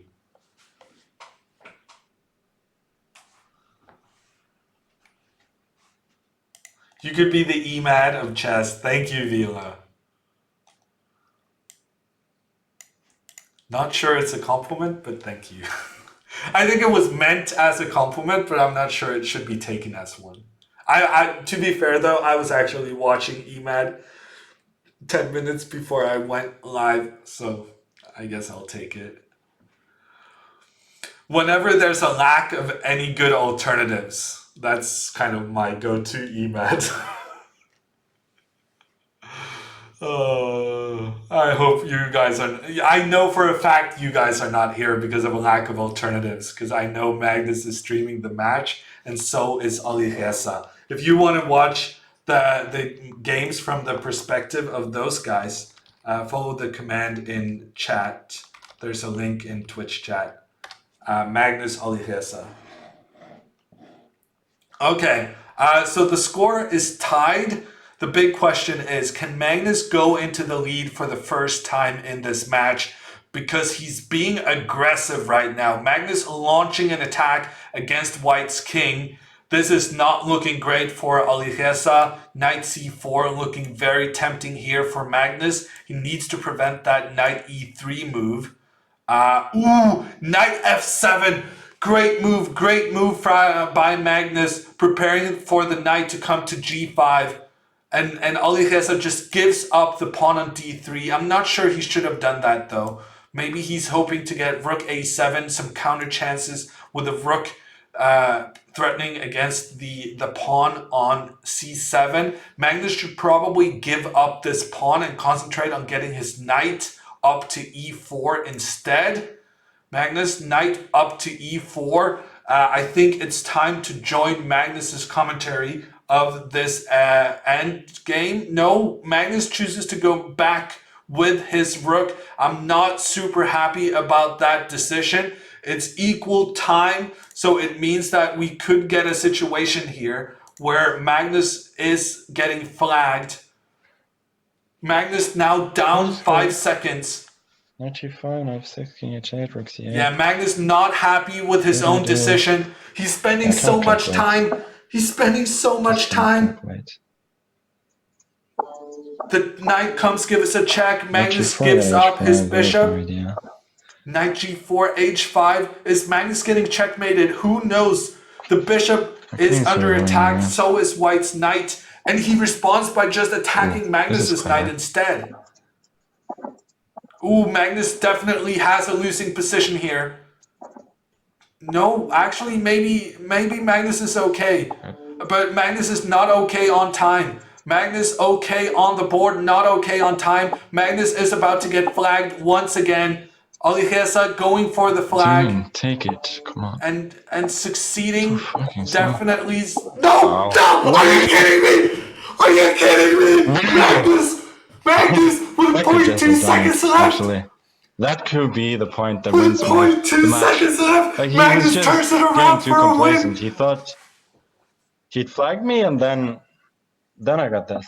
You could be the EMAD of chess. Thank you, Vila. Not sure it's a compliment, but thank you. I think it was meant as a compliment, but I'm not sure it should be taken as one. To be fair though, I was actually watching EMAD 10 minutes before I went live, so I guess I'll take it. Whenever there's a lack of any good alternatives, that's kind of my go-to EMAD. I hope you guys are. I know for a fact you guys are not here because of a lack of alternatives. Because I know Magnus is streaming the match, and so is Alireza. If you want to watch the games from the perspective of those guys, follow the command in chat. There's a link in Twitch chat. Magnus Alireza. Okay, so the score is tied. The big question is, can Magnus go into the lead for the first time in this match? Because he's being aggressive right now. Magnus launching an attack against White's king. This is not looking great for Alireza. Knight c4 looking very tempting here for Magnus. He needs to prevent that knight e3 move. Knight f7. Great move by Magnus, preparing for the knight to come to g5. And Alireza just gives up the pawn on d3. I'm not sure he should have done that though. Maybe he's hoping to get rook a7, some counter chances with a rook threatening against the pawn on c7. Magnus should probably give up this pawn and concentrate on getting his knight up to e4 instead. Magnus, knight up to e4. I think it's time to join Magnus's commentary of this end game. No, Magnus chooses to go back with his rook. I'm not super happy about that decision. It's equal time, so it means that we could get a situation here where Magnus is getting flagged. Magnus now down 5 seconds. Knight g5, knight f6, king h8, rook c8. Yeah, Magnus not happy with his own decision. He's spending so much time. He's spending so much time. The knight comes, give us a check. Magnus gives up his bishop. Knight g4, h5. Is Magnus getting checkmated? Who knows? The bishop is under attack. So is White's knight. And he responds by just attacking Magnus's knight instead. Ooh, Magnus definitely has a losing position here. No, actually, maybe Magnus is okay. But Magnus is not okay on time. Magnus okay on the board, not okay on time. Magnus is about to get flagged once again. Alireza going for the flag. Take it, come on. And succeeding definitely. No! Are you kidding me? Are you kidding me? Magnus with 0.2 seconds left. Actually, that could be the point that wins the 0.2 match. seconds left. Like, Magnus turns it around too for a win. complacent. He thought he'd flag me, and then I got this.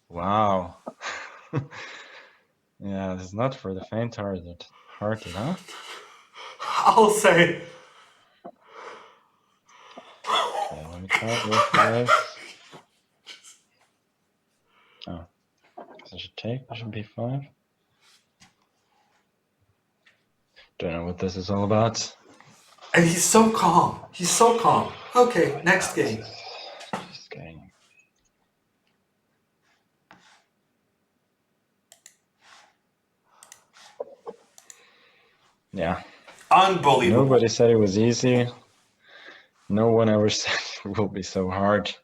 Wow. Yeah, this is not for the faint-hearted, huh? I'll say. Okay, let me try this. Oh, I should take bishop b5. Don't know what this is all about. And he's so calm. He's so calm. Okay, next game. Just getting... Yeah. Unbelievable. Nobody said it was easy. No one ever said it will be so hard.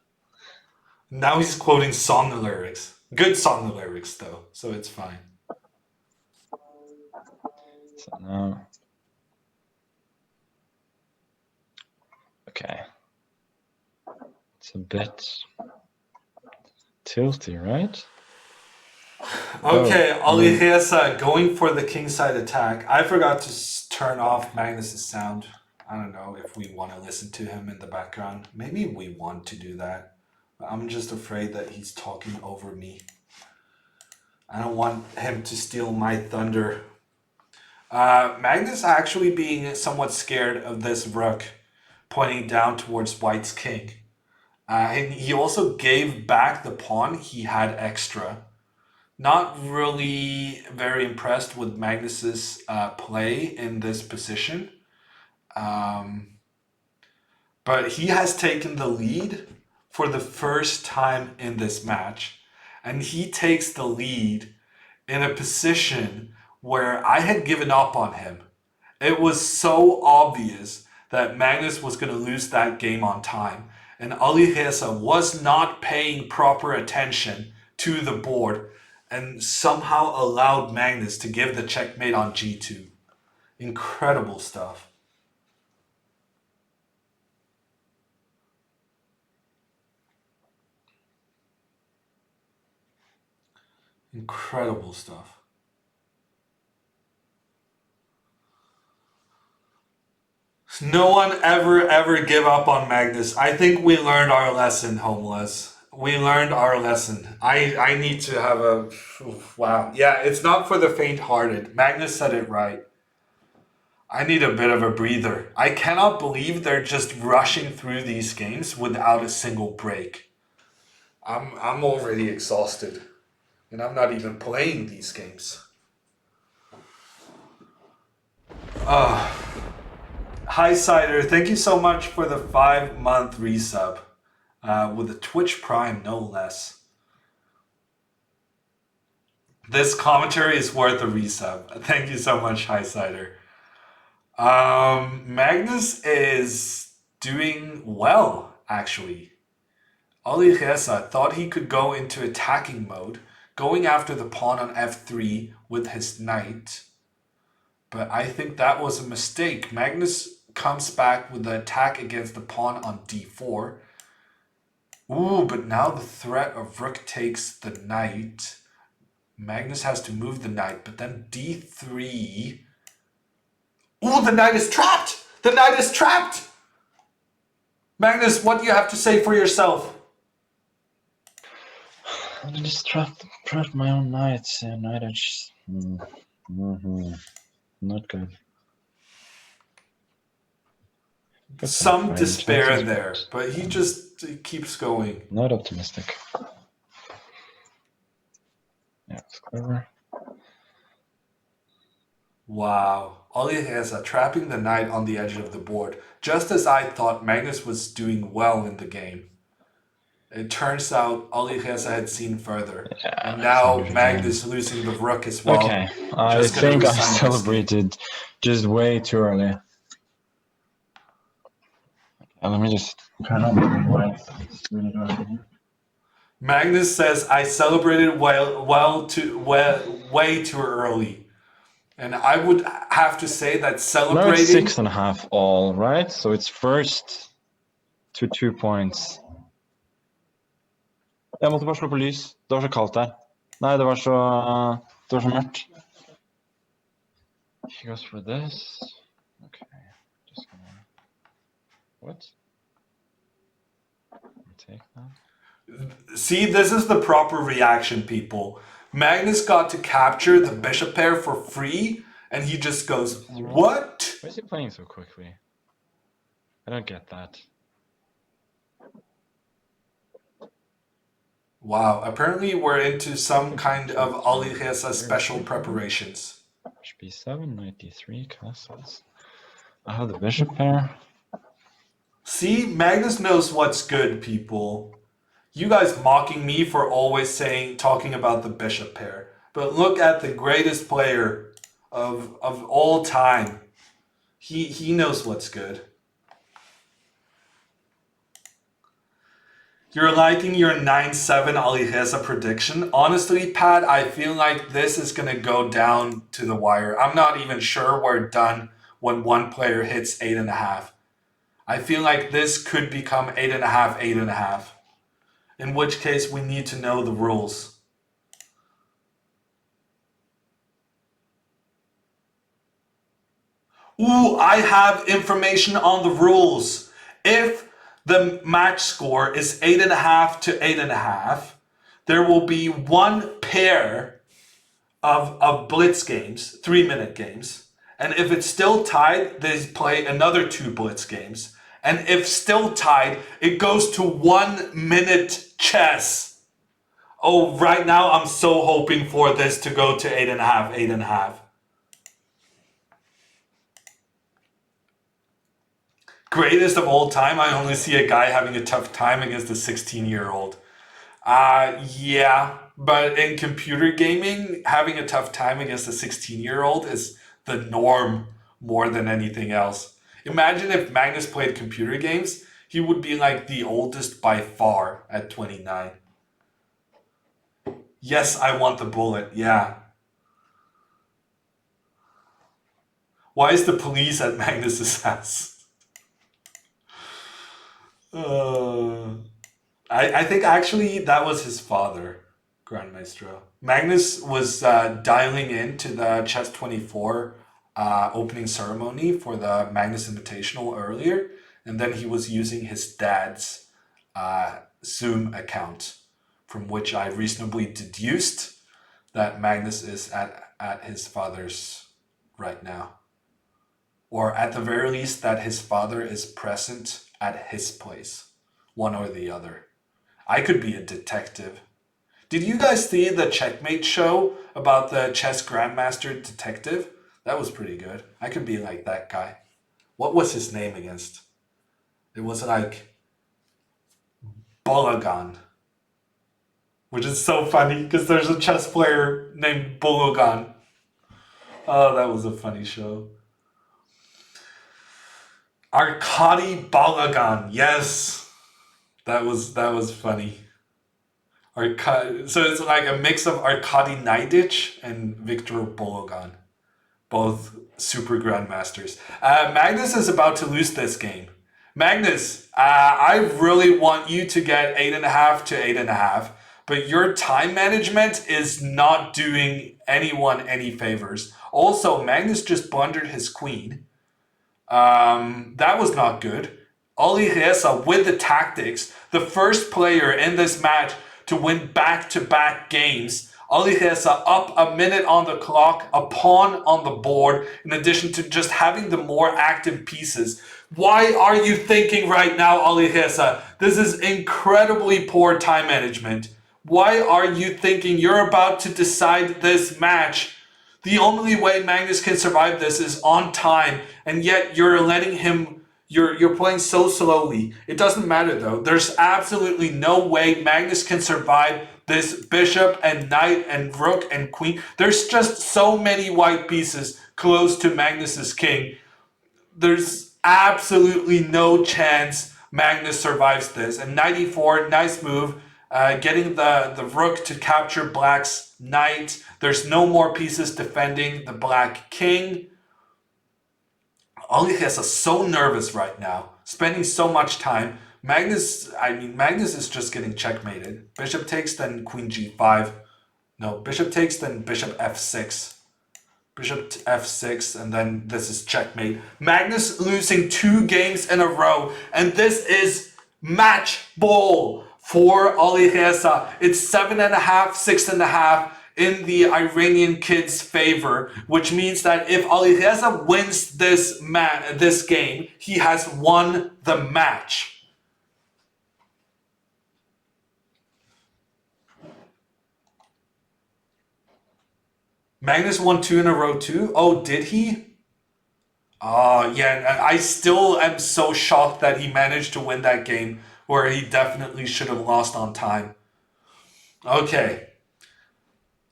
Now he's quoting song lyrics. Good song lyrics, though, so it's fine. So now... Okay. It's a bit tilty, right? Okay, Alireza going for the kingside attack. I forgot to turn off Magnus's sound. I don't know if we want to listen to him in the background. Maybe we want to do that. But I'm just afraid that he's talking over me. I don't want him to steal my thunder. Magnus actually being somewhat scared of this rook pointing down towards White's king. And he also gave back the pawn he had extra. Not really very impressed with Magnus's play in this position. But he has taken the lead for the first time in this match. And he takes the lead in a position where I had given up on him. It was so obvious that Magnus was going to lose that game on time. and Alireza was not paying proper attention to the board and somehow allowed Magnus to give the checkmate on g2. Incredible stuff. Incredible stuff. No one ever give up on Magnus. I think we learned our lesson, Homeless. We learned our lesson. I need to have a... Wow. Yeah, it's not for the faint-hearted. Magnus said it right. I need a bit of a breather. I cannot believe they're just rushing through these games without a single break. I'm already exhausted. And I'm not even playing these games. Hi Cider, thank you so much for the 5-month resub. With a Twitch Prime, no less. This commentary is worth a resub. Thank you so much, Hi Cider. Magnus is doing well, actually. Alireza thought he could go into attacking mode, going after the pawn on f3 with his knight. But I think that was a mistake. Magnus comes back with the attack against the pawn on d4. Ooh, but now the threat of rook takes the knight. Magnus has to move the knight, but then d3. Ooh, the knight is trapped! The knight is trapped! Magnus, what do you have to say for yourself? I just trapped my own knight. Knight edge. Not good. Some despair there, but he keeps going. Not optimistic. Yeah, it's clever. Wow. Alireza trapping the knight on the edge of the board. Just as I thought Magnus was doing well in the game. It turns out Alireza had seen further. Yeah, and now Magnus losing the rook as well. Okay, I think I celebrated just way too early. Let me just turn on the light. It's really dark in here. Magnus says, I celebrated way too early. And I would have to say that celebrating... No, it's 6.5 all, right? So it's first to 2 points. Jeg måtte bare slå på lys. Det var så kaldt der. Nei, det var så mørkt. He goes for this. Okay, just gonna... What? Take that. See, this is the proper reaction, people. Magnus got to capture the bishop pair for free, and he just goes, what? Why is he playing so quickly? I don't get that. Wow, apparently we're into some kind of Alireza special preparations. b7, knight d3, castles. I have the bishop pair. See, Magnus knows what's good, people. You guys mocking me for always talking about the bishop pair. But look at the greatest player of all time. He knows what's good. You're liking your 9-7 Alireza prediction? Honestly, Pat, I feel like this is going to go down to the wire. I'm not even sure we're done when one player hits 8.5. I feel like this could become 8.5, 8.5. In which case, we need to know the rules. Ooh, I have information on the rules. If the match score is 8.5 to 8.5, there will be one pair of blitz games, 3-minute games. And if it's still tied, they play another 2 blitz games. And if still tied, it goes to 1-minute chess. Oh, right now I'm so hoping for this to go to 8.5, 8.5. Greatest of all time, I only see a guy having a tough time against a 16-year-old. Yeah, but in computer gaming, having a tough time against a 16-year-old is the norm more than anything else. Imagine if Magnus played computer games, He would be like the oldest by far at 29. Yes, I want the bullet. Yeah. Why is the police at Magnus's house? I think actually that was his father, Grand Maestro. Magnus was dialing in to the Chess 24 opening ceremony for the Magnus Invitational earlier, and then he was using his dad's Zoom account, from which I reasonably deduced that Magnus is at his father's right now. Or at the very least that his father is present at his place. One or the other. I could be a detective. Did you guys see the Checkmate show about the chess grandmaster detective? That was pretty good. I could be like that guy. What was his name against? It was like Bologan. Which is so funny because there's a chess player named Bologan. Oh, that was a funny show. Arkady Balagan, yes, that was funny. So it's like a mix of Arkady Naiditch and Viktor Bologan, both super grandmasters. Magnus is about to lose this game. Magnus, I really want you to get 8.5 to 8.5, but your time management is not doing anyone any favors. Also, Magnus just blundered his queen. That was not good. Alireza with the tactics, the first player in this match to win back-to-back games. Alireza up a minute on the clock, a pawn on the board, in addition to just having the more active pieces. Why are you thinking right now, Alireza? This is incredibly poor time management. Why are you thinking you're about to decide this match? The only way Magnus can survive this is on time, and yet you're letting him, you're playing so slowly. It doesn't matter though. There's absolutely no way Magnus can survive this bishop and knight and rook and queen. There's just so many white pieces close to Magnus's king. There's absolutely no chance Magnus survives this. And knight e4, nice move. Getting the rook to capture black's knight. There's no more pieces defending the black king. Alireza is so nervous right now, spending so much time. Magnus is just getting checkmated. Bishop takes, then queen g5. No, bishop takes, then bishop f6. Bishop to f6, and then this is checkmate. Magnus losing 2 games in a row, and this is match ball for Alireza. It's 7.5, 6.5 in the Iranian kid's favor, which means that if Alireza wins this game, he has won the match. Magnus won 2 in a row too? Oh, did he? Oh, yeah, I still am so shocked that he managed to win that game, where he definitely should have lost on time. Okay.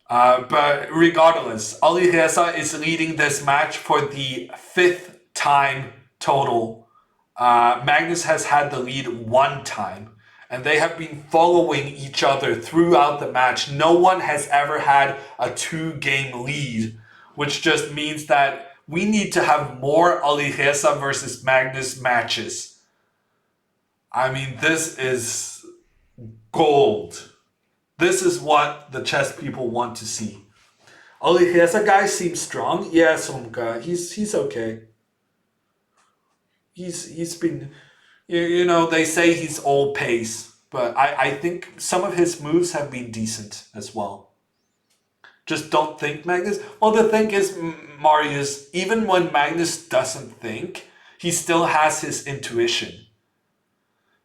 But regardless, Alireza is leading this match for the 5th time total. Magnus has had the lead 1 time, and they have been following each other throughout the match. No one has ever had a 2-game lead, which just means that we need to have more Alireza versus Magnus matches. I mean, this is gold. This is what the chess people want to see. Alireza guy seems strong. Yeah, Somka, he's okay. He's been, you know, they say he's all pace, but I think some of his moves have been decent as well. Just don't think Magnus. Well, the thing is, Marius, even when Magnus doesn't think, he still has his intuition.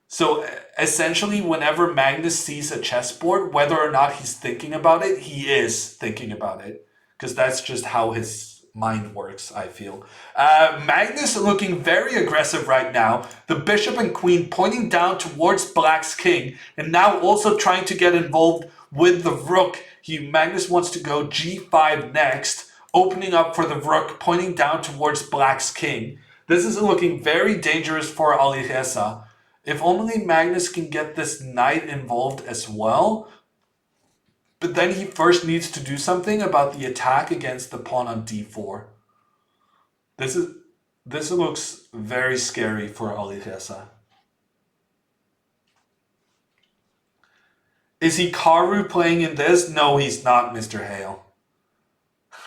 So essentially, whenever Magnus sees a chessboard, whether or not he's thinking about it, he is thinking about it. Because that's just how his mind works, I feel. Magnus looking very aggressive right now. The bishop and queen pointing down towards black's king. And now also trying to get involved with the rook. Magnus wants to go g5 next. Opening up for the rook, pointing down towards black's king. This is looking very dangerous for Alireza. If only Magnus can get this knight involved as well. But then he first needs to do something about the attack against the pawn on d4. This looks very scary for Alireza. Is Hikaru playing in this? No, he's not, Mr. Hale.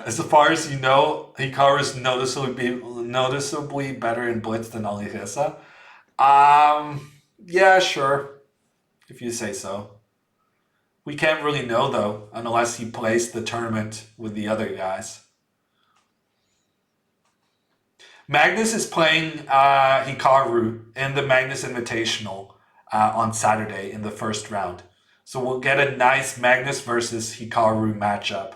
As far as you know, Hikaru is noticeably better in Blitz than Alireza. Yeah, sure. If you say so. We can't really know, though, unless he plays the tournament with the other guys. Magnus is playing Hikaru in the Magnus Invitational on Saturday in the first round. So we'll get a nice Magnus versus Hikaru matchup.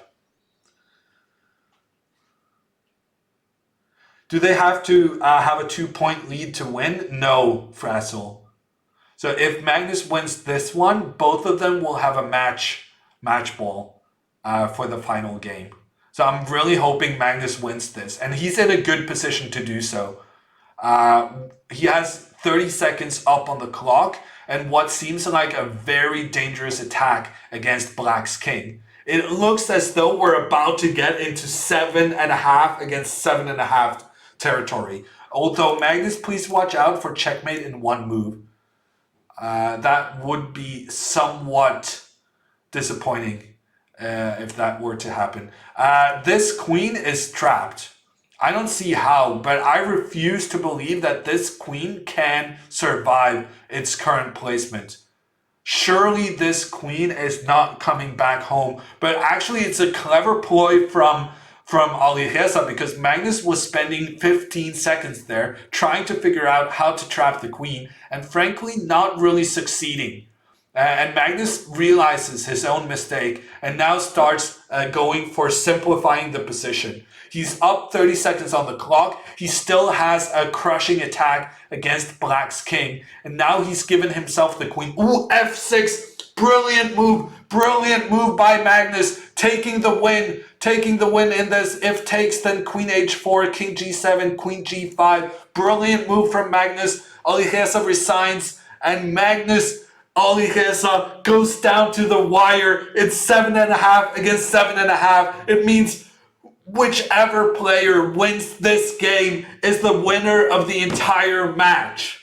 Do they have to have a 2-point lead to win? No, Frassel. So if Magnus wins this one, both of them will have a match ball for the final game. So I'm really hoping Magnus wins this. And he's in a good position to do so. He has 30 seconds up on the clock and what seems like a very dangerous attack against Black's king. It looks as though we're about to get into 7.5 against 7.5 territory. Although Magnus, please watch out for checkmate in one move. That would be somewhat disappointing if that were to happen. This queen is trapped. I don't see how, but I refuse to believe that this queen can survive its current placement. Surely this queen is not coming back home, but actually it's a clever ploy from Alireza because Magnus was spending 15 seconds there trying to figure out how to trap the queen and frankly not really succeeding. And Magnus realizes his own mistake and now starts going for simplifying the position. He's up 30 seconds on the clock. He still has a crushing attack against Black's king. And now he's given himself the queen. Ooh, f6. Brilliant move by Magnus. Taking the win in this. If takes, then queen h4, king g7, queen g5. Brilliant move from Magnus. Alireza resigns. And Alireza goes down to the wire. It's 7.5 against 7.5. It means whichever player wins this game is the winner of the entire match.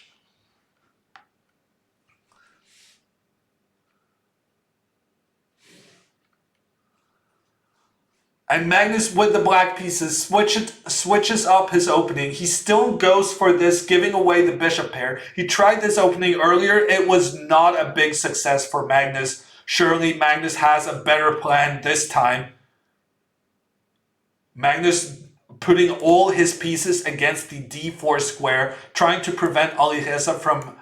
And Magnus with the black pieces switches up his opening. He still goes for this, giving away the bishop pair. He tried this opening earlier. It was not a big success for Magnus. Surely Magnus has a better plan this time. Magnus putting all his pieces against the d4 square, trying to prevent Alireza from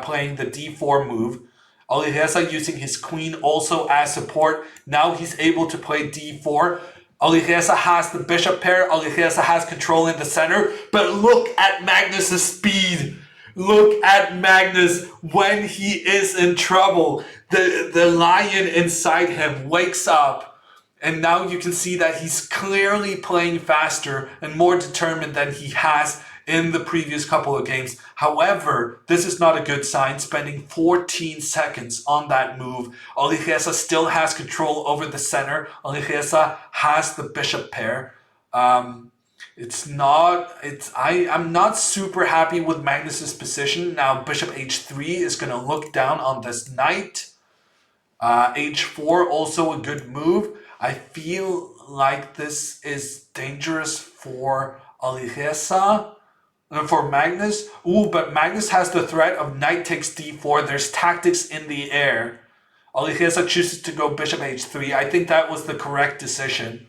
playing the d4 move. Alireza using his queen also as support. Now he's able to play d4. Alireza has the bishop pair. Alireza has control in the center. But look at Magnus's speed. Look at Magnus when he is in trouble. The lion inside him wakes up. And now you can see that he's clearly playing faster and more determined than he has in the previous couple of games. However, this is not a good sign, spending 14 seconds on that move. Alireza still has control over the center. Alireza has the bishop pair. I'm not super happy with Magnus's position. Now bishop h3 is going to look down on this knight. H4 also a good move. I feel like this is dangerous for Alireza, for Magnus. Ooh, but Magnus has the threat of knight takes d4. There's tactics in the air. Alireza chooses to go bishop h3. I think that was the correct decision.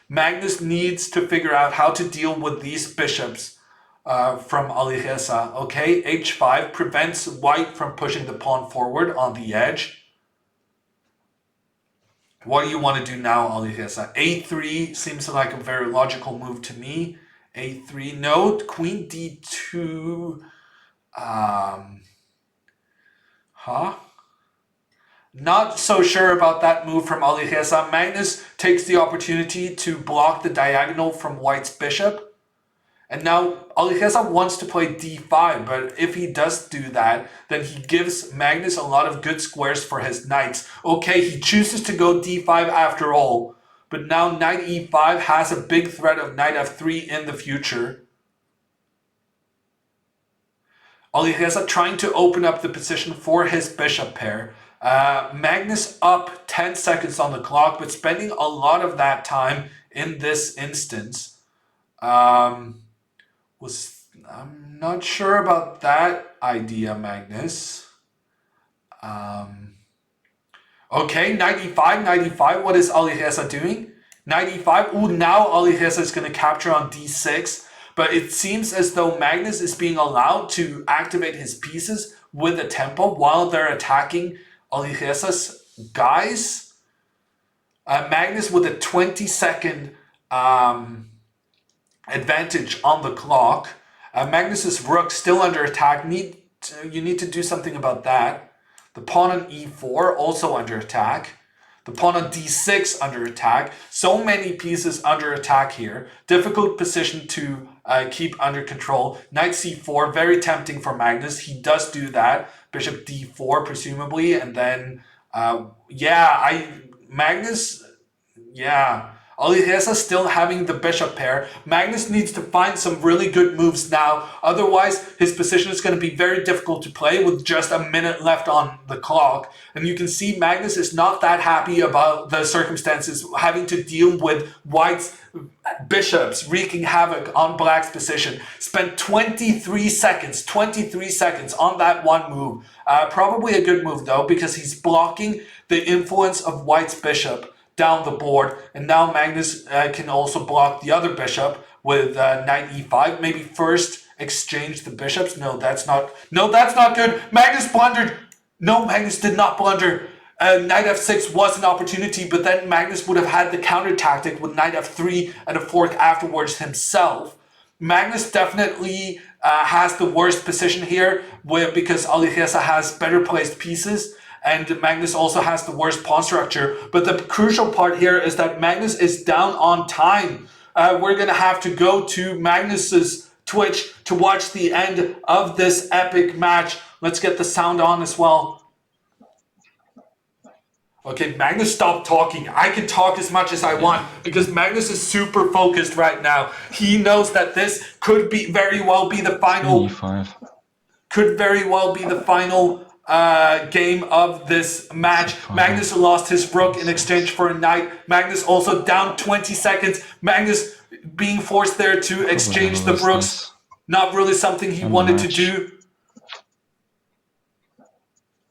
Magnus needs to figure out how to deal with these bishops from Alireza. Okay, h5 prevents white from pushing the pawn forward on the edge. What do you want to do now, Alireza? A3 seems like a very logical move to me. A3, no, queen d2. Not so sure about that move from Alireza. Magnus takes the opportunity to block the diagonal from white's bishop. And now Alireza wants to play d5, but if he does do that, then he gives Magnus a lot of good squares for his knights. Okay, he chooses to go d5 after all, but now knight e5 has a big threat of knight f3 in the future. Alireza trying to open up the position for his bishop pair. Magnus up 10 seconds on the clock, but spending a lot of that time in this instance. I'm not sure about that idea, Magnus. Okay, knight e5, knight e5. What is Alireza doing? Knight e5. Ooh, now Alireza is going to capture on d6. But it seems as though Magnus is being allowed to activate his pieces with a tempo while they're attacking Alireza's guys. Magnus with a 20-second advantage on the clock. Magnus's rook still under attack. You need to do something about that. The pawn on e4 also under attack. The pawn on d6 under attack. So many pieces under attack here. Difficult position to keep under control. Knight c4, very tempting for Magnus. He does do that. Bishop d4 presumably. And then, Magnus, Alireza still having the bishop pair. Magnus needs to find some really good moves now. Otherwise, his position is going to be very difficult to play with just a minute left on the clock. And you can see Magnus is not that happy about the circumstances, having to deal with White's bishops wreaking havoc on Black's position. Spent 23 seconds on that one move. Probably a good move though, because he's blocking the influence of White's bishop down the board, and now Magnus can also block the other bishop with knight e5. Maybe first exchange the bishops. No, that's not good. Magnus blundered. No, Magnus did not blunder. Knight f6 was an opportunity, but then Magnus would have had the counter tactic with knight f3 and a fork afterwards himself. Magnus definitely has the worst position here because Alireza has better placed pieces. And Magnus also has the worst pawn structure. But the crucial part here is that Magnus is down on time. We're going to have to go to Magnus's Twitch to watch the end of this epic match. Let's get the sound on as well. Okay, Magnus, stop talking. I can talk as much as I want because Magnus is super focused right now. He knows that this could very well be the final. E5. Could very well be the final game of this match. Magnus lost his rook in exchange for a knight. Magnus also down 20 seconds. Magnus being forced there to exchange the rooks. Not really something he wanted to do.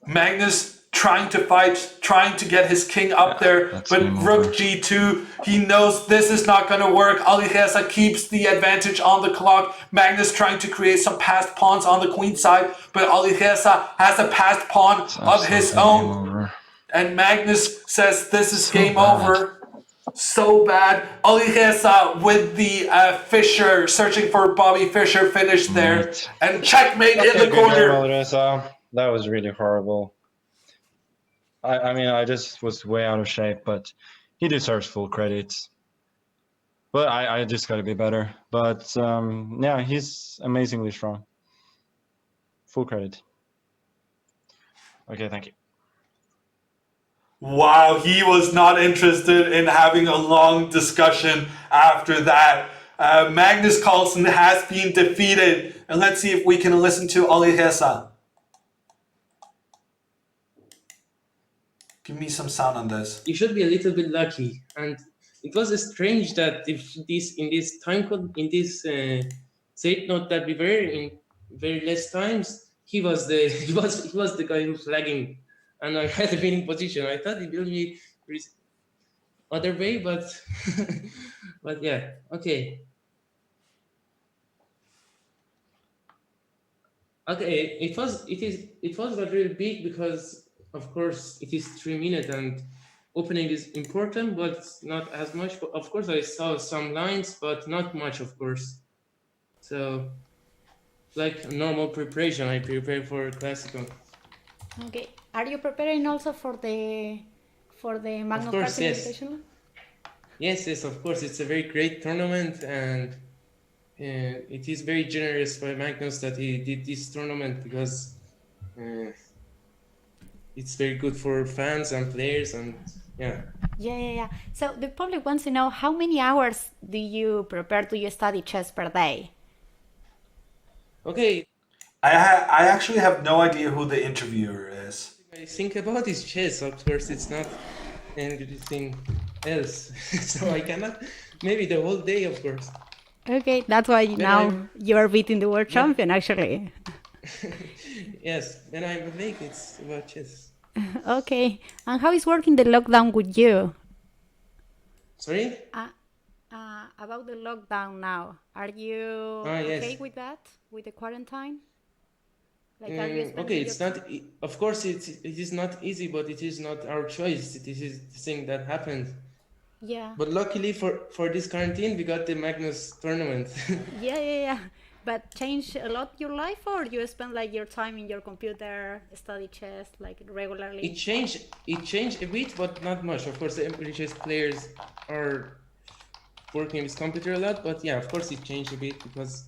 Magnus trying to fight, trying to get his king up there, but rook g2, he knows this is not going to work. Alireza keeps the advantage on the clock. Magnus trying to create some passed pawns on the queen side, but Alireza has a passed pawn of his own. And Magnus says this is game over. So bad. Alireza with the Fischer, searching for Bobby Fischer, finished there. And checkmate in the corner. Alireza. That was really horrible. I mean, I just was way out of shape, but he deserves full credit. But I just got to be better. But yeah, he's amazingly strong. Full credit. Okay, thank you. Wow, he was not interested in having a long discussion after that. Magnus Carlsen has been defeated. And let's see if we can listen to Alireza. Give me some sound on this. You should be a little bit lucky, and it was strange that if this in this time code in this state note that we were in very less times, he was the guy who's lagging, and I had a winning position. I thought it will be other way, but but yeah, okay. Okay, it was not really big because. Of course, it is 3 minutes and opening is important, but not as much. Of course, I saw some lines, but not much, of course. So, like normal preparation, I prepare for classical. Okay. Are you preparing also for the Magnus Carlsen Invitational? Yes, of course. It's a very great tournament, and it is very generous by Magnus that he did this tournament, because it's very good for fans and players, and yeah. Yeah. So the public wants to know, how many hours do you prepare, do you study chess per day? Okay, I actually have no idea who the interviewer is. I think about is chess. Of course, it's not anything else. So I cannot. Maybe the whole day, of course. Okay, that's why now you are beating the world champion, actually. Yes, when I'm awake, it's about chess. Okay, and how is working the lockdown with you? Sorry? About the lockdown now, are you okay Yes. with that, with the quarantine? Like, are you spending Okay, your it's not. Of course, it is not easy, but it is not our choice. This is the thing that happened. Yeah. But luckily for this quarantine, we got the Magnus tournament. Yeah. But change a lot your life, or you spend like your time in your computer, study chess like regularly? It changed a bit, but not much. Of course, the chess players are working with computer a lot, but yeah, of course it changed a bit because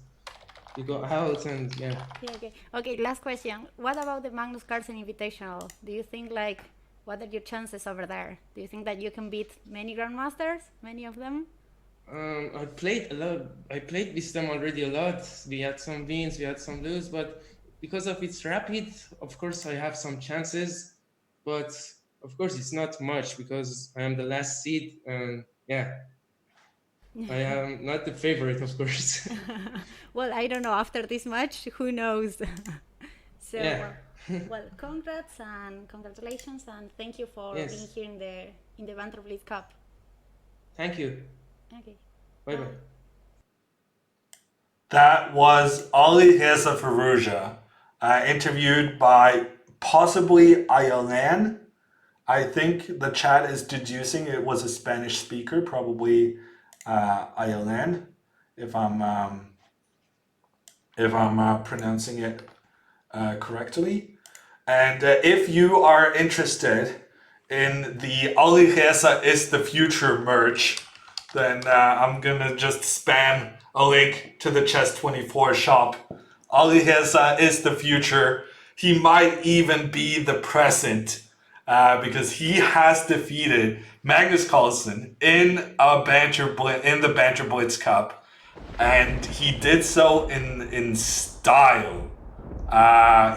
you go out and yeah. Yeah, okay. Last question. What about the Magnus Carlsen Invitational? Do you think, like, what are your chances over there? Do you think that you can beat many grandmasters, many of them? I played a lot. I played with them already a lot. We had some wins, we had some lose, but because of its rapid, of course I have some chances, but of course it's not much because I am the last seed, and yeah, I am not the favorite, of course. Well, I don't know. After this match, who knows? So, Yeah. well, congrats and congratulations, and thank you for Yes. being here in the Vanderbilt Cup. Thank you. Okay. Bye bye. That was Alireza Firouzja, interviewed by possibly Ayolan. I think the chat is deducing it was a Spanish speaker, probably Ayolan, if I'm pronouncing it correctly. And if you are interested in the Alireza is the future merch, then I'm gonna just spam a link to the Chess24 shop. Alireza is the future. He might even be the present, because he has defeated Magnus Carlsen in the Banter Blitz Cup, and he did so in style.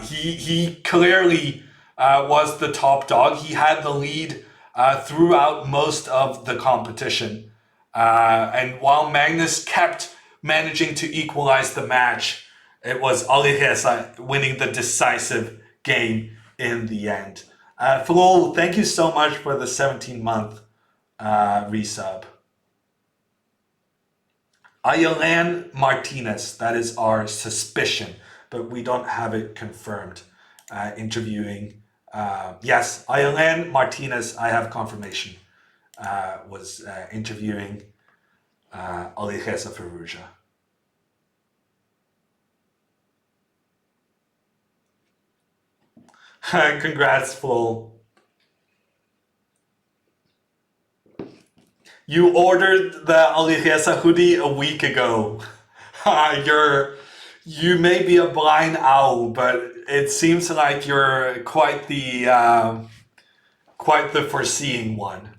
He clearly was the top dog. He had the lead throughout most of the competition. And while Magnus kept managing to equalize the match, it was Alireza winning the decisive game in the end. Flo, thank you so much for the 17-month resub. Ayolan Martinez, that is our suspicion, but we don't have it confirmed. Interviewing, yes, Ayolan Martinez, I have confirmation, was interviewing Alireza Firouzja. Congrats, Flo. You ordered the Alireza hoodie a week ago. You may be a blind owl, but it seems like you're quite the foreseeing one.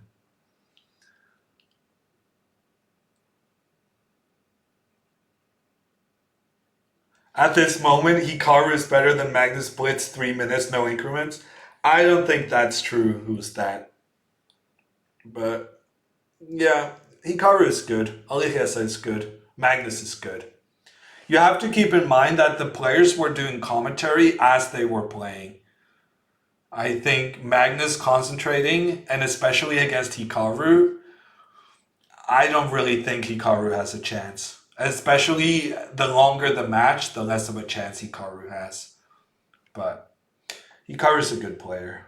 At this moment, Hikaru is better than Magnus Blitz 3 minutes, no increments. I don't think that's true. Who's that? But yeah, Hikaru is good. Alireza is good. Magnus is good. You have to keep in mind that the players were doing commentary as they were playing. I think Magnus concentrating, and especially against Hikaru, I don't really think Hikaru has a chance. Especially the longer the match, the less of a chance Hikaru has. But Hikaru's a good player.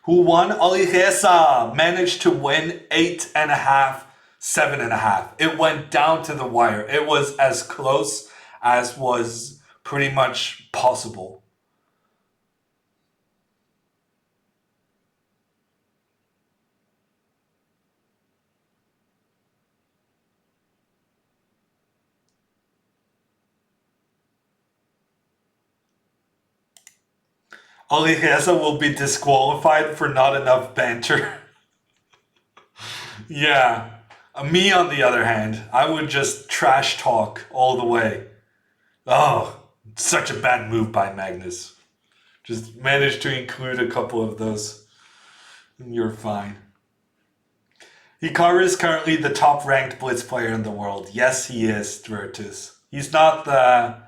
Who won? Alireza managed to win 8.5 7.5. It went down to the wire. It was as close as was pretty much possible. Alireza will be disqualified for not enough banter. Yeah. Me, on the other hand, I would just trash talk all the way. Oh, such a bad move by Magnus. Just managed to include a couple of those, and you're fine. Hikaru is currently the top ranked Blitz player in the world. Yes, he is, Dvertus. He's not the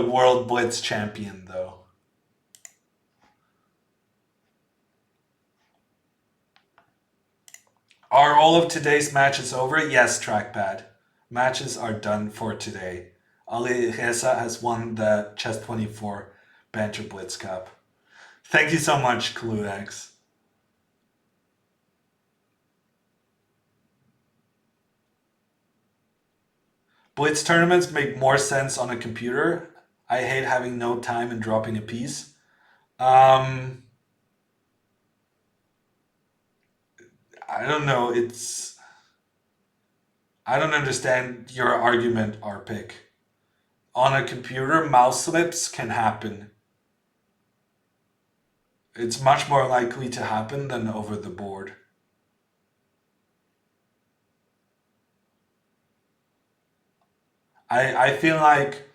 world Blitz champion, though. Are all of today's matches over? Yes, Trackpad. Matches are done for today. Alireza has won the Chess 24 Banter Blitz Cup. Thank you so much, Cluex. Blitz tournaments make more sense on a computer. I hate having no time and dropping a piece. I don't know. I don't understand your argument, Arpic. On a computer, mouse slips can happen. It's much more likely to happen than over the board. I feel like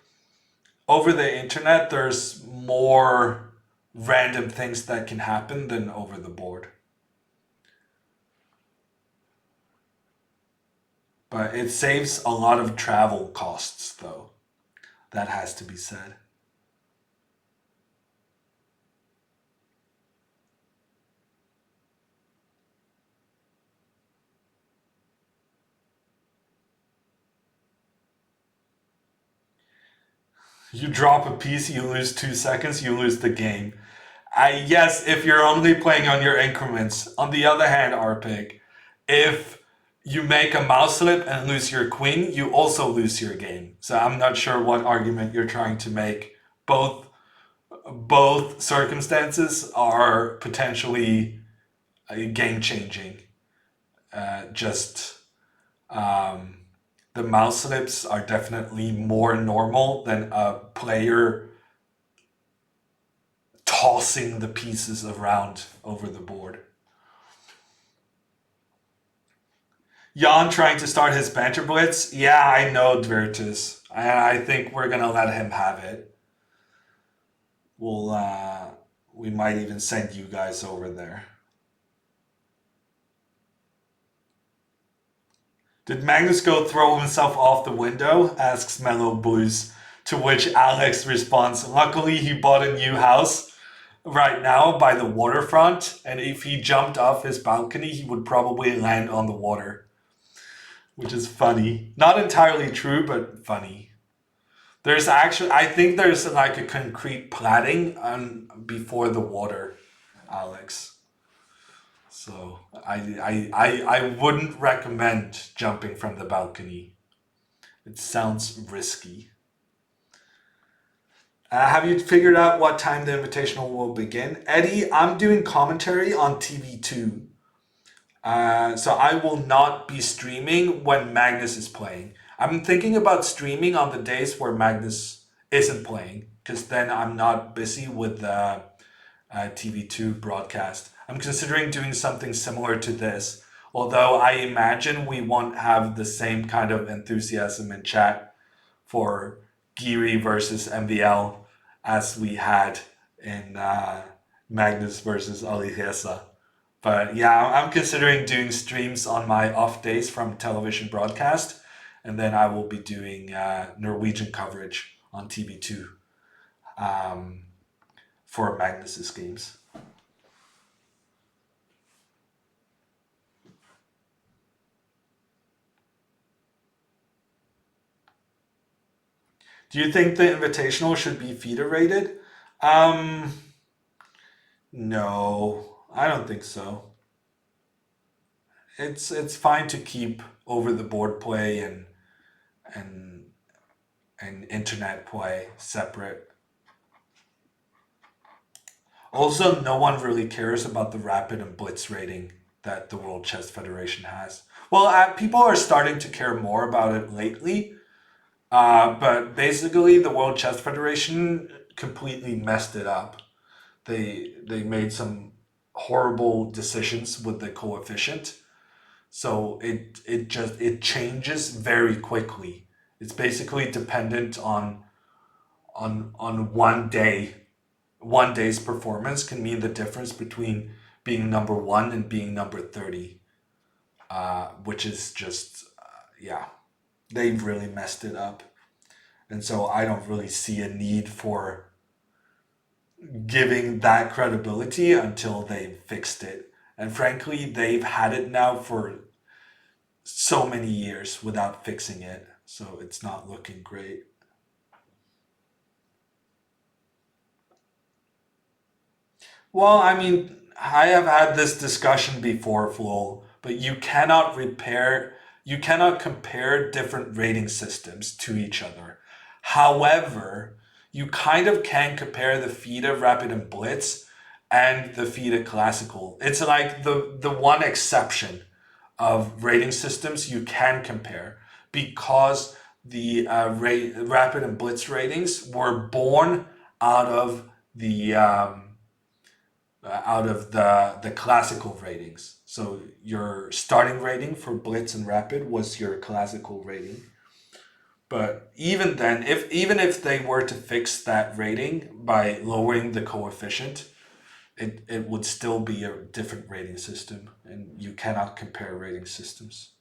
over the internet, there's more random things that can happen than over the board. But it saves a lot of travel costs, though. That has to be said. You drop a piece, you lose 2 seconds, you lose the game. Yes, if you're only playing on your increments. On the other hand, Arpig, if you make a mouse slip and lose your queen, you also lose your game. So I'm not sure what argument you're trying to make. Both circumstances are potentially game-changing. The mouse slips are definitely more normal than a player tossing the pieces around over the board. Jan trying to start his banter blitz. Yeah, I know, Dvertus. I think we're gonna let him have it. We might even send you guys over there. Did Magnus go throw himself off the window? Asks Mellow Blues. To which Alex responds, luckily he bought a new house right now by the waterfront, and if he jumped off his balcony, he would probably land on the water. Which is funny. Not entirely true, but funny. There's actually, I think there's like a concrete platting before the water, Alex. So I wouldn't recommend jumping from the balcony. It sounds risky. Have you figured out what time the Invitational will begin? Eddie, I'm doing commentary on TV2. So I will not be streaming when Magnus is playing. I'm thinking about streaming on the days where Magnus isn't playing, because then I'm not busy with the TV2 broadcast. I'm considering doing something similar to this, although I imagine we won't have the same kind of enthusiasm in chat for Giri versus MVL as we had in Magnus versus Alireza. But yeah, I'm considering doing streams on my off days from television broadcast, and then I will be doing Norwegian coverage on TV2 for Magnus's games. Do you think the Invitational should be FIDE rated? No, I don't think so. it's fine to keep over the board play and internet play separate. Also, no one really cares about the rapid and blitz rating that the World Chess Federation has. Well, people are starting to care more about it lately, but basically the World Chess Federation completely messed it up. They made some horrible decisions with the coefficient, so it changes very quickly. It's basically dependent on 1 day. 1 day's performance can mean the difference between being number 1 and being number 30, which is just yeah, they've really messed it up. And so I don't really see a need for giving that credibility until they've fixed it. And frankly, they've had it now for so many years without fixing it, so it's not looking great. Well, I mean, I have had this discussion before, Flo, but you cannot compare different rating systems to each other. However, you kind of can compare the FIDE Rapid and Blitz and the FIDE Classical. It's like the one exception of rating systems you can compare, because the Rapid and Blitz ratings were born out of the classical ratings. So your starting rating for Blitz and Rapid was your classical rating. But even then, even if they were to fix that rating by lowering the coefficient, it would still be a different rating system, and you cannot compare rating systems.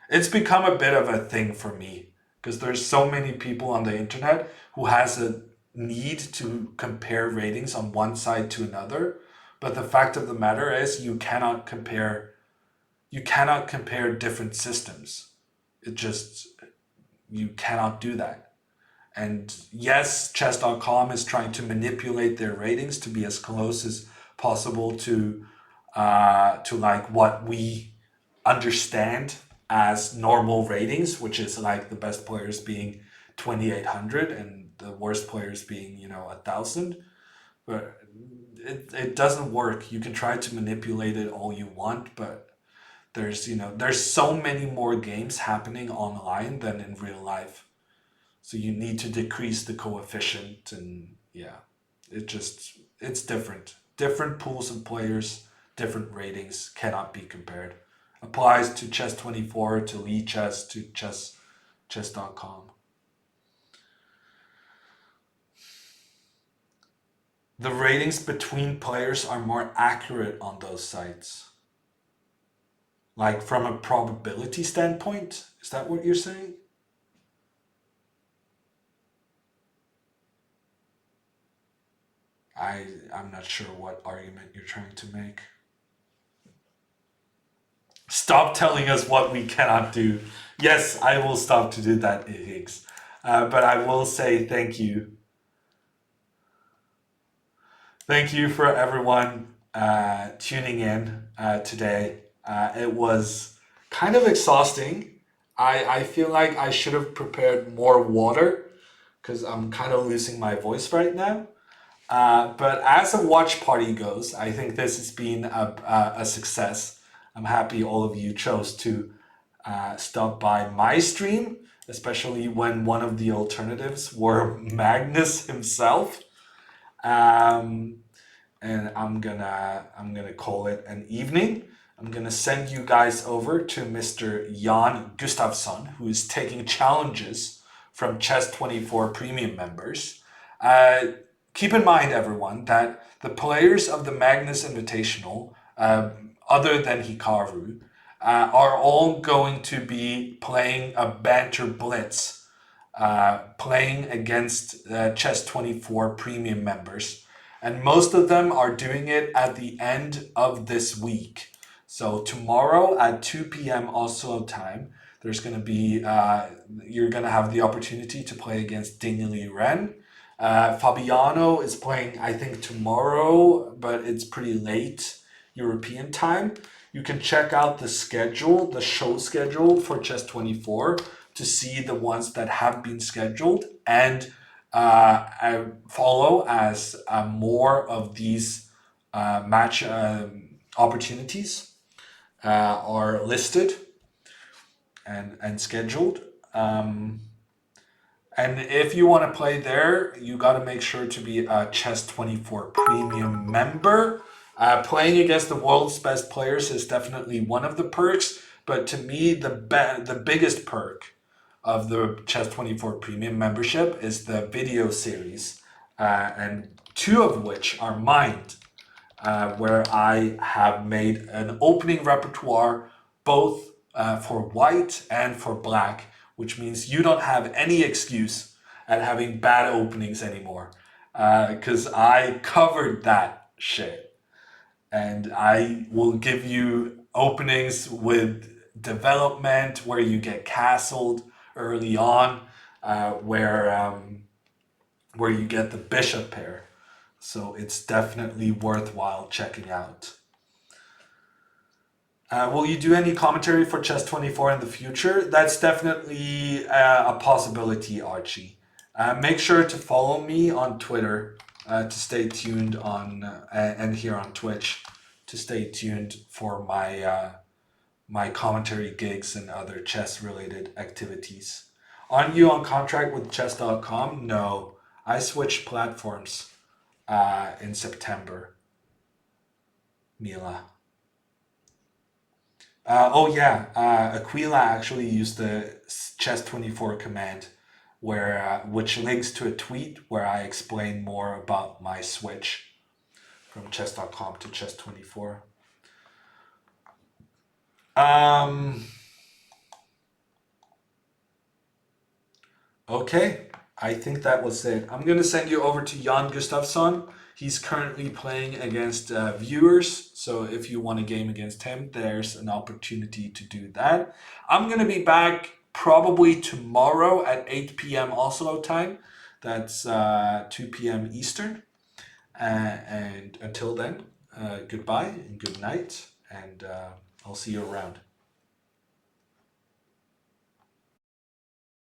It's become a bit of a thing for me, because there's so many people on the internet who has a need to compare ratings on one side to another. But the fact of the matter is you cannot compare different systems. You cannot do that. And yes, chess.com is trying to manipulate their ratings to be as close as possible to like what we understand as normal ratings, which is like the best players being 2,800 and the worst players being 1,000. But it doesn't work. You can try to manipulate it all you want, but there's so many more games happening online than in real life. So you need to decrease the coefficient, and yeah, it's different. Different pools of players, different ratings cannot be compared. Applies to Chess24, to Lichess, to chess.com. The ratings between players are more accurate on those sites. Like from a probability standpoint? Is that what you're saying? I'm not sure what argument you're trying to make. Stop telling us what we cannot do. Yes, I will stop to do that, Higgs. But I will say thank you. Thank you for everyone tuning in today. It was kind of exhausting. I feel like I should have prepared more water because I'm kind of losing my voice right now. But as a watch party goes, I think this has been a success. I'm happy all of you chose to stop by my stream, especially when one of the alternatives were Magnus himself. And I'm gonna call it an evening. I'm gonna send you guys over to Mr. Jan Gustafsson, who is taking challenges from Chess24 Premium members. Keep in mind, everyone, that the players of the Magnus Invitational, other than Hikaru, are all going to be playing a banter blitz, playing against Chess24 Premium members. And most of them are doing it at the end of this week. So tomorrow at 2 p.m. Oslo time, there's going to be, you're going to have the opportunity to play against Dingley Ren. Fabiano is playing, I think, tomorrow, but it's pretty late European time. you can check out the schedule, the show schedule for Chess24 to see the ones that have been scheduled and follow as more of these match opportunities are listed and scheduled. And if you want to play there, you got to make sure to be a Chess24 Premium member. Playing against the world's best players is definitely one of the perks, but to me, the biggest perk of the Chess24 Premium membership is the video series, and two of which are mine, where I have made an opening repertoire both for white and for black, which means you don't have any excuse at having bad openings anymore, because I covered that shit. And I will give you openings with development where you get castled early on, where you get the bishop pair. So it's definitely worthwhile checking out. Will you do any commentary for Chess24 in the future? That's definitely a possibility, Archie. Make sure to follow me on Twitter to stay tuned on and here on Twitch to stay tuned for my commentary gigs and other chess-related activities. Aren't you on contract with chess.com? No, I switched platforms in September. Mila. Aquila actually used the chess24 command, which links to a tweet where I explain more about my switch from chess.com to chess24. Okay, I think that was it. I'm going to send you over to Jan Gustafsson. He's currently playing against viewers, so if you want a game against him, there's an opportunity to do that. I'm going to be back probably tomorrow at 8 p.m. Oslo time. That's 2 p.m. Eastern. And until then, goodbye and good night, and I'll see you around.